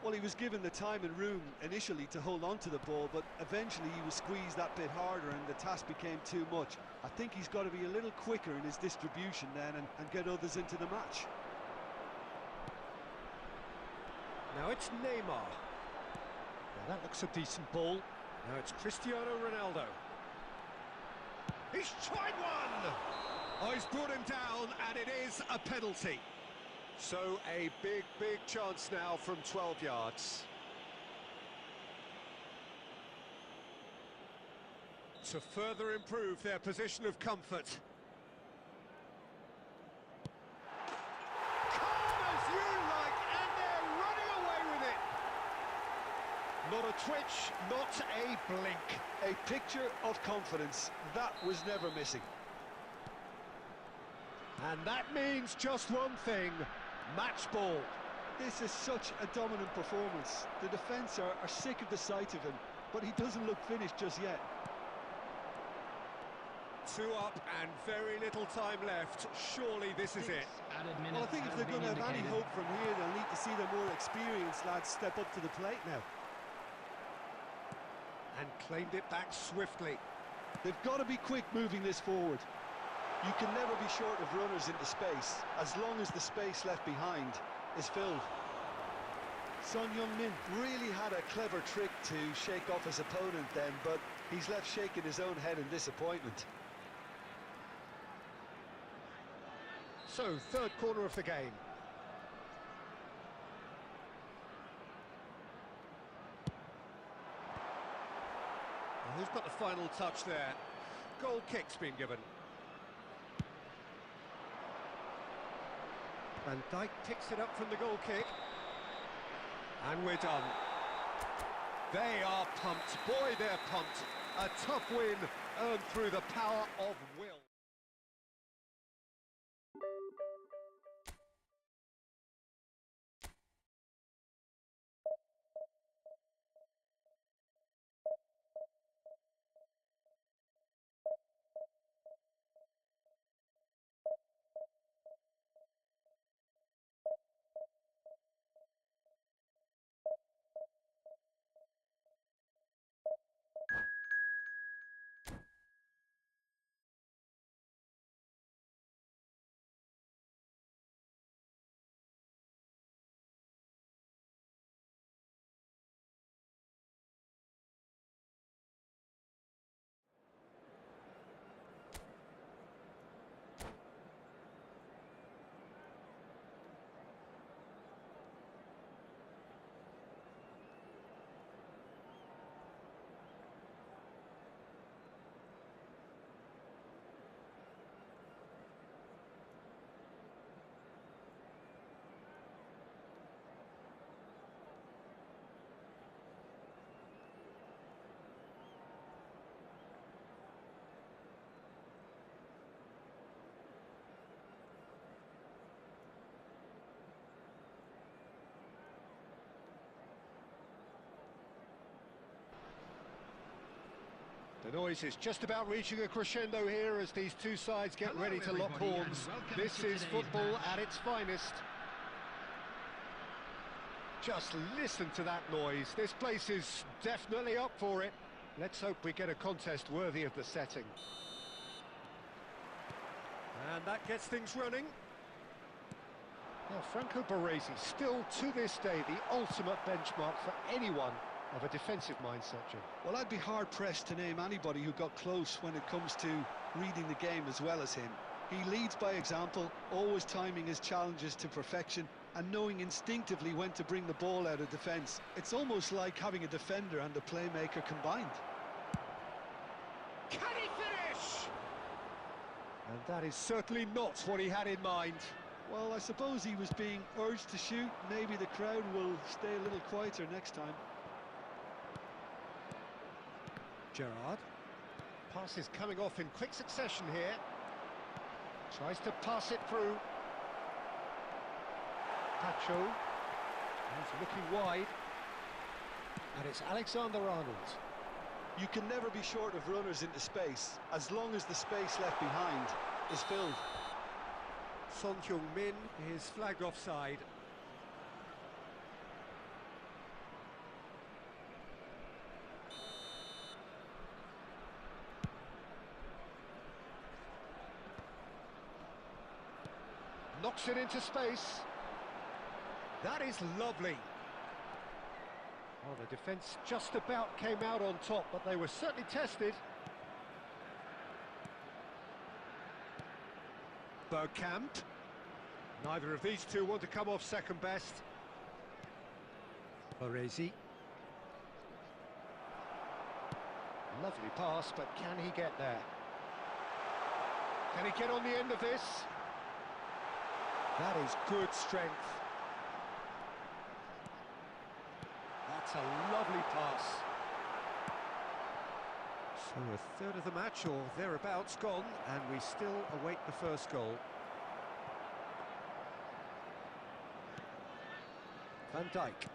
Well, he was given the time and room initially to hold on to the ball, but eventually he was squeezed that bit harder and the task became too much. I think he's got to be a little quicker in his distribution then and get others into the match. Now it's Neymar. Now that looks a decent ball. Now it's Cristiano Ronaldo. He's tried one! Oh, he's brought him down, and it is a penalty. So a big chance now from 12 yards. To further improve their position of comfort. Not a twitch, not a blink. A picture of confidence. That was never missing. And that means just one thing, match ball. This is such a dominant performance. The defence are sick of the sight of him, but he doesn't look finished just yet. 2 up and very little time left. Surely this is it. Well, I think if they're going to have any hope from here, they'll need to see their more experienced lads step up to the plate now. And claimed it back swiftly. They've got to be quick moving this forward. You can never be short of runners into space, as long as the space left behind is filled. Son Heung-min really had a clever trick to shake off his opponent then, but he's left shaking his own head in disappointment. So, third corner of the game. Who's got the final touch there? Goal kick's been given. Van Dijk picks it up from the goal kick. And we're done. They are pumped. Boy, they're pumped. A tough win earned through the power of will. The noise is just about reaching a crescendo here as these two sides get Hello, ready to lock everybody, and horns. welcome This to is today's football match. at its finest. Just listen to that noise. This place is definitely up for it. Let's hope we get a contest worthy of the setting. And that gets things running. Now, Franco Baresi, still to this day, the ultimate benchmark for anyone of a defensive mindset, Jim. Well, I'd be hard-pressed to name anybody who got close when it comes to reading the game as well as him. He leads by example, always timing his challenges to perfection and knowing instinctively when to bring the ball out of defence. It's almost like having a defender and a playmaker combined. Can he finish? And that is certainly not what he had in mind. Well, I suppose he was being urged to shoot. Maybe the crowd will stay a little quieter next time. Gerrard. Pass is coming off in quick succession here. Tries to pass it through. Pacho. He's looking wide. And it's Alexander-Arnold. You can never be short of runners into space, as long as the space left behind is filled. Son Heung-min is flagged offside. Knocks it into space. That is lovely. Well, the defence just about came out on top, but they were certainly tested. Bergkamp. Neither of these two want to come off second best. Baresi. Lovely pass, but can he get there? Can he get on the end of this? That is good strength. That's a lovely pass. So a third of the match, or thereabouts, gone, and we still await the first goal. Van Dijk.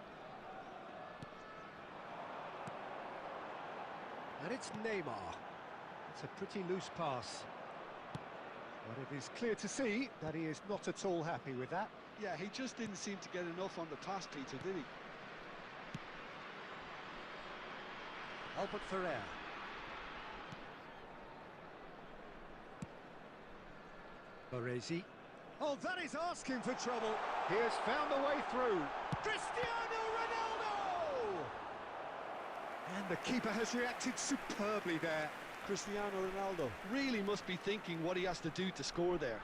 And it's Neymar. It's a pretty loose pass. But it is clear to see that he is not at all happy with that. Yeah, he just didn't seem to get enough on the pass, Peter, did he? Albert Ferrer. Baresi. Oh, that is asking for trouble. He has found a way through. Cristiano Ronaldo! And the keeper has reacted superbly there. Cristiano Ronaldo really must be thinking what he has to do to score there.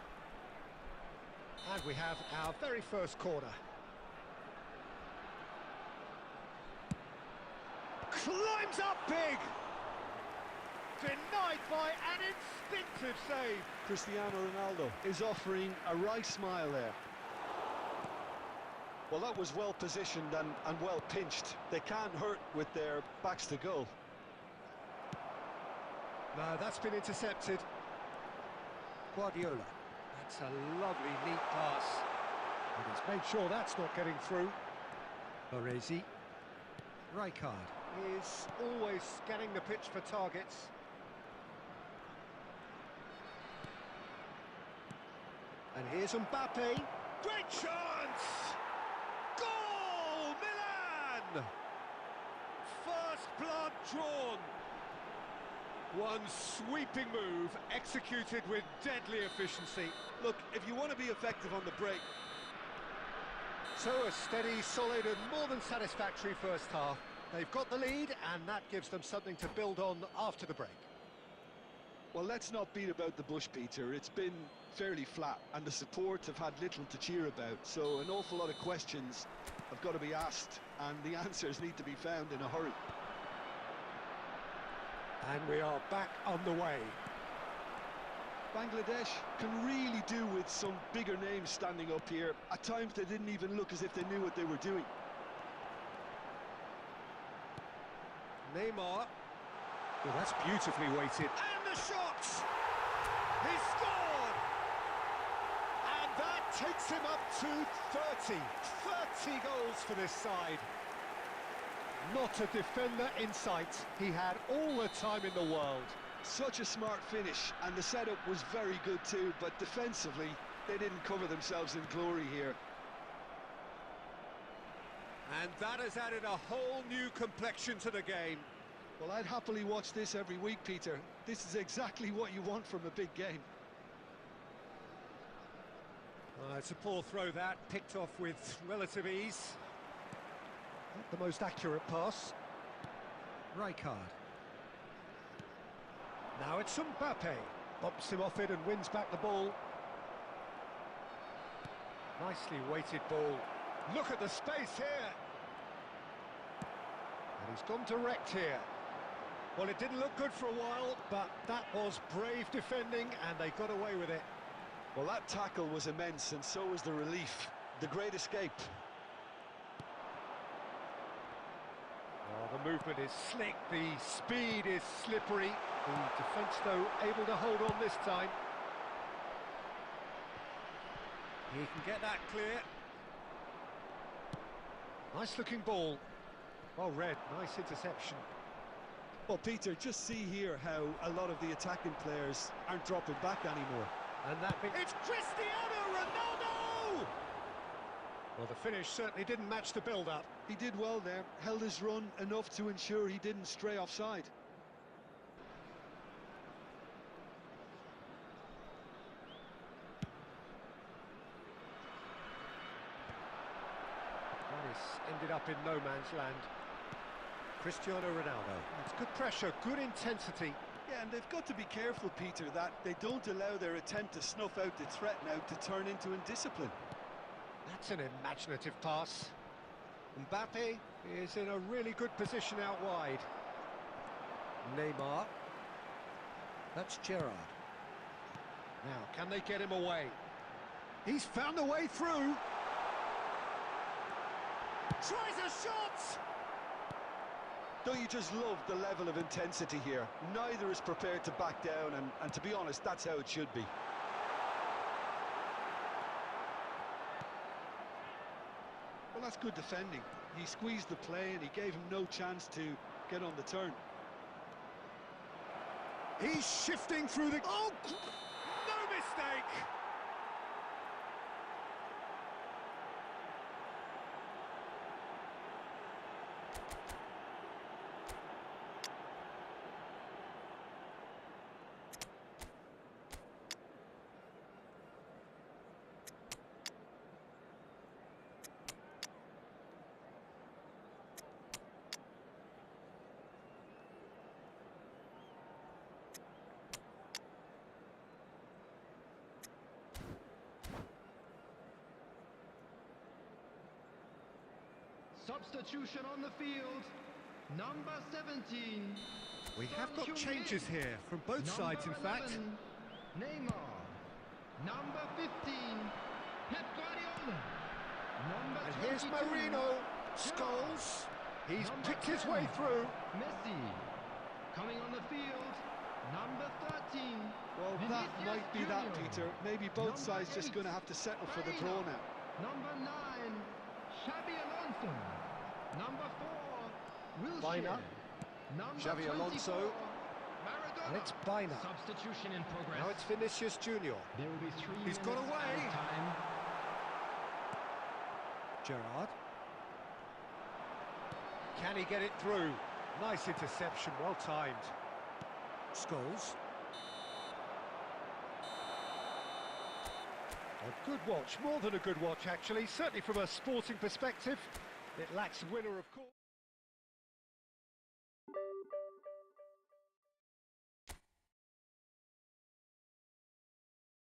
And we have our very first corner. Climbs up big! Denied by an instinctive save. Cristiano Ronaldo is offering a right smile there. Well, that was well positioned and well pinched. They can't hurt with their backs to goal. No, that's been intercepted. Guardiola. That's a lovely, neat pass. And he's made sure that's not getting through. Baresi. Rijkaard is always scanning the pitch for targets. And here's Mbappe. Great chance! Goal! Milan! First blood drawn. One sweeping move, executed with deadly efficiency. Look, if you want to be effective on the break... So a steady, solid and more than satisfactory first half. They've got the lead and that gives them something to build on after the break. Well, let's not beat about the bush, Peter. It's been fairly flat and the support have had little to cheer about. So an awful lot of questions have got to be asked and the answers need to be found in a hurry. And we are back on the way. Bangladesh can really do with some bigger names standing up here. At times they didn't even look as if they knew what they were doing. Neymar. Well, that's beautifully weighted. And the shot! He scored! And that takes him up to 30. 30 goals for this side. Not a defender in sight. He had all the time in the world. Such a smart finish, and the setup was very good too, but defensively, they didn't cover themselves in glory here. And that has added a whole new complexion to the game. Well, I'd happily watch this every week, Peter. This is exactly what you want from a big game. It's a poor throw that, picked off with relative ease. Not the most accurate pass. Rijkaard. Now it's Mbappe. Bumps him off it and wins back the ball. Nicely weighted ball. Look at the space here. And he's gone direct here. Well, it didn't look good for a while, but that was brave defending and they got away with it. Well, that tackle was immense, and so was the relief. The great escape. Oh, the movement is slick, the speed is slippery. The defence, though, able to hold on this time. He can get that clear. Nice-looking ball. Well read, nice interception. Well, Peter, just see here how a lot of the attacking players aren't dropping back anymore. And that it's Cristiano Ronaldo! Well, the finish certainly didn't match the build-up. He did well there, held his run enough to ensure he didn't stray offside. This ended up in no man's land. Cristiano Ronaldo. It's good pressure, good intensity. Yeah, and they've got to be careful, Peter, that they don't allow their attempt to snuff out the threat now to turn into indiscipline. That's an imaginative pass. Mbappe is in a really good position out wide. Neymar. That's Gerrard. Now, can they get him away? He's found a way through. Tries a shot! Don't you just love the level of intensity here? Neither is prepared to back down, and to be honest, that's how it should be. Well, that's good defending. He squeezed the play and he gave him no chance to get on the turn. He's shifting through the... Oh, no mistake! Substitution on the field. Number 17. We have got changes here from both sides, in fact. 11, Neymar. Number 15, Pep Guardiola. Number And here's 22, Marino. Scholes. He's Number picked his 10, way through. Messi. Coming on the field, number 13. Well, that Vinicius might be that, Junior. Peter. Maybe both Number sides just 8, going to have to settle for the draw now. Number 9, Xabi Alonso. Number 4, Wilshere. Baina. Number Xabi 24, Alonso. Maradona. And it's Baina. Substitution in progress. Now it's Vinicius Junior. There will be 3 He's got minutes away. added time. Gerrard. Can he get it through? Nice interception, well timed. Scholes. A good watch, more than a good watch actually, certainly from a sporting perspective. It lacks winner, of course.